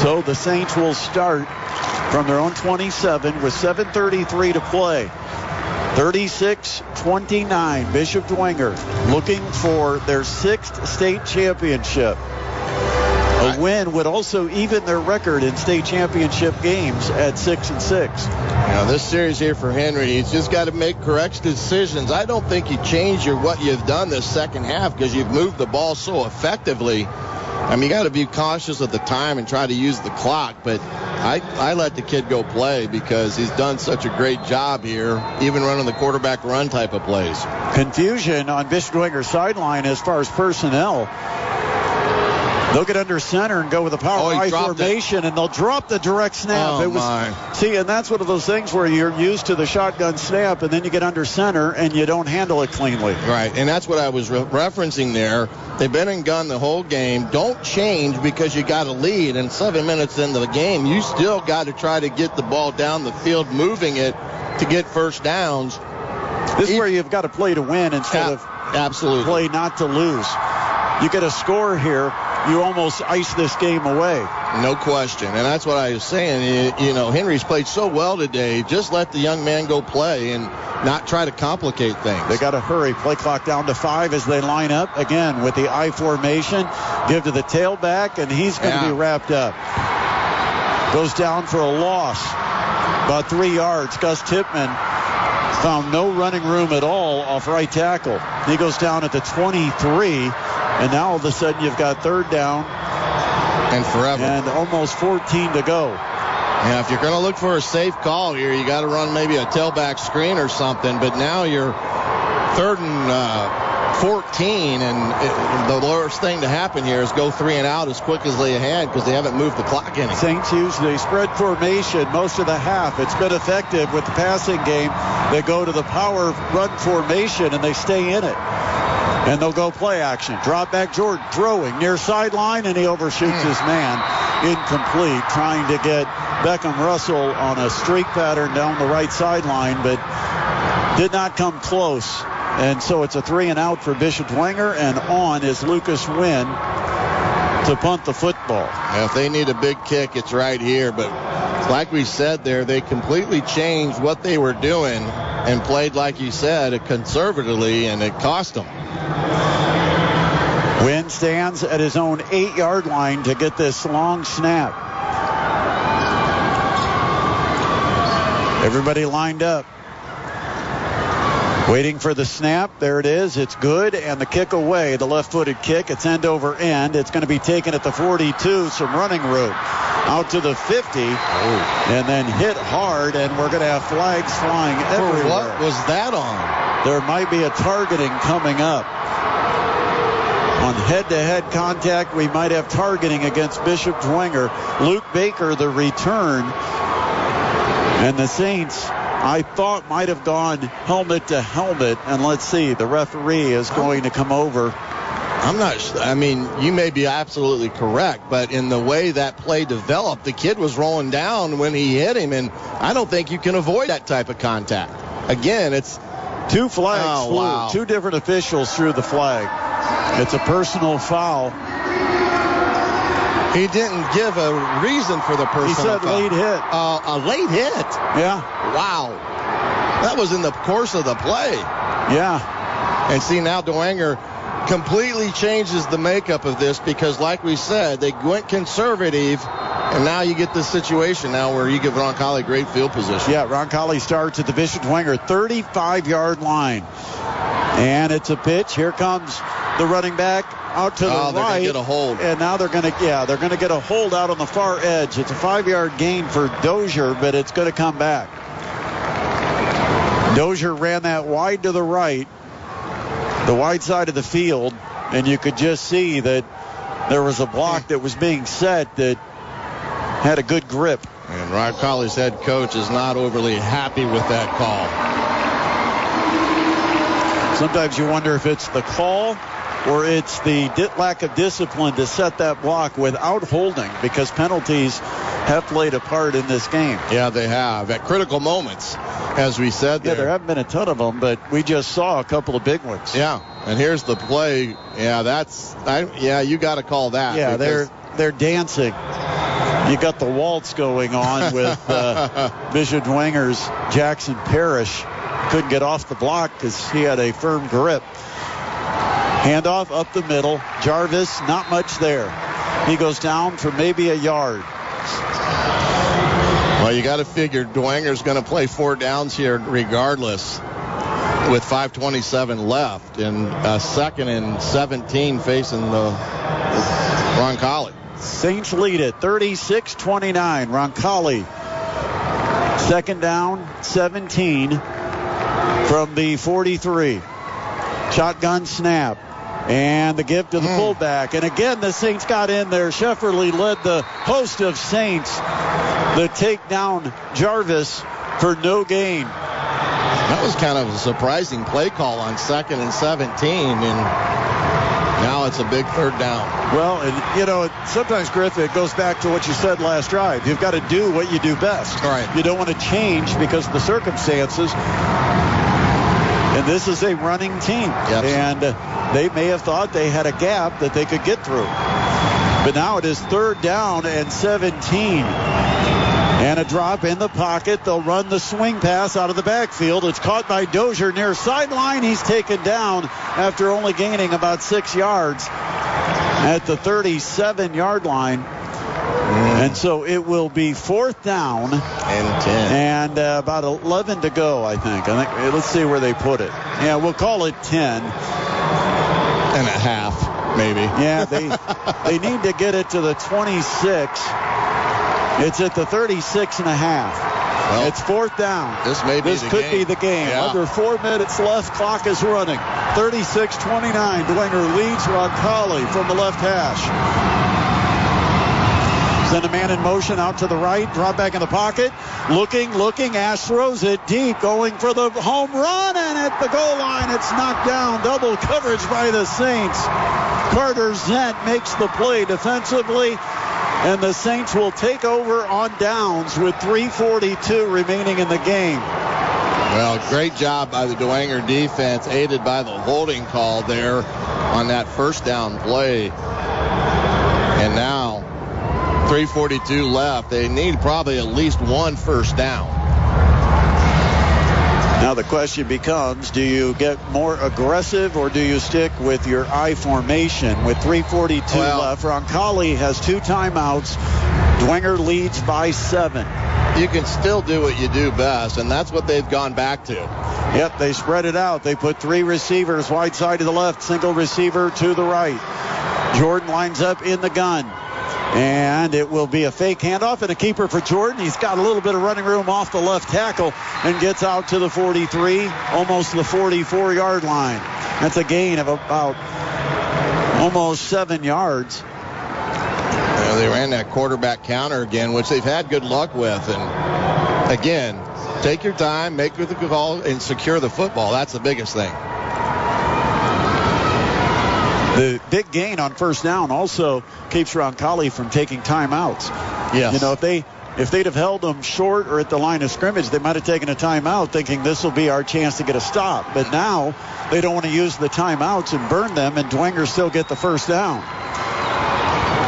So the Saints will start from their own 27 with 7:33 to play. 36-29. Bishop Dwenger looking for their 6th state championship. A win would also even their record in state championship games at 6-6. This series here for Henry, he's just got to make correct decisions. I don't think you change what you've done this second half, because you've moved the ball so effectively. I mean, you got to be cautious of the time and try to use the clock, but I let the kid go play because he's done such a great job here, even running the quarterback run type of plays. Confusion on Bishop Dwenger's sideline as far as personnel. They'll get under center and go with a power I formation, and they'll drop the direct snap. See, and that's one of those things where you're used to the shotgun snap, and then you get under center and you don't handle it cleanly. Right, and that's what I was referencing there. They've been in gun the whole game. Don't change because you got a lead, and 7 minutes into the game, you still got to try to get the ball down the field, moving it to get first downs. This is where you've got to play to win instead of play not to lose. You get a score here, you almost ice this game away. No question. And that's what I was saying. Henry's played so well today. Just let the young man go play and not try to complicate things. They got to hurry. Play clock down to 5 as they line up again with the I formation. Give to the tailback, and he's going to be wrapped up. Goes down for a loss. About 3 yards. Gus Tipman found no running room at all off right tackle. He goes down at the 23. And now all of a sudden you've got 3rd down. And forever. And almost 14 to go. Yeah, if you're going to look for a safe call here, you got to run maybe a tailback screen or something. But now you're 3rd and 14. And the worst thing to happen here is go 3 and out as quick as they had, because they haven't moved the clock any. Saints use the spread formation most of the half. It's been effective with the passing game. They go to the power run formation and they stay in it. And they'll go play action. Drop back Jordan throwing near sideline, and he overshoots his man. Incomplete. Trying to get Beckham Russell on a streak pattern down the right sideline, but did not come close. And so it's a 3 and out for Bishop Dwenger, and on is Lucas Wynn to punt the football. Now, if they need a big kick, it's right here. But like we said there, they completely changed what they were doing and played, like you said, conservatively, and it cost them. Wynn stands at his own 8-yard line to get this long snap. Everybody lined up. Waiting for the snap. There it is. It's good. And the kick away, the left-footed kick. It's end over end. It's going to be taken at the 42, some running room. Out to the 50, and then hit hard, and we're going to have flags flying everywhere. What was that on? There might be a targeting coming up. On head-to-head contact, we might have targeting against Bishop Dwenger. Luke Baker, the return. And the Saints, I thought, might have gone helmet to helmet. And let's see, the referee is going to come over. I'm not sure. I mean, you may be absolutely correct, but in the way that play developed, the kid was rolling down when he hit him, and I don't think you can avoid that type of contact. Again, it's two flags flew. Wow. Two different officials threw the flag. It's a personal foul. He didn't give a reason for the personal foul. He said late hit. A late hit? Yeah. Wow. That was in the course of the play. Yeah. And see, now Dwenger completely changes the makeup of this because, like we said, they went conservative, and now you get this situation now where you give Roncalli great field position. Yeah, Roncalli starts at the Bishop Dwenger 35-yard line. And it's a pitch. Here comes the running back out to the right. They're going to get a hold. And now they're going to get a hold out on the far edge. It's a 5-yard gain for Dozier, but it's going to come back. Dozier ran that wide to the right, the wide side of the field, and you could just see that there was a block that was being set that had a good grip. And Roncalli's head coach is not overly happy with that call. Sometimes you wonder if it's the call or it's the lack of discipline to set that block without holding, because penalties have played a part in this game. Yeah, they have. At critical moments, as we said there. Yeah, there haven't been a ton of them, but we just saw a couple of big ones. Yeah, and here's the play. Yeah, you got to call that. Yeah, they're dancing. You got the waltz going on with Bishop Dwenger's Jackson Parrish. Couldn't get off the block because he had a firm grip. Handoff up the middle. Jarvis, not much there. He goes down for maybe a yard. Well, you got to figure Dwenger's going to play 4 downs here regardless with 5:27 left and a 2nd and 17 facing the Roncalli. Saints lead it 36-29. Roncalli, 2nd down, 17 from the 43. Shotgun snap. And the give to the fullback. And again, the Saints got in there. Shefferly led the host of Saints. The takedown Jarvis for no gain. That was kind of a surprising play call on 2nd and 17. And now it's a big 3rd down. Well, and sometimes, Griff, it goes back to what you said last drive. You've got to do what you do best. Right. You don't want to change because of the circumstances. And this is a running team. Yep. And they may have thought they had a gap that they could get through. But now it is 3rd down and 17. And a drop in the pocket. They'll run the swing pass out of the backfield. It's caught by Dozier near sideline. He's taken down after only gaining about 6 yards at the 37-yard line. And so it will be 4th down and 10 and about 11 to go, I think. Let's see where they put it. Yeah, we'll call it 10 and a half, maybe. Yeah, they need to get it to the 26. It's at the 36 and a half. Well, it's 4th down. This could be the game. Yeah. Under 4 minutes left, clock is running. 36-29. Dwenger leads Roncalli from the left hash. Send a man in motion out to the right. Drop back in the pocket. Looking. Ash throws it deep. Going for the home run. And at the goal line, it's knocked down. Double coverage by the Saints. Carter Zent makes the play defensively. And the Saints will take over on downs with 3:42 remaining in the game. Well, great job by the Dwenger defense, aided by the holding call there on that 1st down play. And now 3:42 left. They need probably at least 1 first down. Now the question becomes, do you get more aggressive or do you stick with your I formation? With 3:42 left, Roncalli has 2 timeouts. Dwenger leads by 7. you can still do what you do best, and that's what they've gone back to. Yep, they spread it out. They put 3 receivers, wide side to the left, single receiver to the right. Jordan lines up in the gun. And it will be a fake handoff and a keeper for Jordan. He's got a little bit of running room off the left tackle and gets out to the 43, almost the 44-yard line. That's a gain of about almost 7 yards. They ran that quarterback counter again, which they've had good luck with. And again, take your time, make the call, and secure the football. That's the biggest thing. The big gain on first down also keeps Roncalli from taking timeouts. Yes. You know, if they'd have held them short or at the line of scrimmage, they might have taken a timeout thinking this will be our chance to get a stop. But now they don't want to use the timeouts and burn them, and Dwenger still get the first down.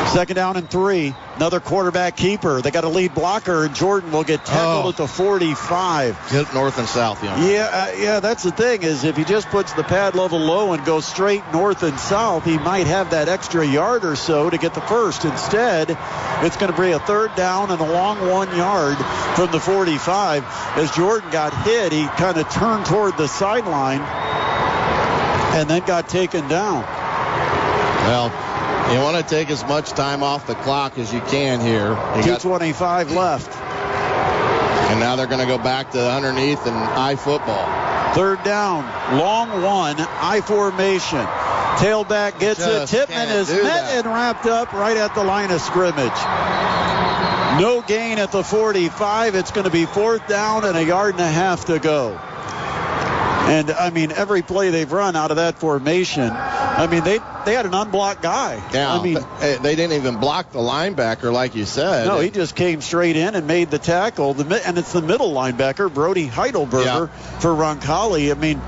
Second down and 3. Another quarterback keeper. They got a lead blocker, and Jordan will get tackled at the 45. Hit north and south, Yeah, that's the thing, is if he just puts the pad level low and goes straight north and south, he might have that extra yard or so to get the first. Instead, it's going to be a third down and a long 1 yard from the 45. As Jordan got hit, he kind of turned toward the sideline and then got taken down. Well, you want to take as much time off the clock as you can here. 2:25 left. And now they're going to go back to underneath and I football. Third down, long 1, I formation. Tailback gets it. Tippmann is met and wrapped up right at the line of scrimmage. No gain at the 45. It's going to be fourth down and a yard and a half to go. And, I mean, every play they've run out of that formation, I mean, they had an unblocked guy. Yeah, I mean, they didn't even block the linebacker like you said. No, he just came straight in and made the tackle. And it's the middle linebacker, Brody Heidelberger, for Roncalli. I mean,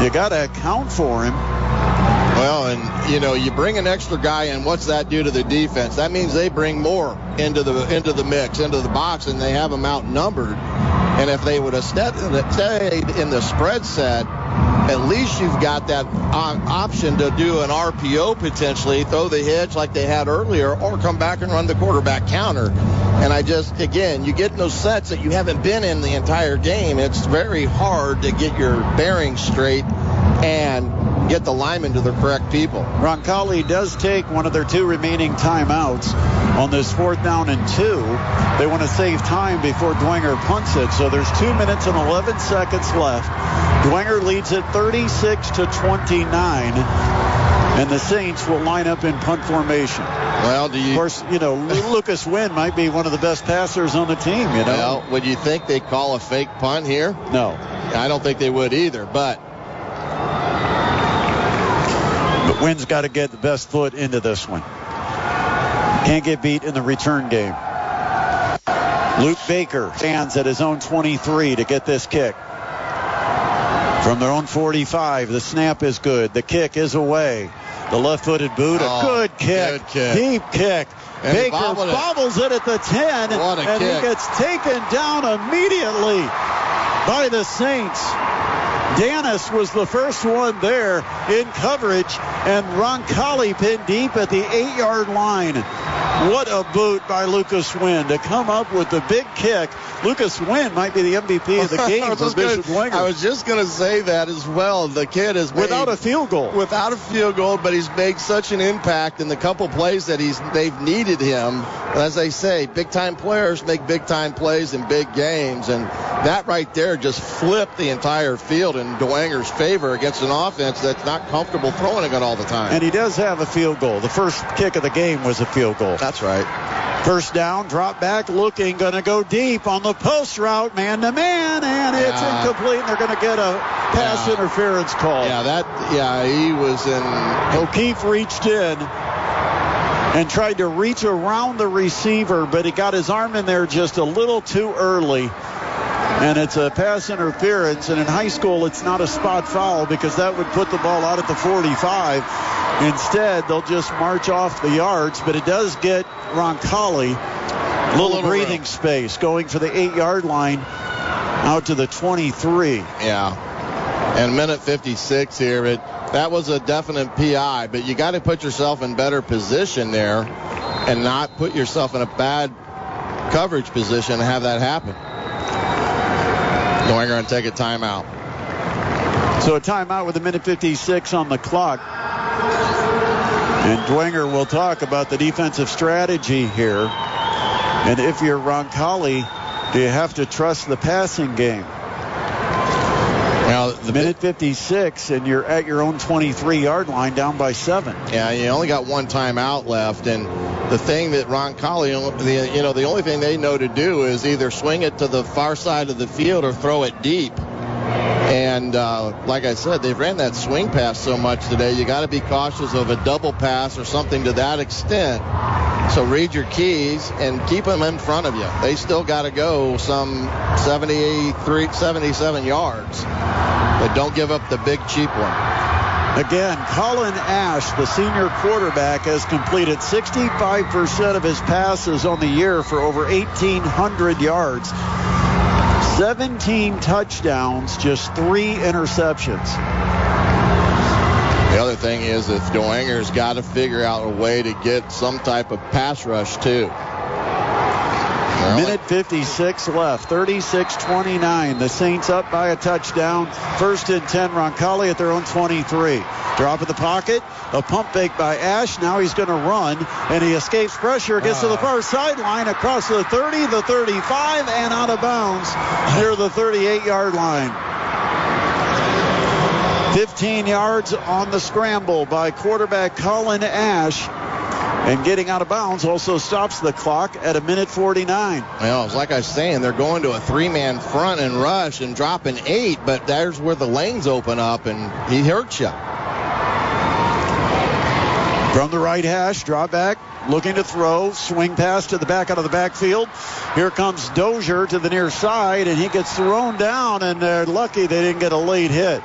you got to account for him. Well, and, you know, you bring an extra guy in, what's that do to the defense? That means they bring more into the mix, into the box, and they have them outnumbered. And if they would have stayed in the spread set, at least you've got that option to do an RPO potentially, throw the hitch like they had earlier, or come back and run the quarterback counter. And again, you get in those sets that you haven't been in the entire game. It's very hard to get your bearings straight and get the linemen to the correct people. Roncalli does take one of their 2 remaining timeouts on this fourth down and 2. They want to save time before Dwenger punts it. So there's 2 minutes and 11 seconds left. Dwenger leads it 36-29. And the Saints will line up in punt formation. Well, of course, you know, Lucas Wynn might be one of the best passers on the team, you know. Well, would you think they'd call a fake punt here? No. I don't think they would either, but Wynn's got to get the best foot into this one. Can't get beat in the return game. Luke Baker stands at his own 23 to get this kick. From their own 45, the snap is good. The kick is away. The left-footed boot, a good kick. Deep kick. And Baker bobbles it at the 10, and he gets taken down immediately by the Saints. Danis was the first one there in coverage, and Roncalli pinned deep at the 8-yard line. What a boot by Lucas Wynn to come up with the big kick. Lucas Wynn might be the MVP of the game for Bishop Dwenger. I was just going to say that as well. The kid is without a field goal. Without a field goal, but he's made such an impact in the couple plays that they've needed him. As they say, big-time players make big-time plays in big games, and that right there just flipped the entire field in Dwenger's favor against an offense that's not comfortable throwing it all the time. And he does have a field goal. The first kick of the game was a field goal. That's right. First down, drop back, looking, going to go deep on the post route, man-to-man, and it's incomplete, and they're going to get a pass interference call. He was in. O'Keefe reached in and tried to reach around the receiver, but he got his arm in there just a little too early. And it's a pass interference, and in high school it's not a spot foul because that would put the ball out at the 45. Instead, they'll just march off the yards, but it does get Roncalli a little breathing space going for the 8-yard line out to the 23. Yeah, and minute 56 here. That was a definite PI, but you got to put yourself in better position there and not put yourself in a bad coverage position to have that happen. Dwenger going to take a timeout. So a timeout with 1:56 on the clock. And Dwenger will talk about the defensive strategy here. And if you're Roncalli, do you have to trust the passing game? Now, minute 56, and you're at your own 23-yard line, down by 7. Yeah, you only got one timeout left, and the thing that Roncalli, the only thing they know to do is either swing it to the far side of the field or throw it deep. And like I said, they've ran that swing pass so much today. You got to be cautious of a double pass or something to that extent. So read your keys and keep them in front of you. They still got to go some 77 yards. But don't give up the big, cheap one. Again, Colin Ash, the senior quarterback, has completed 65% of his passes on the year for over 1,800 yards. 17 touchdowns, just 3 interceptions. The other thing is that Dwenger's got to figure out a way to get some type of pass rush, too. Minute 56 left, 36-29. The Saints up by a touchdown. 1st and 10, Roncalli at their own 23. Drop in the pocket, a pump fake by Ash. Now he's going to run, and he escapes pressure, gets to the far sideline, across the 30, the 35, and out of bounds near the 38-yard line. 15 yards on the scramble by quarterback Colin Ash. And getting out of bounds also stops the clock at 1:49. Well, it's like I was saying, they're going to a 3-man front and rush and dropping 8, but there's where the lanes open up, and he hurts you. From the right hash, drop back, looking to throw, swing pass to the back out of the backfield. Here comes Dozier to the near side, and he gets thrown down, and they're lucky they didn't get a late hit.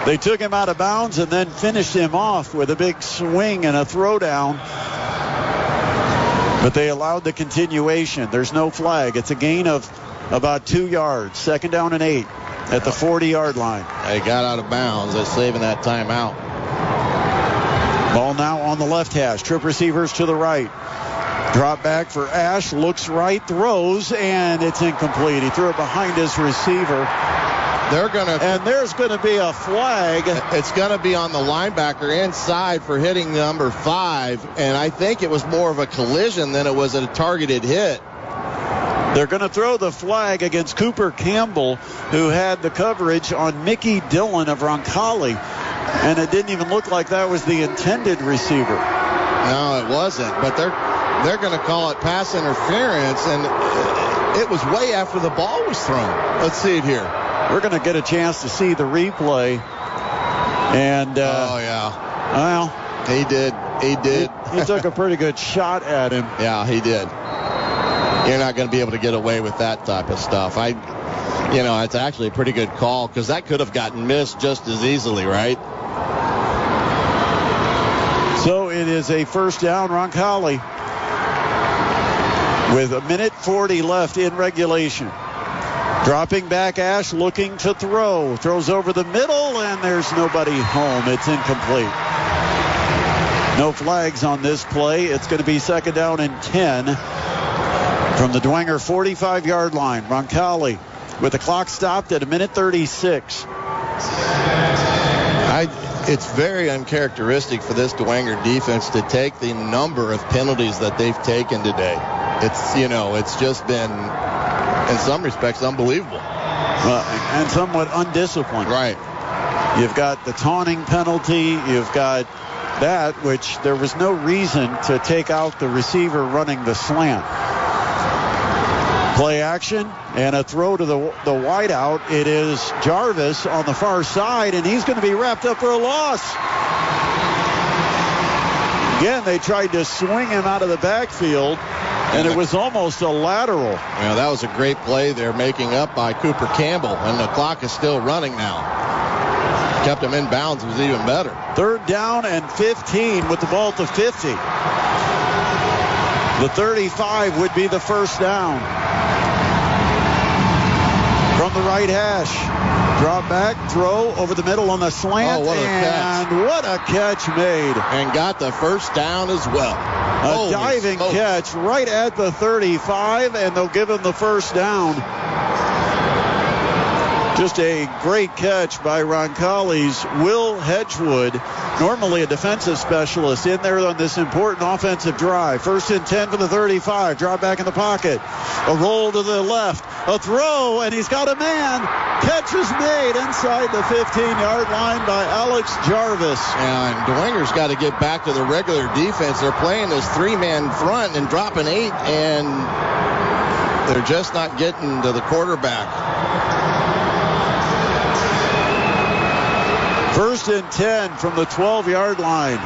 They took him out of bounds and then finished him off with a big swing and a throwdown. But they allowed the continuation. There's no flag. It's a gain of about 2 yards. 2nd down and 8 at the 40-yard line. They got out of bounds. They're saving that timeout. Ball now on the left hash. Trip receivers to the right. Drop back for Ash. Looks right, throws, and it's incomplete. He threw it behind his receiver. And there's going to be a flag. It's going to be on the linebacker inside for hitting number 5, and I think it was more of a collision than it was a targeted hit. They're going to throw the flag against Cooper Campbell, who had the coverage on Mickey Dillon of Roncalli, and it didn't even look like that was the intended receiver. No, it wasn't, but they're going to call it pass interference, and it was way after the ball was thrown. Let's see it here. We're going to get a chance to see the replay. And, oh, yeah. Well, he did. He took a pretty good shot at him. Yeah, he did. You're not going to be able to get away with that type of stuff. It's actually a pretty good call because that could have gotten missed just as easily, right? So it is a 1st down, Roncalli, with 1:40 left in regulation. Dropping back, Ash looking to throw. Throws over the middle, and there's nobody home. It's incomplete. No flags on this play. It's going to be 2nd down and 10 from the Dwenger 45-yard line. Roncalli with the clock stopped at 1:36. It's very uncharacteristic for this Dwenger defense to take the number of penalties that they've taken today. It's just been, in some respects, unbelievable. And somewhat undisciplined. Right. You've got the taunting penalty. You've got that, which there was no reason to take out the receiver running the slant. Play action and a throw to the wideout. It is Jarvis on the far side, and he's going to be wrapped up for a loss. Again, they tried to swing him out of the backfield, and it was almost a lateral. Well, that was a great play there, making up by Cooper Campbell, and the clock is still running now. Kept him in bounds, was even better. 3rd down and 15 with the ball to 50. The 35 would be the 1st down. From the right hash, Drop back, throw over the middle on the slant. Oh, what a catch. And what a catch made. And got the first down as well. A diving catch right at the 35, and they'll give him the first down. Just a great catch by Roncalli's Will Hedgewood, normally a defensive specialist, in there on this important offensive drive. 1st and 10 for the 35. Drop back in the pocket. A roll to the left. A throw, and he's got a man. Catch is made inside the 15-yard line by Alex Jarvis. And Dwenger's got to get back to the regular defense. They're playing this 3-man front and dropping 8, and they're just not getting to the quarterback. 1st and 10 from the 12-yard line.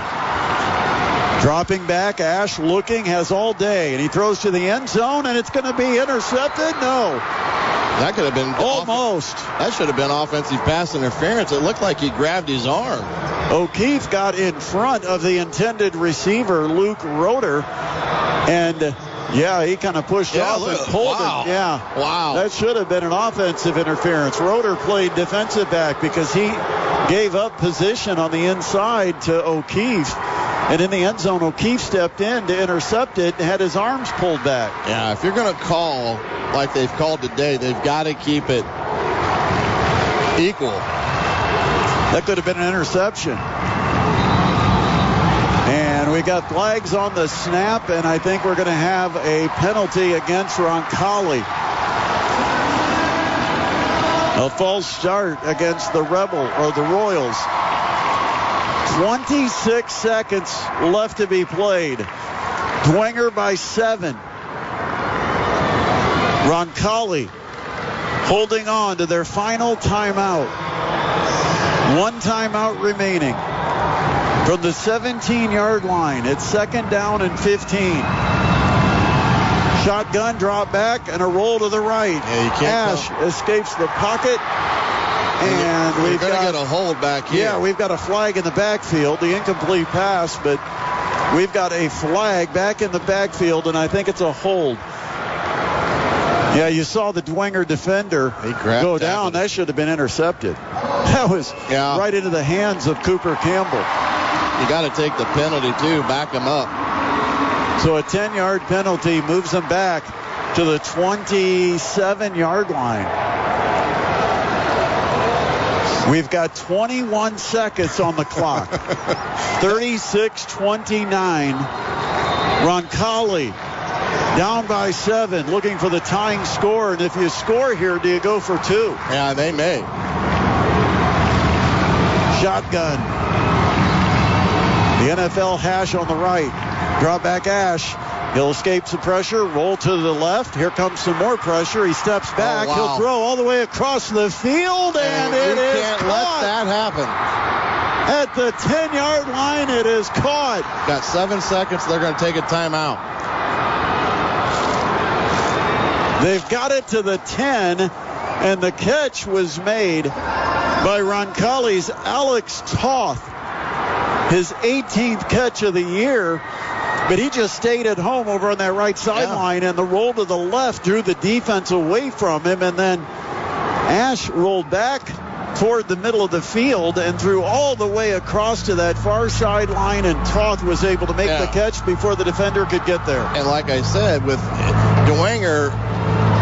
Dropping back, Ash looking, has all day, and he throws to the end zone, and it's going to be intercepted. No. That could have been almost. That should have been offensive pass interference. It looked like he grabbed his arm. O'Keefe got in front of the intended receiver, Luke Roeder, and he kind of pushed off and pulled it. Yeah. Wow. That should have been an offensive interference. Roeder played defensive back because he gave up position on the inside to O'Keefe. And in the end zone, O'Keefe stepped in to intercept it and had his arms pulled back. Yeah, if you're going to call like they've called today, they've got to keep it equal. That could have been an interception. And we got flags on the snap, and I think we're going to have a penalty against Roncalli. A false start against the Royals. 26 seconds left to be played. Dwenger by 7. Roncalli holding on to their final timeout. 1 timeout remaining. From the 17-yard line, it's 2nd down and 15. Shotgun drop back and a roll to the right. Ash escapes the pocket. And we've got a hold back here. Yeah, we've got a flag in the backfield. The incomplete pass, but we've got a flag back in the backfield, and I think it's a hold. Yeah, you saw the Dwenger defender go down. That should have been intercepted. That was right into the hands of Cooper Campbell. You got to take the penalty, too. Back him up. So a 10-yard penalty moves them back to the 27-yard line. We've got 21 seconds on the clock. 36-29. Roncalli down by 7, looking for the tying score. And if you score here, do you go for 2? Yeah, they may. Shotgun. The NFL hash on the right. Drop back Ash. He'll escape some pressure, roll to the left. Here comes some more pressure. He steps back. He'll throw all the way across the field, and it is can't caught. Let that happen. At the 10-yard line, it is caught. Got 7 seconds. They're going to take a timeout. They've got it to the 10, and the catch was made by Roncalli's Alex Toth. His 18th catch of the year. But he just stayed at home over on that right sideline, and the roll to the left drew the defense away from him, and then Ash rolled back toward the middle of the field and threw all the way across to that far sideline, and Toth was able to make the catch before the defender could get there. And like I said, with Dwenger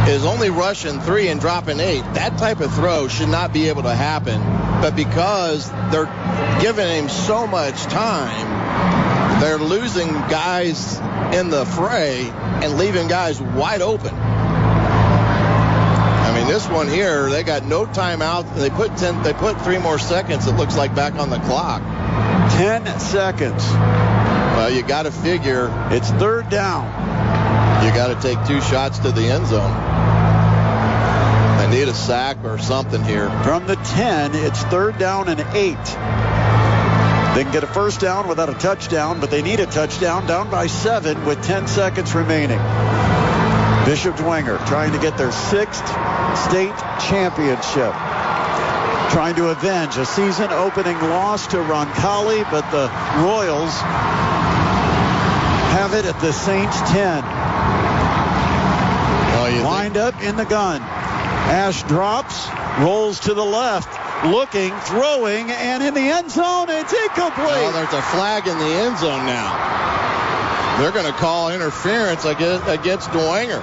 is only rushing 3 and dropping 8, that type of throw should not be able to happen. But because they're giving him so much time, they're losing guys in the fray and leaving guys wide open. I mean, this one here, they got no timeout. They put 3 more seconds, it looks like, back on the clock. 10 seconds. Well, you got to figure it's 3rd down. You got to take 2 shots to the end zone. They need a sack or something here. From the 10, it's 3rd down and 8. They can get a first down without a touchdown, but they need a touchdown, down by 7 with 10 seconds remaining. Bishop Dwenger trying to get their 6th state championship. Trying to avenge a season-opening loss to Roncalli, but the Royals have it at the Saints 10. Lined up in the gun. Ash drops. rolls to the left, looking, throwing, and in the end zone, it's incomplete. Well, there's a flag in the end zone now. They're going to call interference against Dwenger.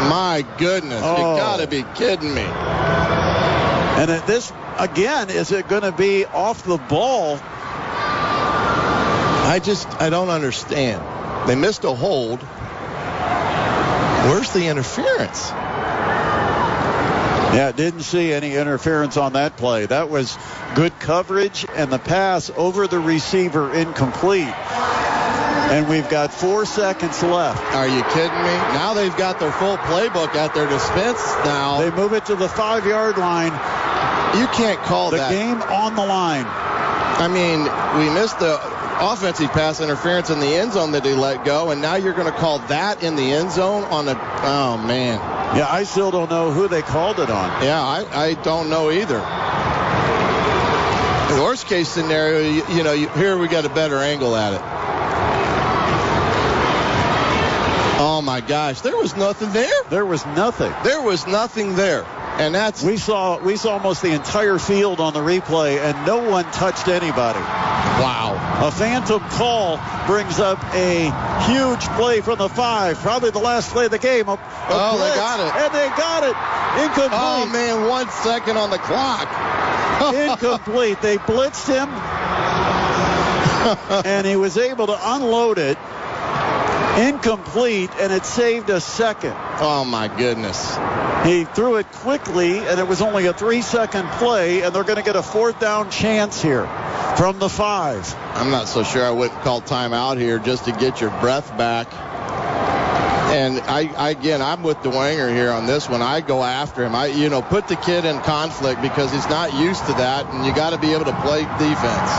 My goodness, you got to be kidding me. And this, again, is it going to be off the ball? I don't understand. They missed a hold. Where's the interference? Yeah, didn't see any interference on that play. That was good coverage, and the pass over the receiver incomplete. And we've got 4 seconds left. Are you kidding me? Now they've got their full playbook at their dispense now. They move it to the 5-yard line. You can't call that. The game on the line. I mean, we missed the offensive pass interference in the end zone that he let go, and now you're going to call that in the end zone on a... Oh, man. Yeah, I still don't know who they called it on. Yeah, I don't know either. The worst case scenario, here we got a better angle at it. Oh my gosh, there was nothing there. There was nothing. There was nothing there. And that's... We saw almost the entire field on the replay, and no one touched anybody. Wow. A phantom call brings up a huge play from the 5. Probably the last play of the game. They got it. And they got it. Incomplete. Oh, man, 1 second on the clock. Incomplete. They blitzed him, and he was able to unload it. Incomplete, and it saved a second. Oh, my goodness. He threw it quickly, and it was only a 3-second play, and they're going to get a 4th down chance here from the 5. I'm not so sure I wouldn't call timeout here just to get your breath back. And I'm with Dwenger here on this one. I go after him. Put the kid in conflict because he's not used to that, and you got to be able to play defense.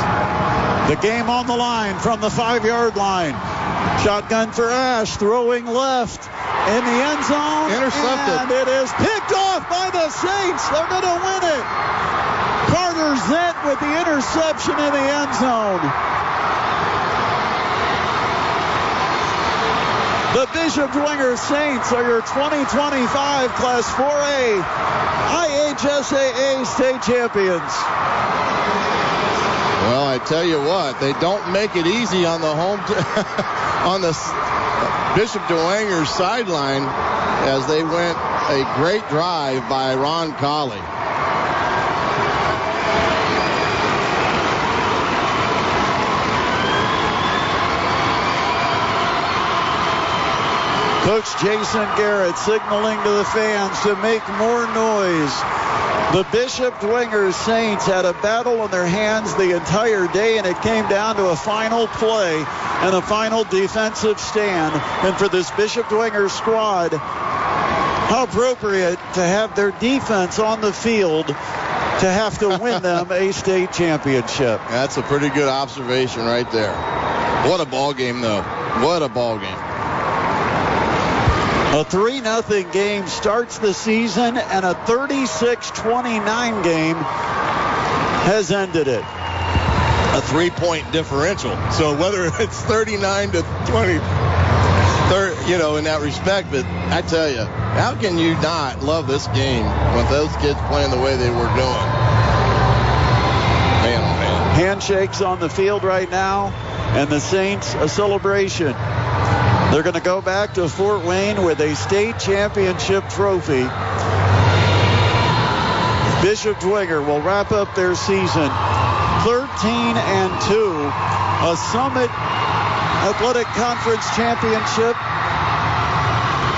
The game on the line from the 5-yard line. Shotgun for Ash, throwing left in the end zone. Intercepted. And it is picked off by the Saints. They're going to win it. Carter Zent with the interception in the end zone. The Bishop Dwenger Saints are your 2025 Class 4A IHSAA state champions. Well, I tell you what, they don't make it easy on the on the Bishop Dwenger sideline as they went a great drive by Roncalli. Coach Jason Garrett signaling to the fans to make more noise. The Bishop Dwenger Saints had a battle on their hands the entire day, and it came down to a final play and a final defensive stand. And for this Bishop Dwenger squad, how appropriate to have their defense on the field to have to win them a state championship. That's a pretty good observation right there. What a ball game, though. What a ball game. A 3-0 game starts the season, and a 36-29 game has ended it. A 3-point differential. So whether it's 39 to 20, in that respect, but I tell you, how can you not love this game with those kids playing the way they were doing? Man, oh man. Handshakes on the field right now, and the Saints a celebration. They're going to go back to Fort Wayne with a state championship trophy. Bishop Dwenger will wrap up their season 13-2, a Summit Athletic Conference championship,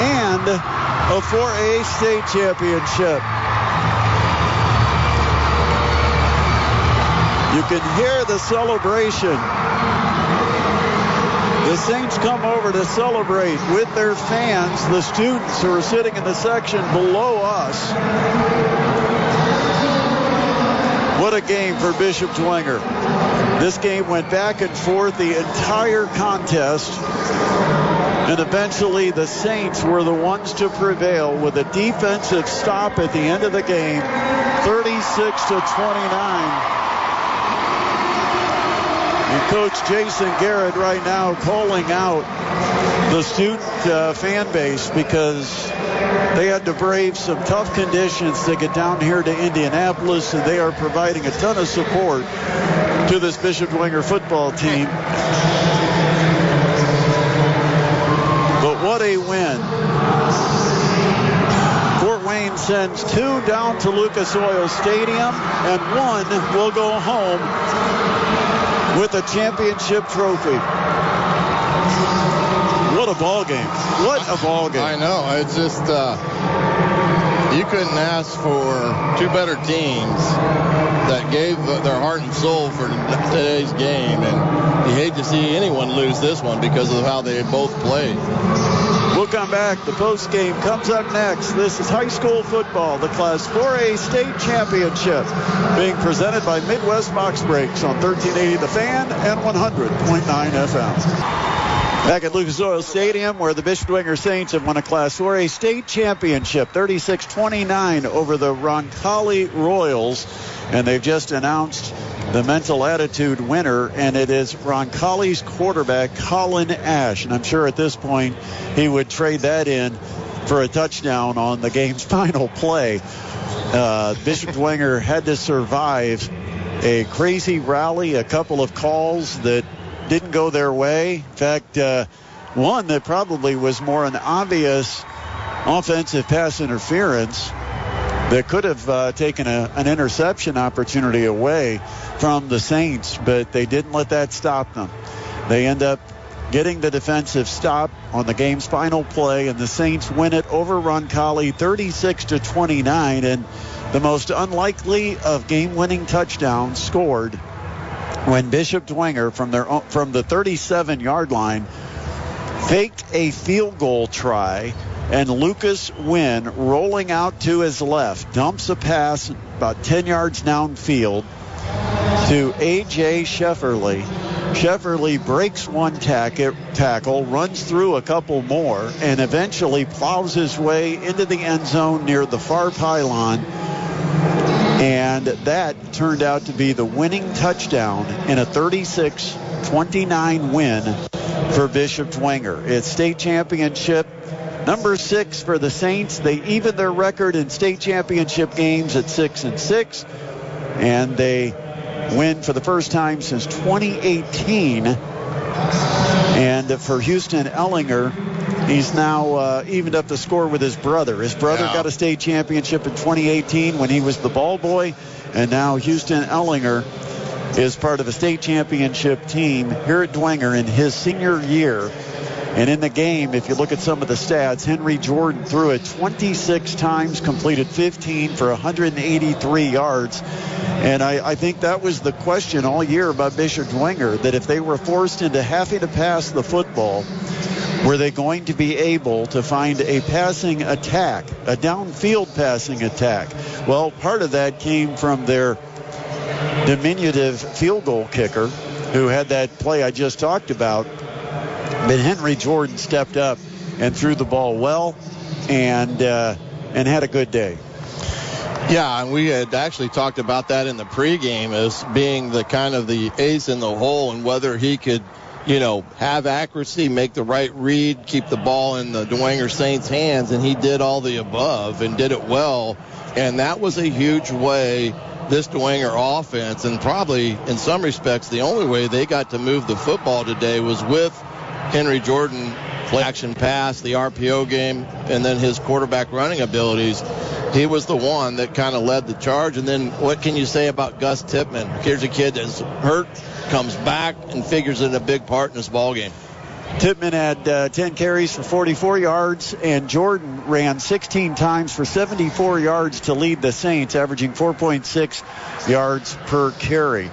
and a 4A state championship. You can hear the celebration. The Saints come over to celebrate with their fans, the students who are sitting in the section below us. What a game for Bishop Dwenger. This game went back and forth the entire contest, and eventually the Saints were the ones to prevail with a defensive stop at the end of the game, 36-29. And Coach Jason Garrett right now calling out the student fan base because They had to brave some tough conditions to get down here to Indianapolis, and they are providing a ton of support to this Bishop Dwenger football team. But what a win. Fort Wayne sends 2 down to Lucas Oil Stadium, and 1 will go home with a championship trophy. What a ball game. What a ball game. I know. It's just, you couldn't ask for 2 better teams that gave their heart and soul for today's game. And you hate to see anyone lose this one because of how they both played. We'll come back. The post game comes up next. This is high school football, the Class 4A state championship, being presented by Midwest Box Brakes on 1380 The Fan and 100.9 FM. Back at Lucas Oil Stadium, where the Bishop Dwenger Saints have won a Class 4A state championship, 36-29 over the Roncalli Royals. And they've just announced the mental attitude winner, and it is Roncalli's quarterback, Colin Ash. And I'm sure at this point he would trade that in for a touchdown on the game's final play. Bishop Dwenger had to survive a crazy rally, a couple of calls that didn't go their way. In fact, one that probably was more an obvious offensive pass interference that could have taken an interception opportunity away from the Saints, but they didn't let that stop them. They end up getting the defensive stop on the game's final play, and the Saints win it over Roncalli 36-29, and the most unlikely of game-winning touchdowns scored when Bishop Dwenger from the 37-yard line faked a field goal try, and Lucas Wynn, rolling out to his left, dumps a pass about 10 yards downfield to A.J. Shefferly. Shefferly breaks one tackle, runs through a couple more, and eventually plows his way into the end zone near the far pylon. And that turned out to be the winning touchdown in a 36-29 win for Bishop Dwenger. It's state championship number 6 for the Saints. They even their record in state championship games at 6-6, and they win for the first time since 2018. And for Houston Ellinger, he's now evened up the score with his brother. His brother got a state championship in 2018 when he was the ball boy, and now Houston Ellinger is part of the state championship team here at Dwenger in his senior year. And in the game, if you look at some of the stats, Henry Jordan threw it 26 times, completed 15 for 183 yards. And I think that was the question all year about Bishop Dwenger, that if they were forced into having to pass the football, were they going to be able to find a passing attack, a downfield passing attack? Well, part of that came from their diminutive field goal kicker, who had that play I just talked about. But Henry Jordan stepped up and threw the ball well and had a good day. Yeah, and we had actually talked about that in the pregame as being the kind of the ace in the hole, and whether he could, have accuracy, make the right read, keep the ball in the Dwenger Saints' hands, and he did all the above and did it well. And that was a huge way this Dwenger offense, and probably in some respects the only way they got to move the football today, was with Henry Jordan play action pass, the RPO game, and then his quarterback running abilities. He was the one that kind of led the charge. And then what can you say about Gus Tippmann? Here's a kid that's hurt, comes back, and figures in a big part in this ball game. Tippmann had 10 carries for 44 yards, and Jordan ran 16 times for 74 yards to lead the Saints, averaging 4.6 yards per carry.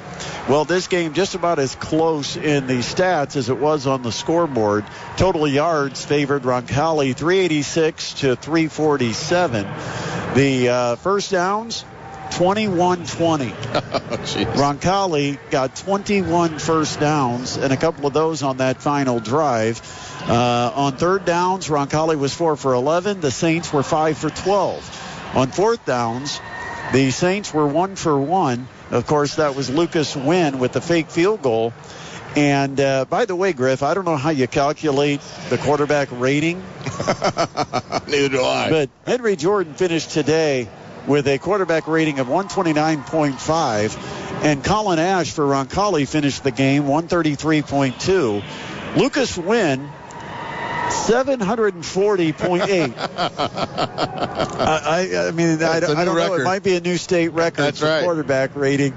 Well, this game just about as close in the stats as it was on the scoreboard. Total yards favored Roncalli, 386 to 347. The first downs, 21-20. Roncalli got 21 first downs, and a couple of those on that final drive. On third downs, Roncalli was 4 for 11. The Saints were 5 for 12. On fourth downs, the Saints were 1 for 1. Of course, that was Lucas Wynn with the fake field goal. And by the way, Griff, I don't know how you calculate the quarterback rating. Neither do I. But Henry Jordan finished today with a quarterback rating of 129.5. And Colin Ash for Roncalli finished the game 133.2. Lucas Wynn, 740.8. I mean, I don't know. It might be a new state record for quarterback rating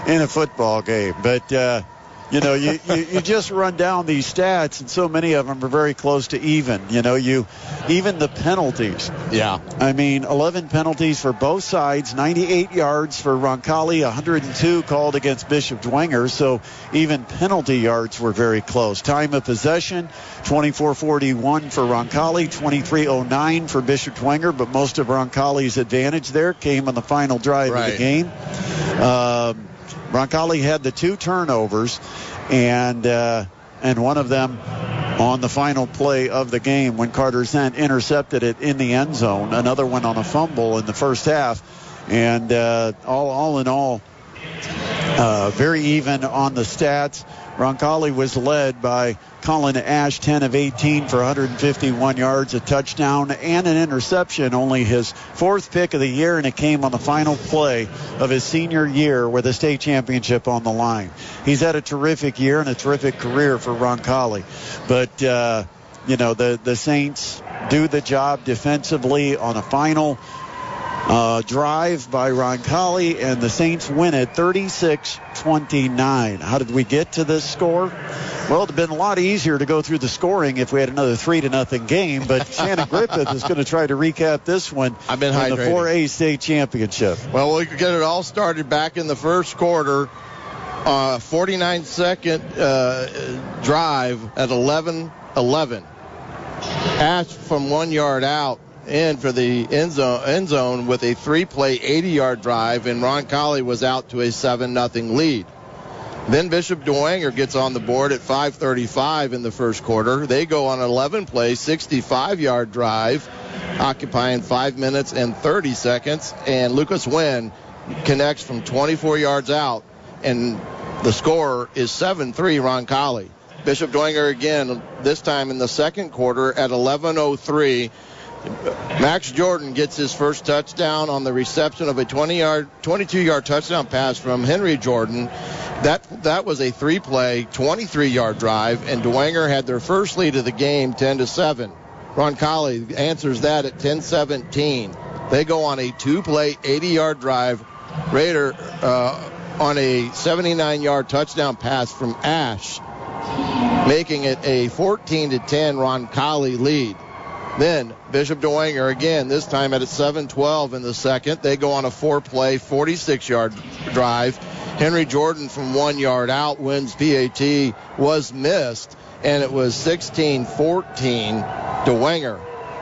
in a football game. But, you just run down these stats, and so many of them are very close to even. Even the penalties. Yeah. I mean, 11 penalties for both sides, 98 yards for Roncalli, 102 called against Bishop Dwenger. So even penalty yards were very close. Time of possession, 24:41 for Roncalli, 23:09 for Bishop Dwenger. But most of Roncalli's advantage there came on the final drive of the game. Roncalli had the 2 turnovers, and one of them on the final play of the game when Carter Zent intercepted it in the end zone. Another one on a fumble in the first half. And all in all, very even on the stats. Roncalli was led by Colin Ash, 10 of 18 for 151 yards, a touchdown, and an interception. Only his 4th pick of the year, and it came on the final play of his senior year with a state championship on the line. He's had a terrific year and a terrific career for Roncalli. But, the Saints do the job defensively on a final drive by Roncalli, and the Saints win it 36-29. How did we get to this score? Well, it would have been a lot easier to go through the scoring if we had another 3-0 game, but Shannon Griffith is going to try to recap this one in the 4A state championship. Well, we could get it all started back in the first quarter. 49-second drive at 11-11. Ash from 1 yard out in for the end zone with a 3-play 80-yard drive, and Roncalli was out to a 7-0 lead. Then Bishop Dwenger gets on the board at 5:35 in the first quarter. They go on an 11-play 65-yard drive, occupying 5 minutes and 30 seconds, and Lucas Wynn connects from 24 yards out, and the score is 7-3 Roncalli. Bishop Dwenger again, this time in the second quarter at 11:03. Max Jordan gets his first touchdown on the reception of a 22-yard touchdown pass from Henry Jordan. That was a 3-play, 23-yard drive, and Dwenger had their first lead of the game, 10-7. Roncalli answers that at 10-17. They go on a 2-play, 80-yard drive. Raider on a 79-yard touchdown pass from Ash, making it a 14-10 Roncalli lead. Then Bishop Dwenger again, this time at a 7-12 in the second. They go on a 4-play, 46-yard drive. Henry Jordan from 1 yard out wins PAT, was missed, and it was 16-14 Dwenger.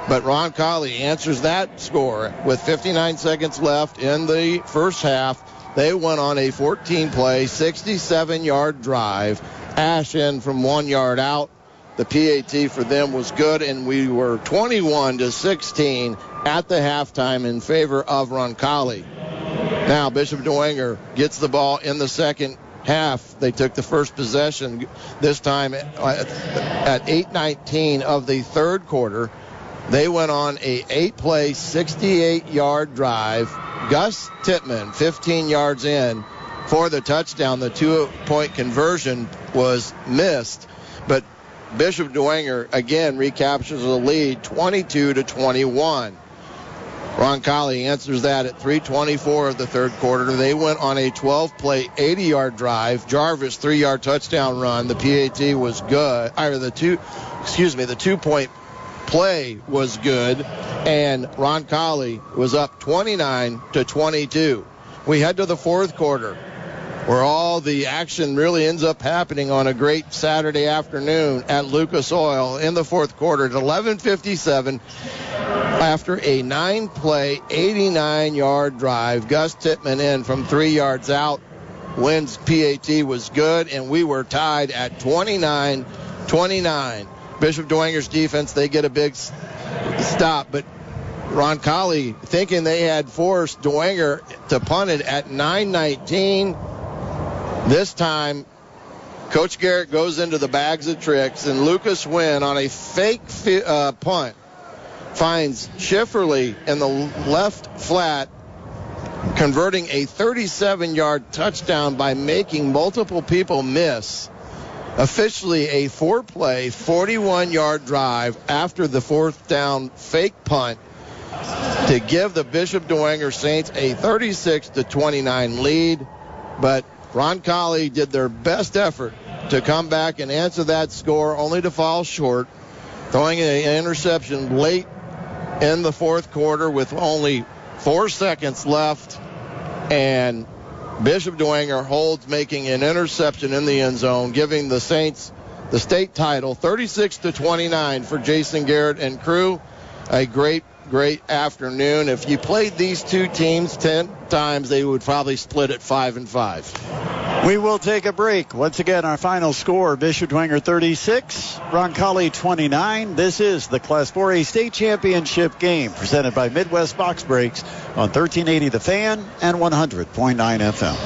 But Roncalli answers that score with 59 seconds left in the first half. They went on a 14-play, 67-yard drive. Ash in from 1 yard out. The PAT for them was good, and we were 21-16 at the halftime in favor of Roncalli. Now Bishop Dwenger gets the ball in the second half. They took the first possession this time at 8:19 of the third quarter. They went on a 8-play, 68-yard drive. Gus Tittman, 15 yards in for the touchdown. The 2-point conversion was missed, but Bishop Dwenger again recaptures the lead, 22-21. Roncalli answers that at 3:24 of the third quarter. They went on a 12-play, 80-yard drive. Jarvis 3-yard touchdown run. The PAT was good. The 2-point play was good, and Roncalli was up 29-22. We head to the fourth quarter, where all the action really ends up happening on a great Saturday afternoon at Lucas Oil. In the fourth quarter at 11:57, after a 9-play, 89-yard drive, Gus Tittman in from 3 yards out. Wynn's PAT was good, and we were tied at 29-29. Bishop Dwenger's defense, they get a big stop, but Roncalli, thinking they had forced Dwenger to punt it at 9:19. This time, Coach Garrett goes into the bags of tricks, and Lucas Wynn on a fake punt finds Schifferle in the left flat, converting a 37-yard touchdown by making multiple people miss. Officially a 4-play, 41-yard drive after the fourth down fake punt to give the Bishop Dwenger Saints a 36-29 lead. But Roncalli did their best effort to come back and answer that score, only to fall short, throwing an interception late in the fourth quarter with only 4 seconds left, and Bishop Dwenger holds, making an interception in the end zone, giving the Saints the state title, 36-29 for Jason Garrett and crew. A great afternoon. If you played these two teams 10 times, they would probably split at 5-5. We will take a break. Once again, our final score, Bishop Dwenger 36, Roncalli 29. This is the Class 4A State Championship game presented by Midwest Box Breaks on 1380 The Fan and 100.9 FM.